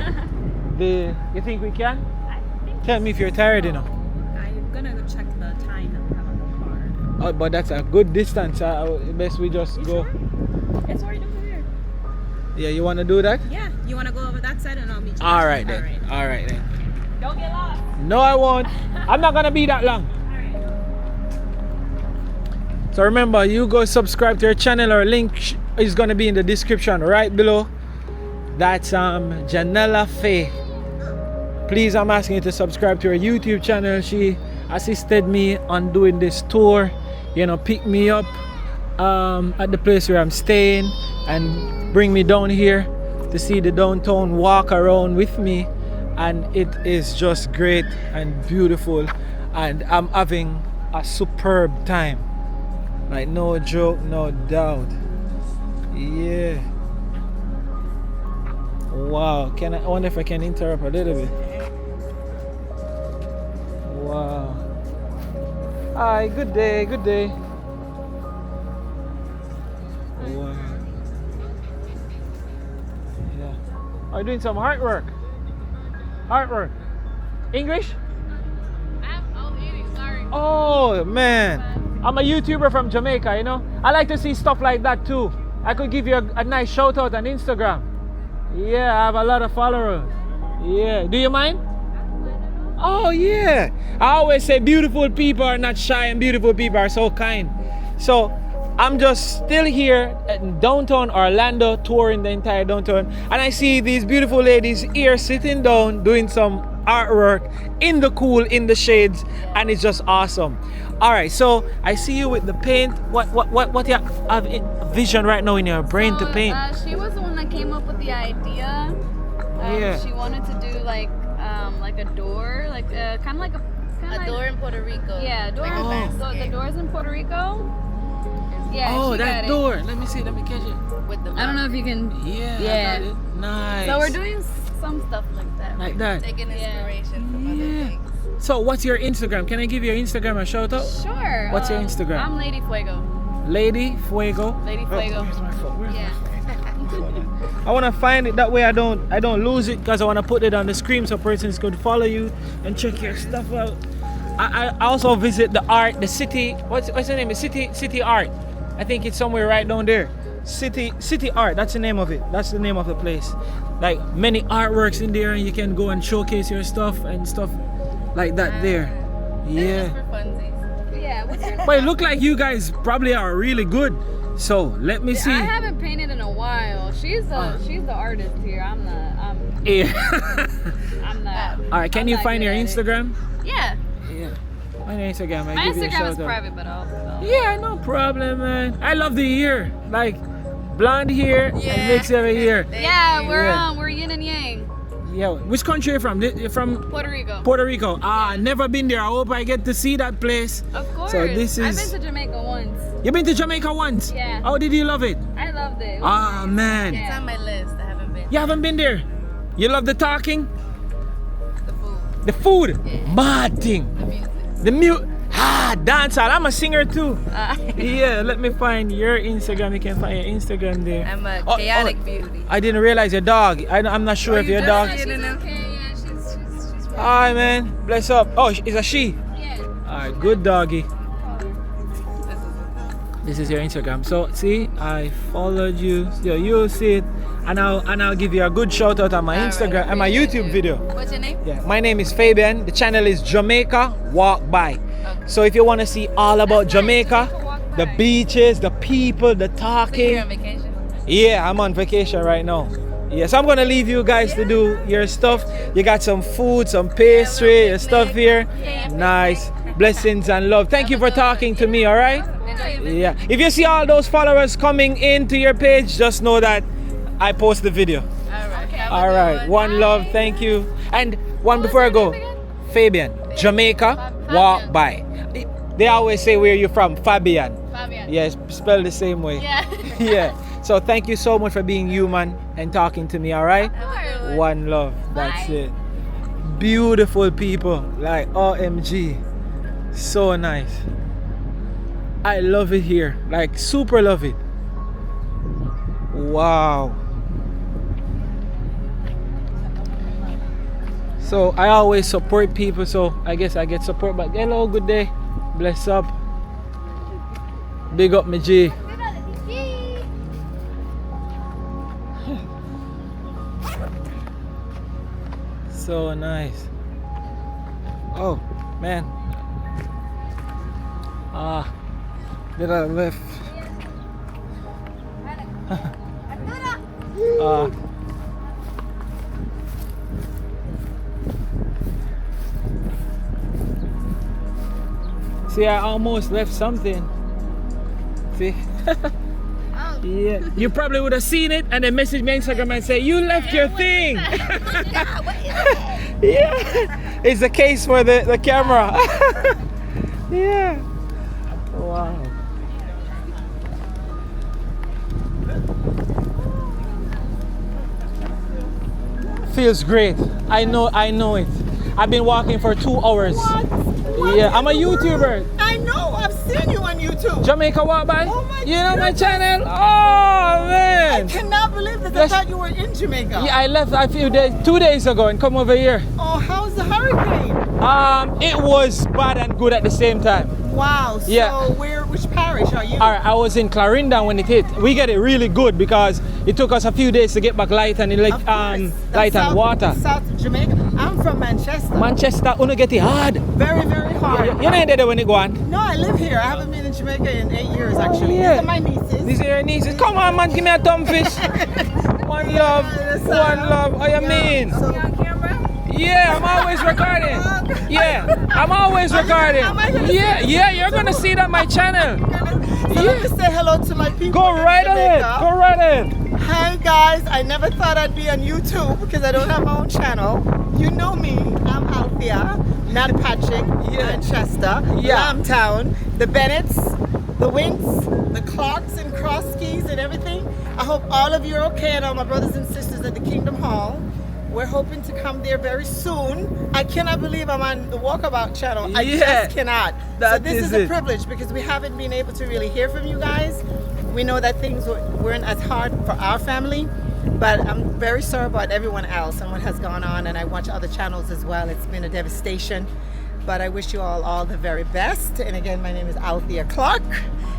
the. You think we can? I think Tell me if you're tired, you know. I'm gonna go check the time that we have on the card. Oh, but that's a good distance. Best we just You go. sure? It's right over there. Yeah, you want to do that? Yeah, you wanna go over that side and I'll meet you. All right there. then. All right then. Don't get lost. No, I won't. I'm not gonna be that long. So remember, you go subscribe to our channel. Our link is gonna be in the description right below. That's Janella Faye. Please, I'm asking you to subscribe to her YouTube channel. She assisted me on doing this tour. You know, pick me up at the place where I'm staying and bring me down here to see the downtown, walk around with me, and it is just great and beautiful, and I'm having a superb time. Like, no joke, no doubt. Yeah. Wow. I wonder if I can interrupt a little bit. Wow. Hi, good day, good day. Wow. Yeah. Are you doing some artwork? Artwork. English? I'm eating, sorry. Oh man, I'm a YouTuber from Jamaica, you know. I like to see stuff like that too. I could give you a nice shout out on Instagram. Yeah, I have a lot of followers. Yeah, do you mind? Oh yeah, I always say beautiful people are not shy and beautiful people are so kind. So I'm just still here in downtown Orlando, touring the entire downtown, and I see these beautiful ladies here sitting down doing some artwork in the cool, in the shades, and it's just awesome. All right, so I see you with the paint. What you have vision right now in your brain to paint? She was the one that came up with the idea. Yeah. She wanted to do like a door, like kind of like a door in Puerto Rico. Yeah, door. So the doors in Puerto Rico. Yeah. Oh, she that got door. Let me see. Let me catch it. With the I don't know if you can. Yeah. Yeah. I got it. Nice. So we're doing some stuff like that. like that. Taking inspiration from other things. So what's your Instagram? Can I give your Instagram a shout out? Sure. What's your Instagram? I'm Lady Fuego. Lady Fuego. Lady Fuego. Where's my phone? Where's Yeah. I want to find it that way I don't lose it, because I want to put it on the screen so persons could follow you and check your stuff out. I also visit the city. What's the name? CityArts. I think it's somewhere right down there. CityArts. That's the name of it. That's the name of the place. Like many artworks in there, and you can go and showcase your stuff and stuff like that there. Yeah. For funsies. Yeah. What's your But it look like you guys probably are really good. So let me see. I haven't painted in a while. She's the artist here. I'm Yeah. not. All right. Can I'm you not find good your at it. Instagram? Yeah. Yeah. My Instagram. My Instagram is private, but I'll Yeah, no problem, man. I love the hair. Like blonde hair and mix every hair. Yeah, Yeah. we're yin and yang. Yeah. Which country are you from? You're from Puerto Rico. Puerto Rico. Ah, never been there. I hope I get to see that place. Of course. So this I've is. been to Jamaica once. You've been to Jamaica once? Yeah. How did you love it? I loved loved it. It was Ah, nice. man. It's on my list. I haven't been. You haven't been there? You love the talking? The food. The food? Mad thing. The music. The mute. Ah, dance hall. I'm a singer too. Yeah, let me find your Instagram. You can find your Instagram there. I'm a Oh, chaotic oh, beauty. I didn't realize your dog. I'm not sure if your dog. She's okay, yeah, she's Hi, man. Bless up. Oh, it's a she. yeah. Alright, good doggy. This is your Instagram. So see, I followed you. So you'll see it, and I'll give you a good shout out on my Instagram and my YouTube video. What's your name? Yeah, my name is Fabian. The channel is Jamaica Walk By. So if you want to see all about Jamaica, the beaches, the people, the You're talking. on vacation. Yeah, I'm on vacation right now. Yeah, so I'm gonna leave you guys to do your stuff. You got some food, some pastry, your stuff here. Nice. Blessings and love. Thank you for talking to me, alright? Yeah. If you see all those followers coming into your page, just know that I post the video. Alright. One love, thank you. And one before I go, Fabian, Jamaica, walk by. They always say where you're from, Fabian. Fabian. Yes, spelled the same way. Yeah. Yeah. So thank you so much for being human and talking to me, alright? One love. That's it. Beautiful people. Like OMG. So nice. I love it here. Like super love it. Wow. So I always support people, so I guess I get support back. Hello, good day. Bless up. Big up me G. So nice. Oh man. Did I lift? See, I almost left something. See? Yeah. You probably would have seen it and then message me on Instagram and say, you left your thing. Yeah. It's a case for the camera. Yeah. Wow. Feels great. I know it. I've been walking for 2 hours. What? Yeah, I'm a YouTuber. I know, I've seen you on YouTube. Jamaica Walk By. Oh my You know my goodness. channel? Oh I man. cannot believe this. Yes. I thought you were in Jamaica. Yeah, I left a few days, 2 days ago and come over here. Oh, how's the hurricane? It was bad and good at the same time. Wow. So Yeah. which parish are you? Alright, I was in Clarendon when it hit. We get it really good because it took us a few days to get back light and Of course. That's light and water. South Jamaica. I'm from Manchester. Manchester, uno get it hard. Very, very hard. You know there when it go on. No, I live here. I haven't been in Jamaica in 8 years actually. yeah. These are my nieces. These are your nieces. Come on, man, give me a thumb fish. One love, one love. What you mean? So, Yeah, I'm always recording. Yeah, I'm always recording. Am I gonna Yeah, you're gonna see it on my channel. so let me say hello to my people. Go in right ahead. Jamaica. Go right ahead. Hi guys, I never thought I'd be on YouTube because I don't have my own channel. You know me, I'm Althea, Matt Patrick, Manchester, Yeah. Lambtown, the Bennetts, the Winks, the Clarks and Crosskeys and everything. I hope all of you are okay and all my brothers and sisters at the Kingdom Hall. We're hoping to come there very soon. I cannot believe I'm on the Walkabout channel. I Yeah, just cannot. So that this is is a it. privilege because we haven't been able to really hear from you guys. We know that things weren't as hard for our family, but I'm very sorry about everyone else and what has gone on, and I watch other channels as well. It's been a devastation, but I wish you all the very best. And again, my name is Althea Clark,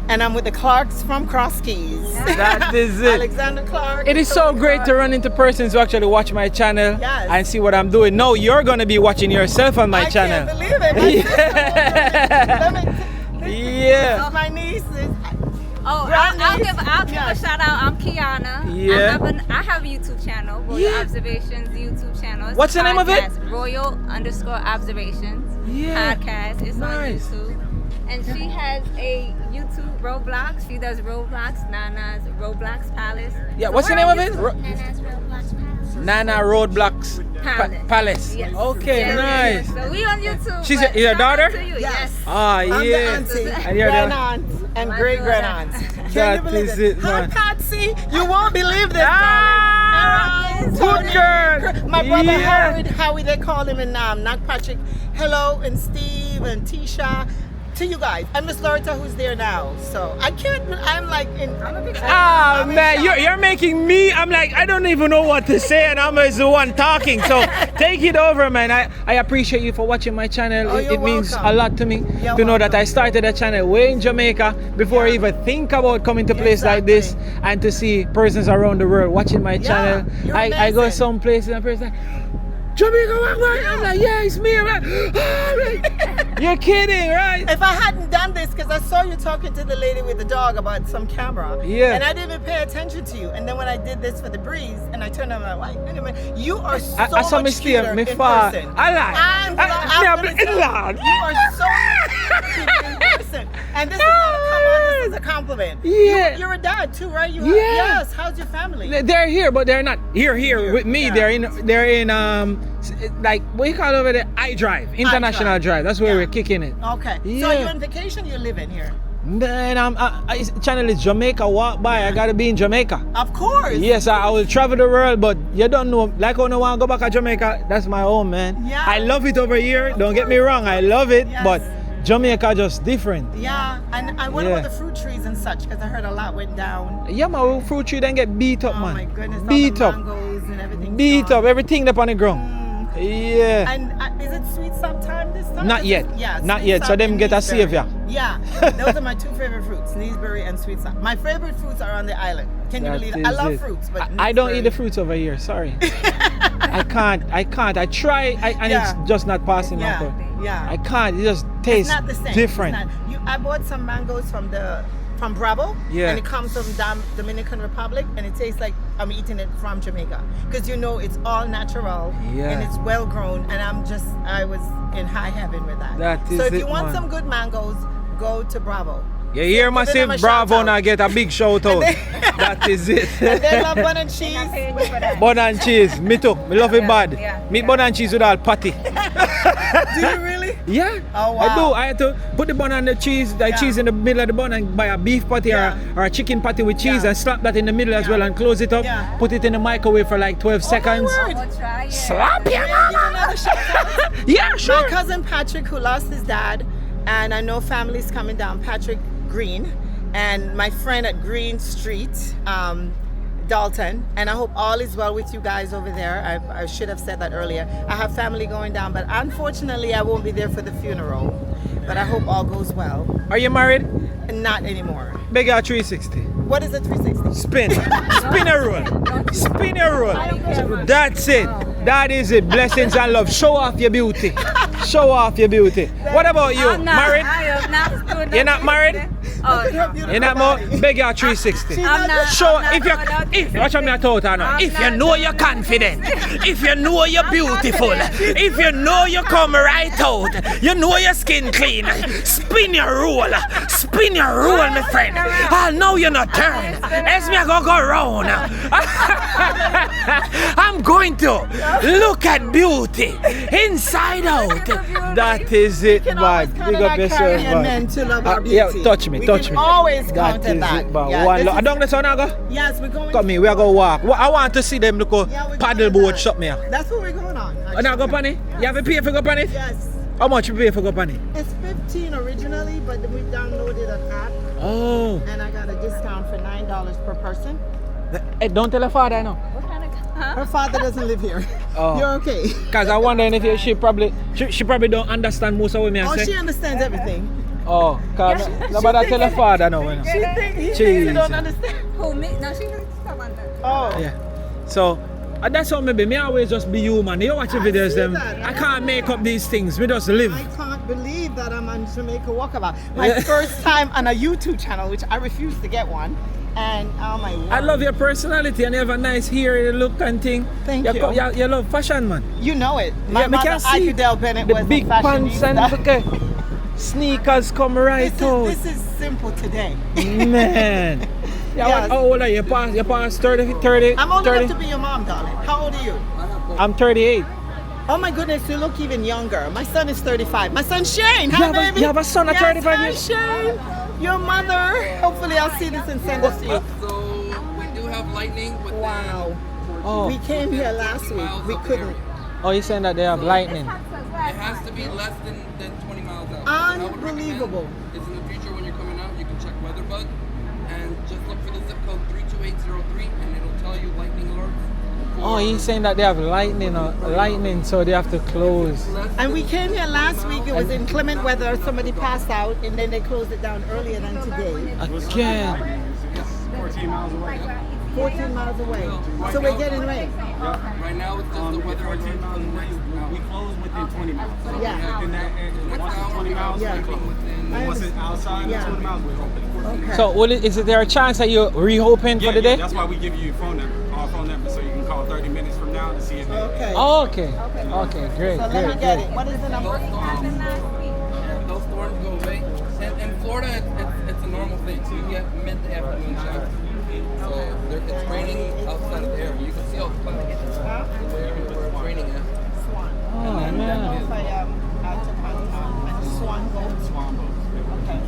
and I'm with the Clarks from Cross Keys. That is it. Alexander Clark. It is so great to run into persons who actually watch my channel Yes. and see what I'm doing. No, you're gonna be watching yourself on my I channel. can't believe it. My sister, Yeah. This is my nieces. Oh, Grand I'll niece. give Yes. a shout out. I'm Kiana. Yeah. I have a YouTube channel, Royal Yeah. Observations YouTube channel. It's What's a the name of it? podcast, Royal_Observations Yeah. podcast. It's Nice. on YouTube. And she has a YouTube Roblox. She does Roblox, Nana's Roblox Palace. Yeah, So what's the we're name on of it? YouTube. Nana's Roblox Palace. Nana Roadblocks Palace. Palace. Yes. Okay, Yeah, nice. So we on YouTube. She's but your shout out daughter? to you. Yes. Yes. Ah, I'm the yeah. auntie, And you're grand the aunt, and My great grand daughter. aunt. Can That you believe is it? it, Hi, man. Patsy. See, you won't believe this, Ah, darling. good girl. My brother Yeah. Howie, they call him in Patrick. Hello, and Steve and Tisha. To you guys, and Miss Loretta, who's there now. So I can't. I'm like in. I'm a big fan. Ah, I'm in man, shock. you're making me. I'm like, I don't even know what to say, and I'm the one talking. So take it over, man. I appreciate you for watching my channel. Oh, it you're means welcome. a lot to me You're to know that welcome. I started a channel way in Jamaica before I even think about coming to place like this, and to see persons around the world watching my channel. you're I go amazing. some places and person. Jamaica, I'm like, yeah, it's me. I'm like, you're kidding, right? If I hadn't done this, because I saw you talking to the lady with the dog about some camera, Yeah. and I didn't even pay attention to you. And then when I did this for the breeze, and I turned on my light, anyway, you are so I saw me much stay, cuter me in far. person. I like. I'm gonna tell you, Lord. you are so cute in person. And this is not a come on, this is a compliment. Yeah. You're a dad too, right? You Yeah. Yes. How's your family? They're here, but they're not here with me. Yeah. They're in like what you call over there, iDrive, International Drive. That's where we're kicking it. Okay. So Yeah. you're on vacation, you live in here? Then channel is Jamaica Walk By. I gotta be in Jamaica. Of course. Yes, I will travel the world, but you don't know. Like when I want to go back to Jamaica, that's my home, man. Yeah. I love it over here. Don't get me wrong, I love it, Yes. but Jamaica just different. Yeah, and what Yeah. about the fruit trees and such? Because I heard a lot went down. Yeah, my fruit tree then get beat up, Oh man. my goodness, beat all up, the mangoes and everything. beat up, everything up on the ground. Yeah. And is it sweet sometime this time? Not yet. Yeah, Not sweet yet. So sop them and get a Neesberry. savior. Yeah, those are my two favorite fruits, Neesberry and sweet sop. My favorite fruits are on the island. Can you That believe it? I is love it. fruits, but I don't eat the Neesberry- fruits over here. Sorry. I can't. I try, and Yeah. it's just not passing my Yeah, thought. yeah. I can't. It just It's tastes not the same. different. It's not. I bought some mangoes from Bravo, Yeah. and it comes from Dominican Republic, and it tastes like I'm eating it from Jamaica, because you know it's all natural, Yeah. and it's well grown, and I was in high heaven with that. That is so if it, you want man. some good mangoes, go to Bravo. You hear Give them massive a shout bravo out. now get a big shout out. That is it. And they love bun and cheese. Bun and cheese. Me too. Me love it bad. yeah. Me bun and cheese with all patty. Do you really? Yeah. Oh, wow. I do. I had to put the bun and the cheese, cheese in the middle of the bun, and buy a beef patty or a chicken patty with cheese, Yeah. and slap that in the middle as well and close it up. Yeah. Put it in the microwave for like 12 seconds. Oh, my word. We'll try it. Slap Can ya, I give mama. another shout out? Yeah, sure. My cousin Patrick, who lost his dad, and I know family's coming down, Patrick Green, and my friend at Green Street, Dalton, and I hope all is well with you guys over there. I should have said that earlier. I have family going down, but unfortunately I won't be there for the funeral, but I hope all goes well. Are you married? And not anymore. Big out 360. What is a 360? Spin. Spin a roll. Spin a roll. That's it. That is it. Blessings and love. Show off your beauty. Show off your beauty. What about you? I'm not, Married? I am not doing You're not married? Oh, no. You're not more? Big out 360. I'm not. Show I'm not if you doing that. watch me a thought or not. I'm If you not know doing you're that. confident, if you know you're I'm beautiful, confident. if you know you come right out, you know your skin clean. Spin your roll, my friend. Oh, no, you're not turn. As me I go round. I'm going to look at beauty inside out. That is it, Can man. always Big count on up our yourself, Caribbean men man. to love our Yeah, beauty. touch me, We touch can me. always That count is on that. it, man. Yeah, One this look. is- Down the sun I go? Yes, we're going. Come here, we are go walk. I want to see them look Yeah, we're paddle going boat on. shop me. That's what we're going on. And I go on it? You have to pay for go on it? Yes. How much you pay for go on it? It's 15 originally, but we downloaded an app Oh. and I got a discount for $9 per person. Hey, don't tell her father now. What kind of? Huh? Her father doesn't live here. Oh. You're okay. Cause I wondering if she probably don't understand most of what me I Oh, say. she understands everything. Oh, cause nobody tell her father now. You know. She thinks he Jesus. don't understand. Who me? No, she doesn't stop on that. Oh. Yeah. So that's how maybe me always just be human. You watch the videos see them. that. I can't make up these things. We just live. I can't believe that I'm on Jamaica Walkabout. My first time on a YouTube channel, which I refuse to get one. And oh my word. I love your personality and you have a nice hair, look and thing. Thank you. You love fashion, man. You know it. My Yeah, me mother, can see Idell Bennett, the was big a pants and fashionista. look at sneakers come right out. This is simple today. Man. Yeah, Yes. how old are you? You past 30? I'm old 30? enough to be your mom, darling. How old are you? I'm 38. Oh my goodness, you look even younger. My son is 35. My son Shane. Hi, baby. you have a son at 35 years? Hi, Shane. Your mother. Hopefully, I'll see this and send this to you. have lightning within. Wow. Oh. We came here last week. miles We of the couldn't. area. Oh, you're saying that they have lightning? It has to be less than 20 miles out. What I would recommend Unbelievable. is in the future when you're coming out, you can check WeatherBug and just look for the zip code 32803 and it'll tell you lightning alerts. Oh, he's saying that they have lightning, so they have to close. And we came here last week. It was inclement weather. Somebody passed out, and then they closed it down earlier than today. Again. 14 miles away. 14 miles away. So we're getting rain. Right now it's just the weather 14 miles away. We close within 20 miles. Yeah. Within that area, once it's 20 miles, Yeah. we close. Once it's outside Yeah. 20 miles, we're open. Okay. So, is there a chance that you're reopen for the day? That's why we give you your phone number, our phone number, so you can call 30 minutes from now to see if Okay. Oh, okay. Okay, great, So let me great, get great. it. What is the number? Those storms go away. In Florida, it's a normal thing. So you get mid-afternoon showers. So it's raining outside of the area. You can see all the clouds. Where it's raining at. Oh, man. If I add to and swan boat. Swan boat. Okay.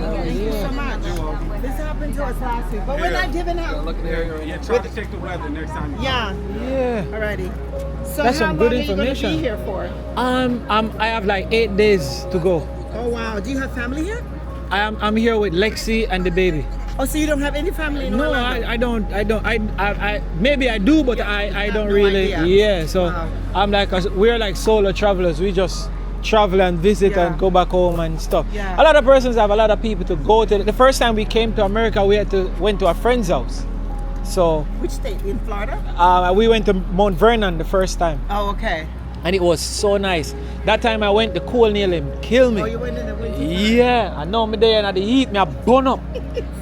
Oh, Thank you so yeah. much. This happened to us last week, but we're not giving out. Look at the area. Yeah, try to check the weather next time you Yeah. Yeah. Alrighty. So That's how some good long are you gonna information. be here for? I have like 8 days to go. Oh wow. Do you have family here? I'm here with Lexi and the baby. Oh, so you don't have any family in No, Orlando? I don't. Maybe I do, but I don't no really. idea. Yeah, so Wow. I'm like we're like solo travelers. We just travel and visit Yeah. and go back home and stuff. Yeah. A lot of persons have a lot of people to go to. The first time we came to America, we went to a friend's house. So Which state? In Florida? we went to Mount Vernon the first time, Oh, okay. and it was so nice. That time I went, the cold nearly killed me. Oh, you went in the winter? Yeah, I know me there and the heat, me I burn up.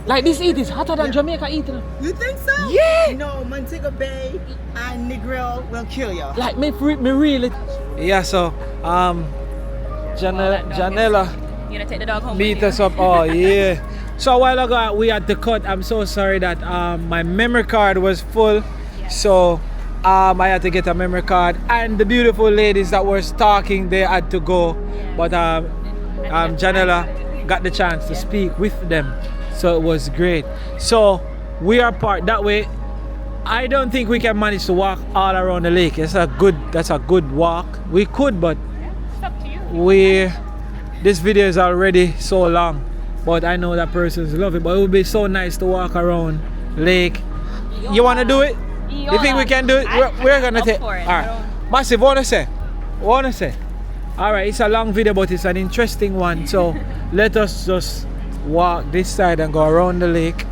Like this heat is hotter than Jamaica heat. You know? You think so? Yeah. No, Montego Bay and Negril will kill you. Like me really. Yeah, so Janella You gonna take the dog home? beat with you? us up. Oh yeah. So a while ago we had to cut. I'm so sorry that my memory card was full. So I had to get a memory card, and the beautiful ladies that were talking, they had to go. But Janella got the chance to speak with them, so it was great. So we are part that way. I don't think we can manage to walk all around the lake. That's a good walk. We could, but It's up to you. this video is already so long. But I know that persons love it. But it would be so nice to walk around lake. You wanna do it? You think we can do it? We're gonna take. for it. Alright. Massive, what wanna say? Alright, it's a long video, but it's an interesting one. So let us just walk this side and go around the lake.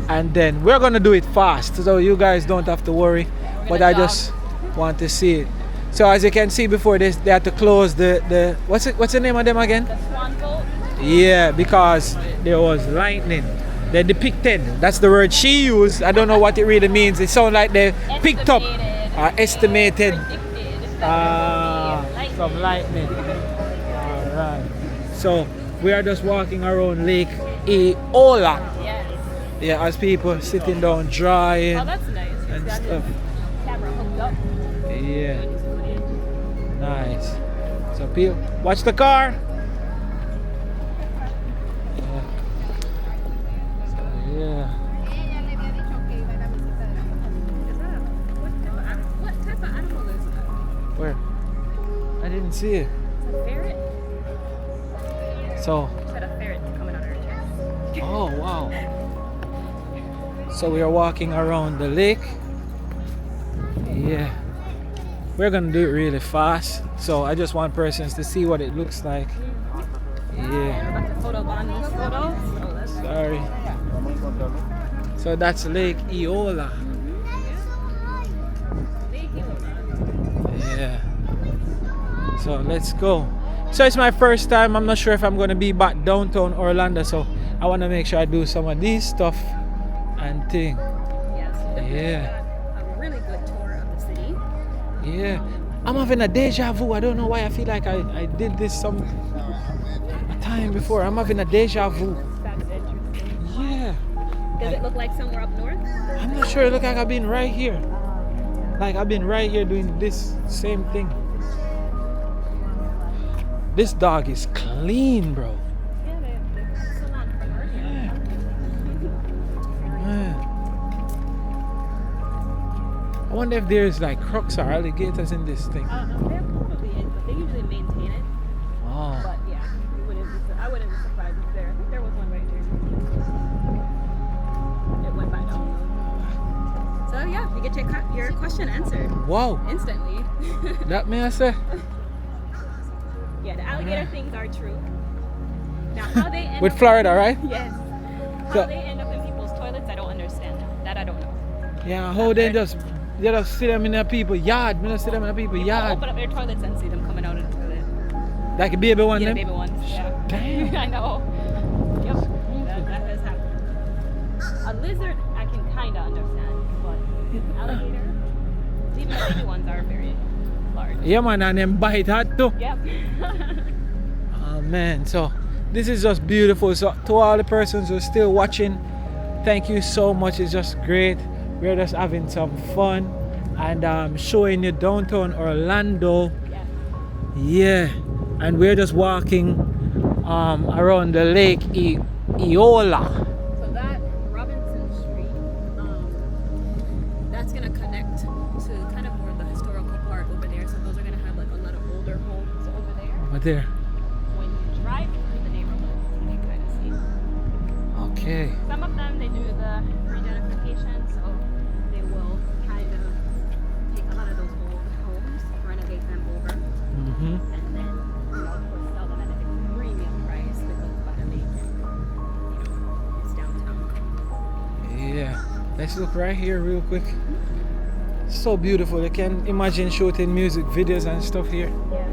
And then we're gonna do it fast, so you guys don't have to worry. But I just want to see it. So as you can see before this, they had to close the what's the name of them again? The swan boat. Yeah, because there was lightning. They depicted, that's the word she used. I don't know what it really means. It sounds like they picked up estimated some lightning. Alright. So we are just walking around Lake Eola. Yes. Yeah, as people sitting down drying Oh, that's nice. He's and got stuff. his camera hooked up. Yeah. Nice. So people watch the car. Yeah. What type of animal is that? Where? I didn't see it. It's a ferret? So, It's got a ferret coming out of her chest. oh wow. So we are walking around the lake. Yeah. We're gonna do it really fast. So I just want persons to see what it looks like. Yeah. We're about to photo bond this photo. So let's Sorry. So that's Lake Eola. Yeah. So let's go. So it's my first time. I'm not sure if I'm gonna be back downtown Orlando. So I wanna make sure I do some of these stuff and thing. yes. Yeah. A really good tour of the city. Yeah. I'm having a deja vu. I don't know why I feel like I did this some time before. I'm having a deja vu. That's interesting. Yeah. Does it look like somewhere up north? I'm not sure. Look like I've been right here. Like I've been right here doing this same thing. This dog is clean, bro. Yeah, the salon from earlier. Man. I wonder if there's like crocs or alligators in this thing. There probably is, but they usually maintain it. Oh. But yeah, I wouldn't be surprised if there. I think there was one right here. It went by though. So yeah, you get your question answered. Wow. Instantly. That may I say? Yeah, the alligator things are true. Now how they end With up Florida, right? Yes. So- How they end up in people's toilets, I don't understand that. That I don't know. Yeah, how they just see them in their people's yard. Me not see them in their people's I'll yard. open up their toilets and see them coming out of the toilet. Like a baby one, Yeah, them? baby ones. Yeah. Damn. I know. Yep. That has happened. A lizard, I can kind of understand, but alligator, even the baby ones are very large. Yeah, man, and them bite hard too. Yep. Oh man, so this is just beautiful. So to all the persons who are still watching, thank you so much. It's just great. We're just having some fun and showing you downtown Orlando. Yeah, and we're just walking around the lake Eola. So that Robinson Street, that's gonna connect to kind of more of the historical part over there. So those are gonna have like a lot of older homes over there. Over there. When you drive through the neighborhood, you can kind of see. Okay. Some of them they do the regentrification, so they will kind of take a lot of those old homes, renovate them over, Mm-hmm. and then of course sell them at a premium price because by the lake, it's downtown. Yeah. Let's look right here real quick. So beautiful. You can imagine shooting music videos and stuff here. Yeah.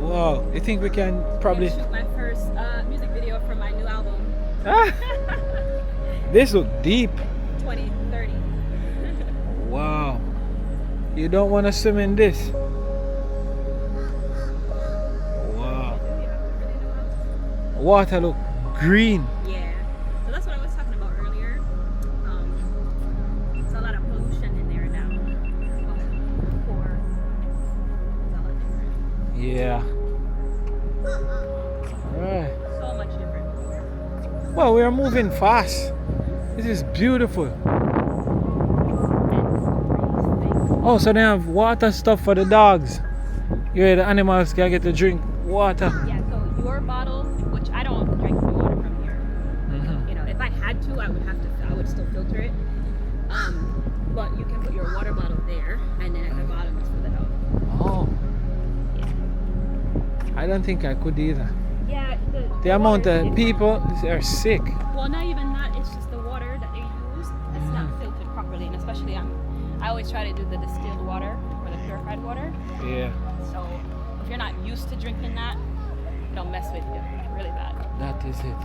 Wow. You think we can probably... I'm gonna shoot my first music video for my new album. Ah, this look deep. 2030. Wow. You don't want to swim in this. Wow. Water look green. Yeah. So that's what I was talking about earlier. It's a lot of pollution in there now. Before, it's a lot different. Yeah. Alright. So much different. Well, we are moving fast. This is beautiful. Oh, so they have water stuff for the dogs. Yeah, the animals can get to drink water. Yeah, so your bottle, which I don't drink the water from here. Mhm. You know, if I had to, I would still filter it. But you can put your water bottle there, and then at the bottom is for the dog. Oh. I don't think I could either. Yeah, The amount water of is- people are sick. Well, not even that. It's just the water that they use. It's not filtered properly, and especially I always try to do the distilled water or the purified water. Yeah. So if you're not used to drinking that, it'll mess with you really bad. That is it.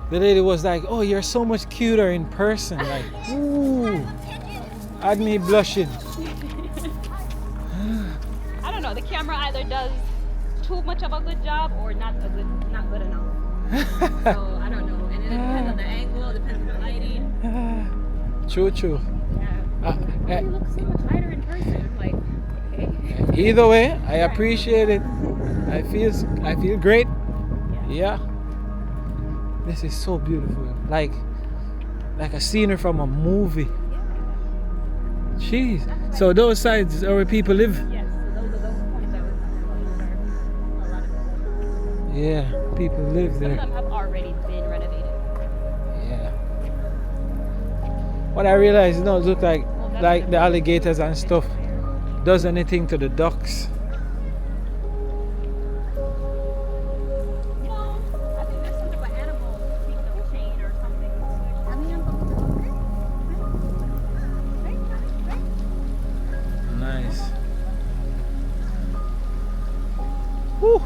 The lady was like, "Oh, you're so much cuter in person." Like, ooh, had me blushing. I don't know. The camera either does too much of a good job or not good enough. So I don't know, and it depends on the angle, it depends on the lighting. True, true. Yeah. You look so much lighter in person. Like, okay. Either way, I appreciate it. I feel great. Yeah. This is so beautiful. Like a scenery from a movie. Jeez. So those sides are where people live. Yes, so those points I was talking about. These are a lot of people. Yeah, people live Some there. of them have already been renovated. Yeah. What I realized, it don't look like the alligators and stuff does anything to the ducks. Well, I think there's something about animals keeping them chained or something. Nice. Woo.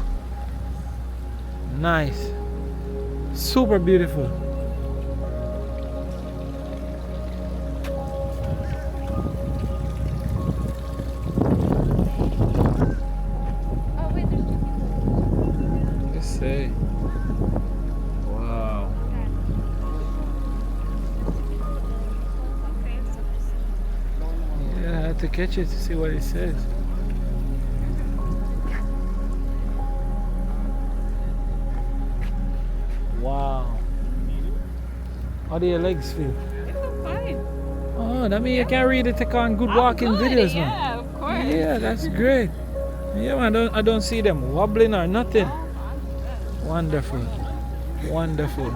Nice. Super beautiful. Oh wait, there's two people. Just say. Wow. Okay, so just Yeah, I had to catch it to see what it says. Wow. How do your legs feel? it feels fine. Oh, Oh, that means you can really take on good walking videos, man. Yeah, of course. Yeah, that's great. Yeah, man, I don't see them wobbling or nothing. Wonderful. Wonderful.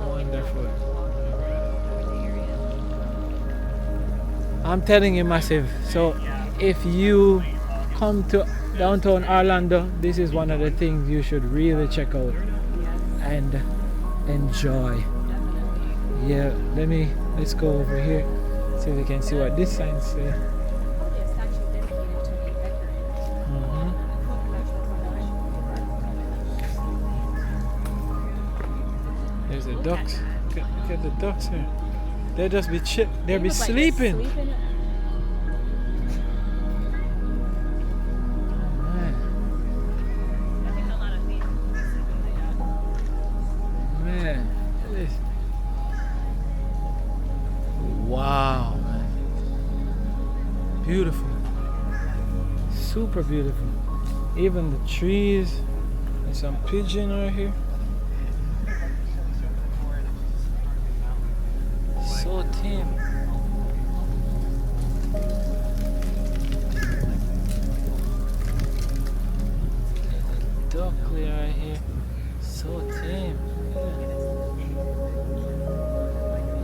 Wonderful. I'm telling you, Massive. So if you come to downtown Orlando, this is one of the things you should really check out and enjoy. Yeah, let's go over here, so we can see what this sign says. There's the ducks. Look at the ducks here. They'll just be they'll be sleeping. Man, look at this. Wow, man. Beautiful. Super beautiful. Even the trees. There's some pigeon right here. So tame. There's a duck right here. So tame.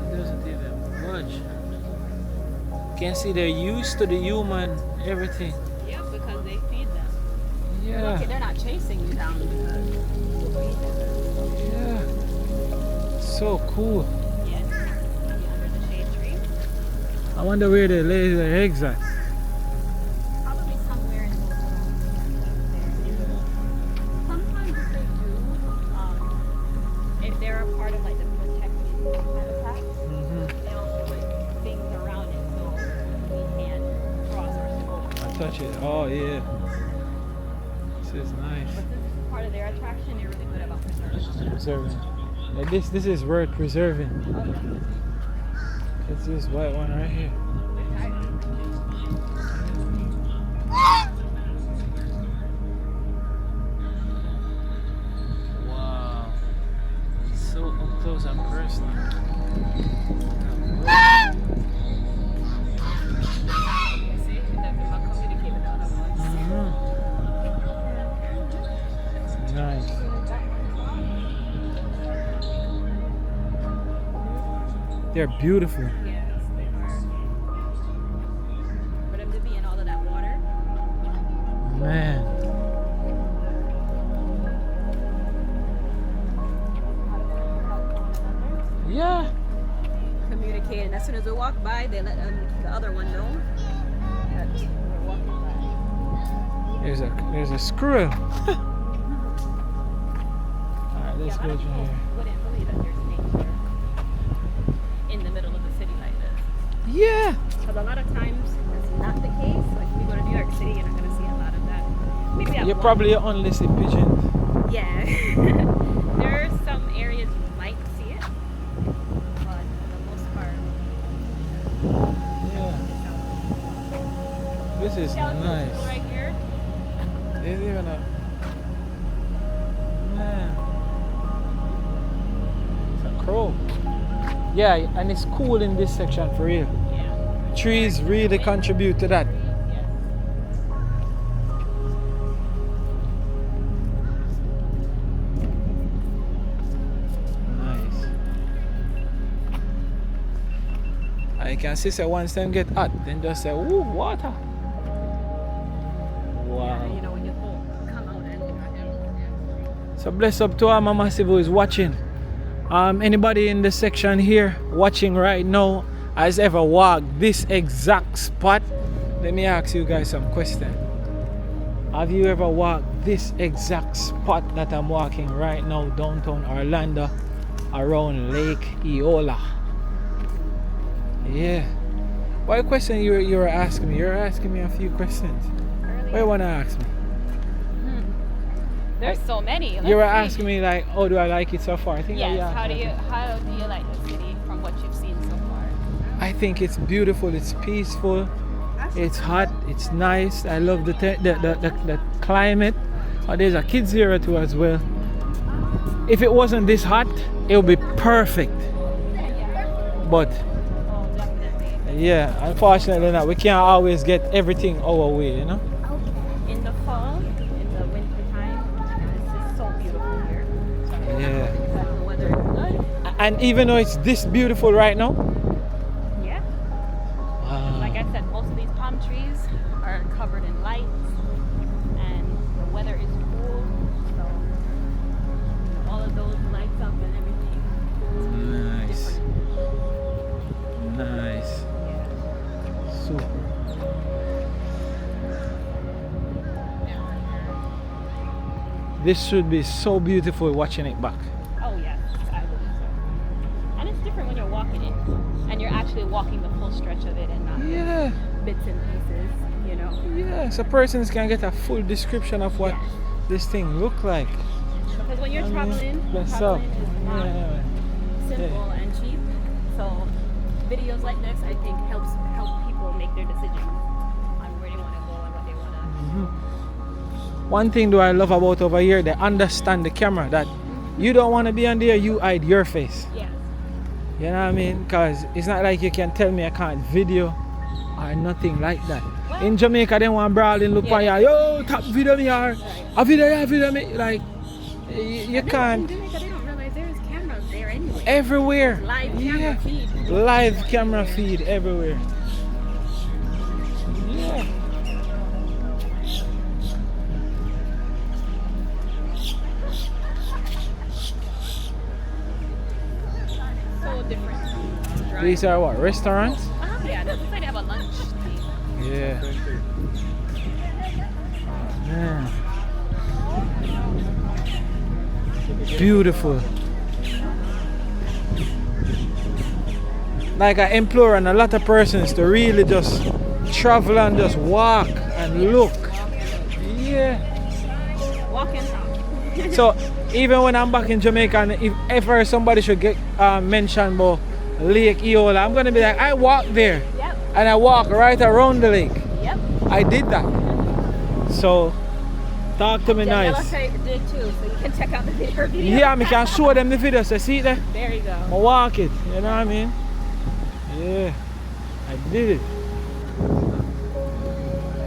It doesn't even budge. Can see they're used to the human everything. Yeah, because they feed them. Yeah. Okay, they're not chasing you down because you feed them. Yeah. So cool. Yes. Under the shade tree. I wonder where they lay their eggs at. Probably somewhere in those there. Sometimes if they do, if they're a part of like the protected habitat, they'll put things around it so we can't cross or go. Touch it. Oh yeah. This is nice. But this is part of their attraction. They're really good about preserving. Like this is worth preserving. Okay. It's this white one right here. Wow. So up close and personal. See, they're not communicating with the other ones. Nice. They're beautiful. Yes, they are. For them to be in all of that water. Man. Yeah. Communicating. As soon as we walk by, they let the other one know that we're walking by. There's a squirrel. Alright, let's go to here. Wouldn't believe that there's nature in the middle of the city like this. Yeah. Because a lot of times that's not the case. Like if you go to New York City, you're not going to see a lot of that. Maybe You probably only see pigeons. Yeah. There are some areas you might see it, but for the most part. Yeah. This is nice. Right here. There's even a man. It's a crow. Yeah, and it's cool in this section for real. Yeah. Trees really contribute to that. Yes. Nice. I can see say once them get hot, then just say, ooh, water. Wow. You know when you come out and So bless up to our Mama Massive who is watching. Anybody in the section here watching right now has ever walked this exact spot? Let me ask you guys some questions. Have you ever walked this exact spot that I'm walking right now downtown Orlando around Lake Eola? Yeah. What question you were asking me? You're asking me a few questions. What you want to ask me? There's so many. You were asking me like, oh, do I like it so far? I think Yes. yeah. How do you like the city from what you've seen so far? I think it's beautiful. It's peaceful. It's hot. It's nice. I love the climate. Oh, there's a kids area too as well. If it wasn't this hot, it would be perfect. but Oh, definitely. yeah, unfortunately not. We can't always get everything our way, you know. In the fall, in the winter time, this is so beautiful here. Yeah. The weather is good. And even though it's this beautiful right now, Yeah. Like I said, most of these palm trees are covered in lights, and the weather is cool, so all of those lights up and everything. nice, nice, super. This should be so beautiful watching it back. Oh yes, I believe so. And it's different when you're walking it, and you're actually walking the full stretch of it, and not Yeah, bits and pieces, you know. yeah. So persons can get a full description of what this thing look like. Because when you're traveling, That's traveling up. is not Yeah. simple and cheap. So videos like this, I think, help people make their decisions on where they want to go and what they want to. One thing do I love about over here, they understand the camera that you don't want to be on there, you hide your face. Yes. You know what I mean? Because it's not like you can tell me I can't video or nothing like that. In Jamaica, they want brawling, look on you, yo, top video me or a video me. Like, you can't. In Jamaica, they don't realize there's cameras there anyway. Everywhere. Live camera feed. Live camera feed everywhere. Yeah. So different. These are what, restaurants? Yeah, that's like they have a lunch thing. Yeah. Man. Beautiful. Like I implore on a lot of persons to really just travel and just walk and look. Yeah. Walk and talk. So even when I'm back in Jamaica, and if ever somebody should get mentioned about Lake Eola, I'm gonna be like, I walked there. Yep. And I walk right around the lake. Yep. I did that. So talk to me Janella nice. did too, so you can check out the video. Yeah, I can show them the video. So see it there? There you go. I walk it. You know what I mean? Yeah. I did it.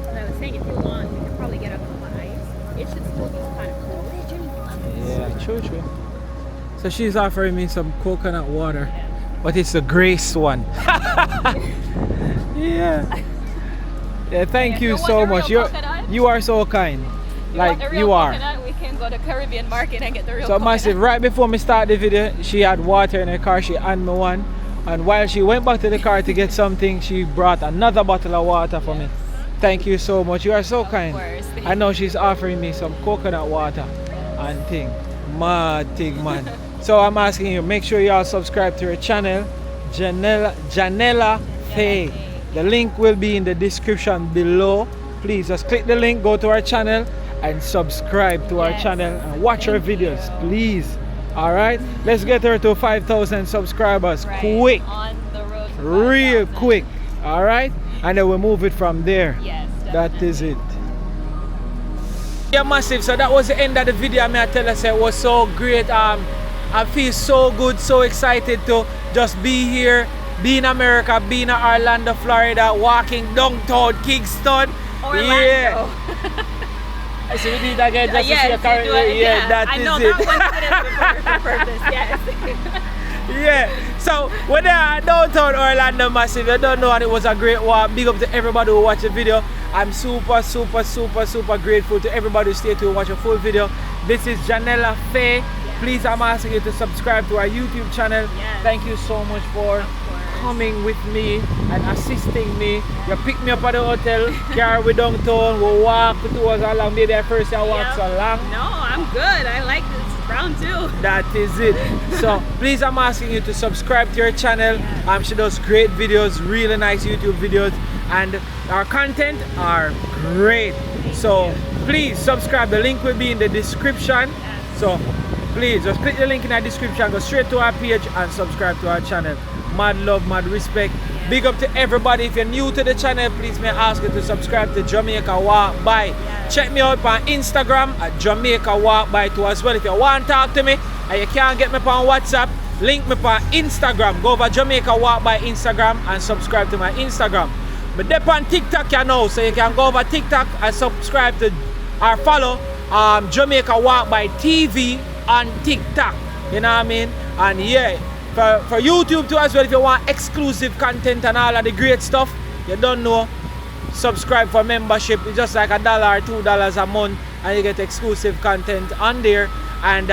And I was saying, if you want, you could probably get a cup of ice. It should still be kind of cool. Yeah, true. So she's offering me some coconut water, but it's the Grace one. Yeah. Yeah, thank you so much. You are so kind. Like you are. Coconut, we can go to Caribbean Market and get the real So coconut. massive. Right before me start the video, she had water in her car. She handed me one, and while she went back to the car to get something, she brought another bottle of water for me. Thank you so much. You are so kind. course. I know she's offering me some coconut water and thing. Mad thing, man. So I'm asking you, make sure you all subscribe to her channel, Janella Faye. The link will be in the description below. Please just click the link, go to our channel and subscribe to our channel and watch her videos, please. All right, let's get her to 5,000 subscribers quick, On the road to real 5,000. quick. All right, and then we'll move it from there. Yes, that is it. Yeah, massive. So that was the end of the video. I tell us it was so great. I feel so good, so excited to just be here, be in America, be in Orlando, Florida, walking downtown Kingston. Orlando. Yeah. So we did again just to see a car. Yeah, that I is know it. that one for purpose, yes. Yeah. So when I downtown Orlando, massive, I don't know, and it was a great walk. Big up to everybody who watched the video. I'm super grateful to everybody who stayed to watch a full video. This is Janella Faye. Please, I'm asking you to subscribe to our YouTube channel. Yes. Thank you so much for coming with me and assisting me. You pick me up at the hotel, car we downtown, we walk 2 hours along. Maybe at first I walk so long. No, I'm good. I like this brown too. That is it. So please, I'm asking you to subscribe to your channel. She does great videos, really nice YouTube videos, and our content are great. So please subscribe. The link will be in the description. So please just click the link in the description, go straight to our page and subscribe to our channel. Mad love, mad respect. Big up to everybody. If you're new to the channel, please may I ask you to subscribe to Jamaica Walk By. Check me out on Instagram at Jamaica Walk By too as well. If you want to talk to me and you can't get me on WhatsApp, link me on Instagram. Go over Jamaica Walk by Instagram and subscribe to my Instagram. But they're on TikTok, you know, so you can go over TikTok and subscribe to or follow Jamaica Walk by TV on TikTok. You know what I mean? And yeah, for YouTube too as well, if you want exclusive content and all of the great stuff, you don't know, subscribe for membership. It's just like $1 or $2 a month and you get exclusive content on there. And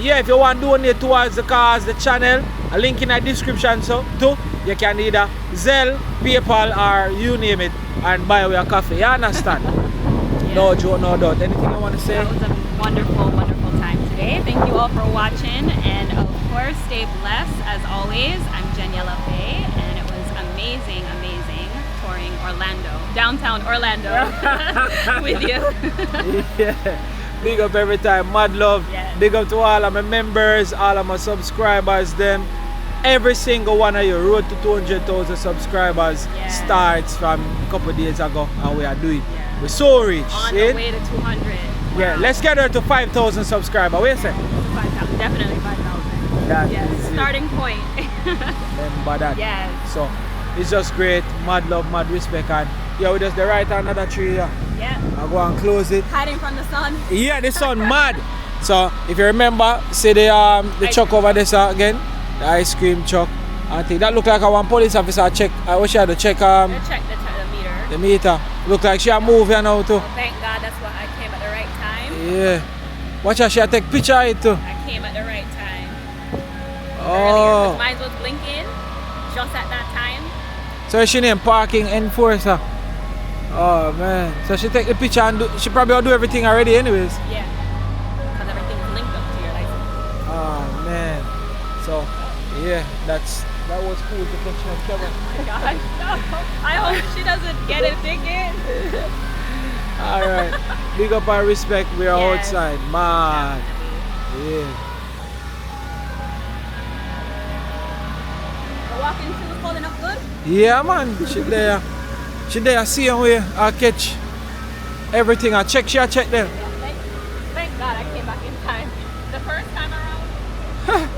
yeah, if you want to donate towards the cause, the channel, a link in the description so too. You can either Zelle, PayPal, or you name it and buy away a coffee. You understand? Yeah. No joke, no doubt. Anything you want to say? That was a wonderful, wonderful time today. Thank you all for watching, and of course, stay blessed as always. I'm Janella Faye, and it was amazing, amazing touring Orlando, downtown Orlando, with you. Yeah. Big up every time, mad love. Yes. Big up to all of my members, all of my subscribers, them. Every single one of you, road to 200,000 subscribers starts from a couple of days ago, and we are doing. Yeah. We're so rich. On the way to 200. Yeah, Wow. let's get her to 5,000 subscribers. What do you say? 5,000, definitely 5,000. That Yes, is it. starting point. Remember that. Yes. So it's just great, mad love, mad respect, and yeah, we just the right another tree here. Yeah. I'll go and close it. Hiding from the sun. Yeah, the sun mad. So if you remember, see the truck over there again, the ice cream truck. I think that look like a one police officer check. I wish I had to check Check the meter. the meter. Look like she a move here now too. Oh, thank God, that's why I came at the right time. Yeah. Watch her, she a take picture of it too. I came at the right time. Oh. Mine was blinking just at that time. So she named parking enforcer. Oh man. So she take the picture and she probably will do everything already anyways. Yeah. Because everything's linked up to your license. Oh man. So yeah, that was cool to catch her Kevin. Oh my gosh. No. I hope she doesn't get a ticket. Alright. Big up and respect, we are Yes. outside. Man. Yeah. The walking shoes holding up good? Yeah man, she there. She there see her way I catch everything. I check them. Thank God I came back in time. The first time around.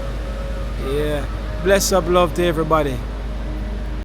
Yeah. Bless up love to everybody.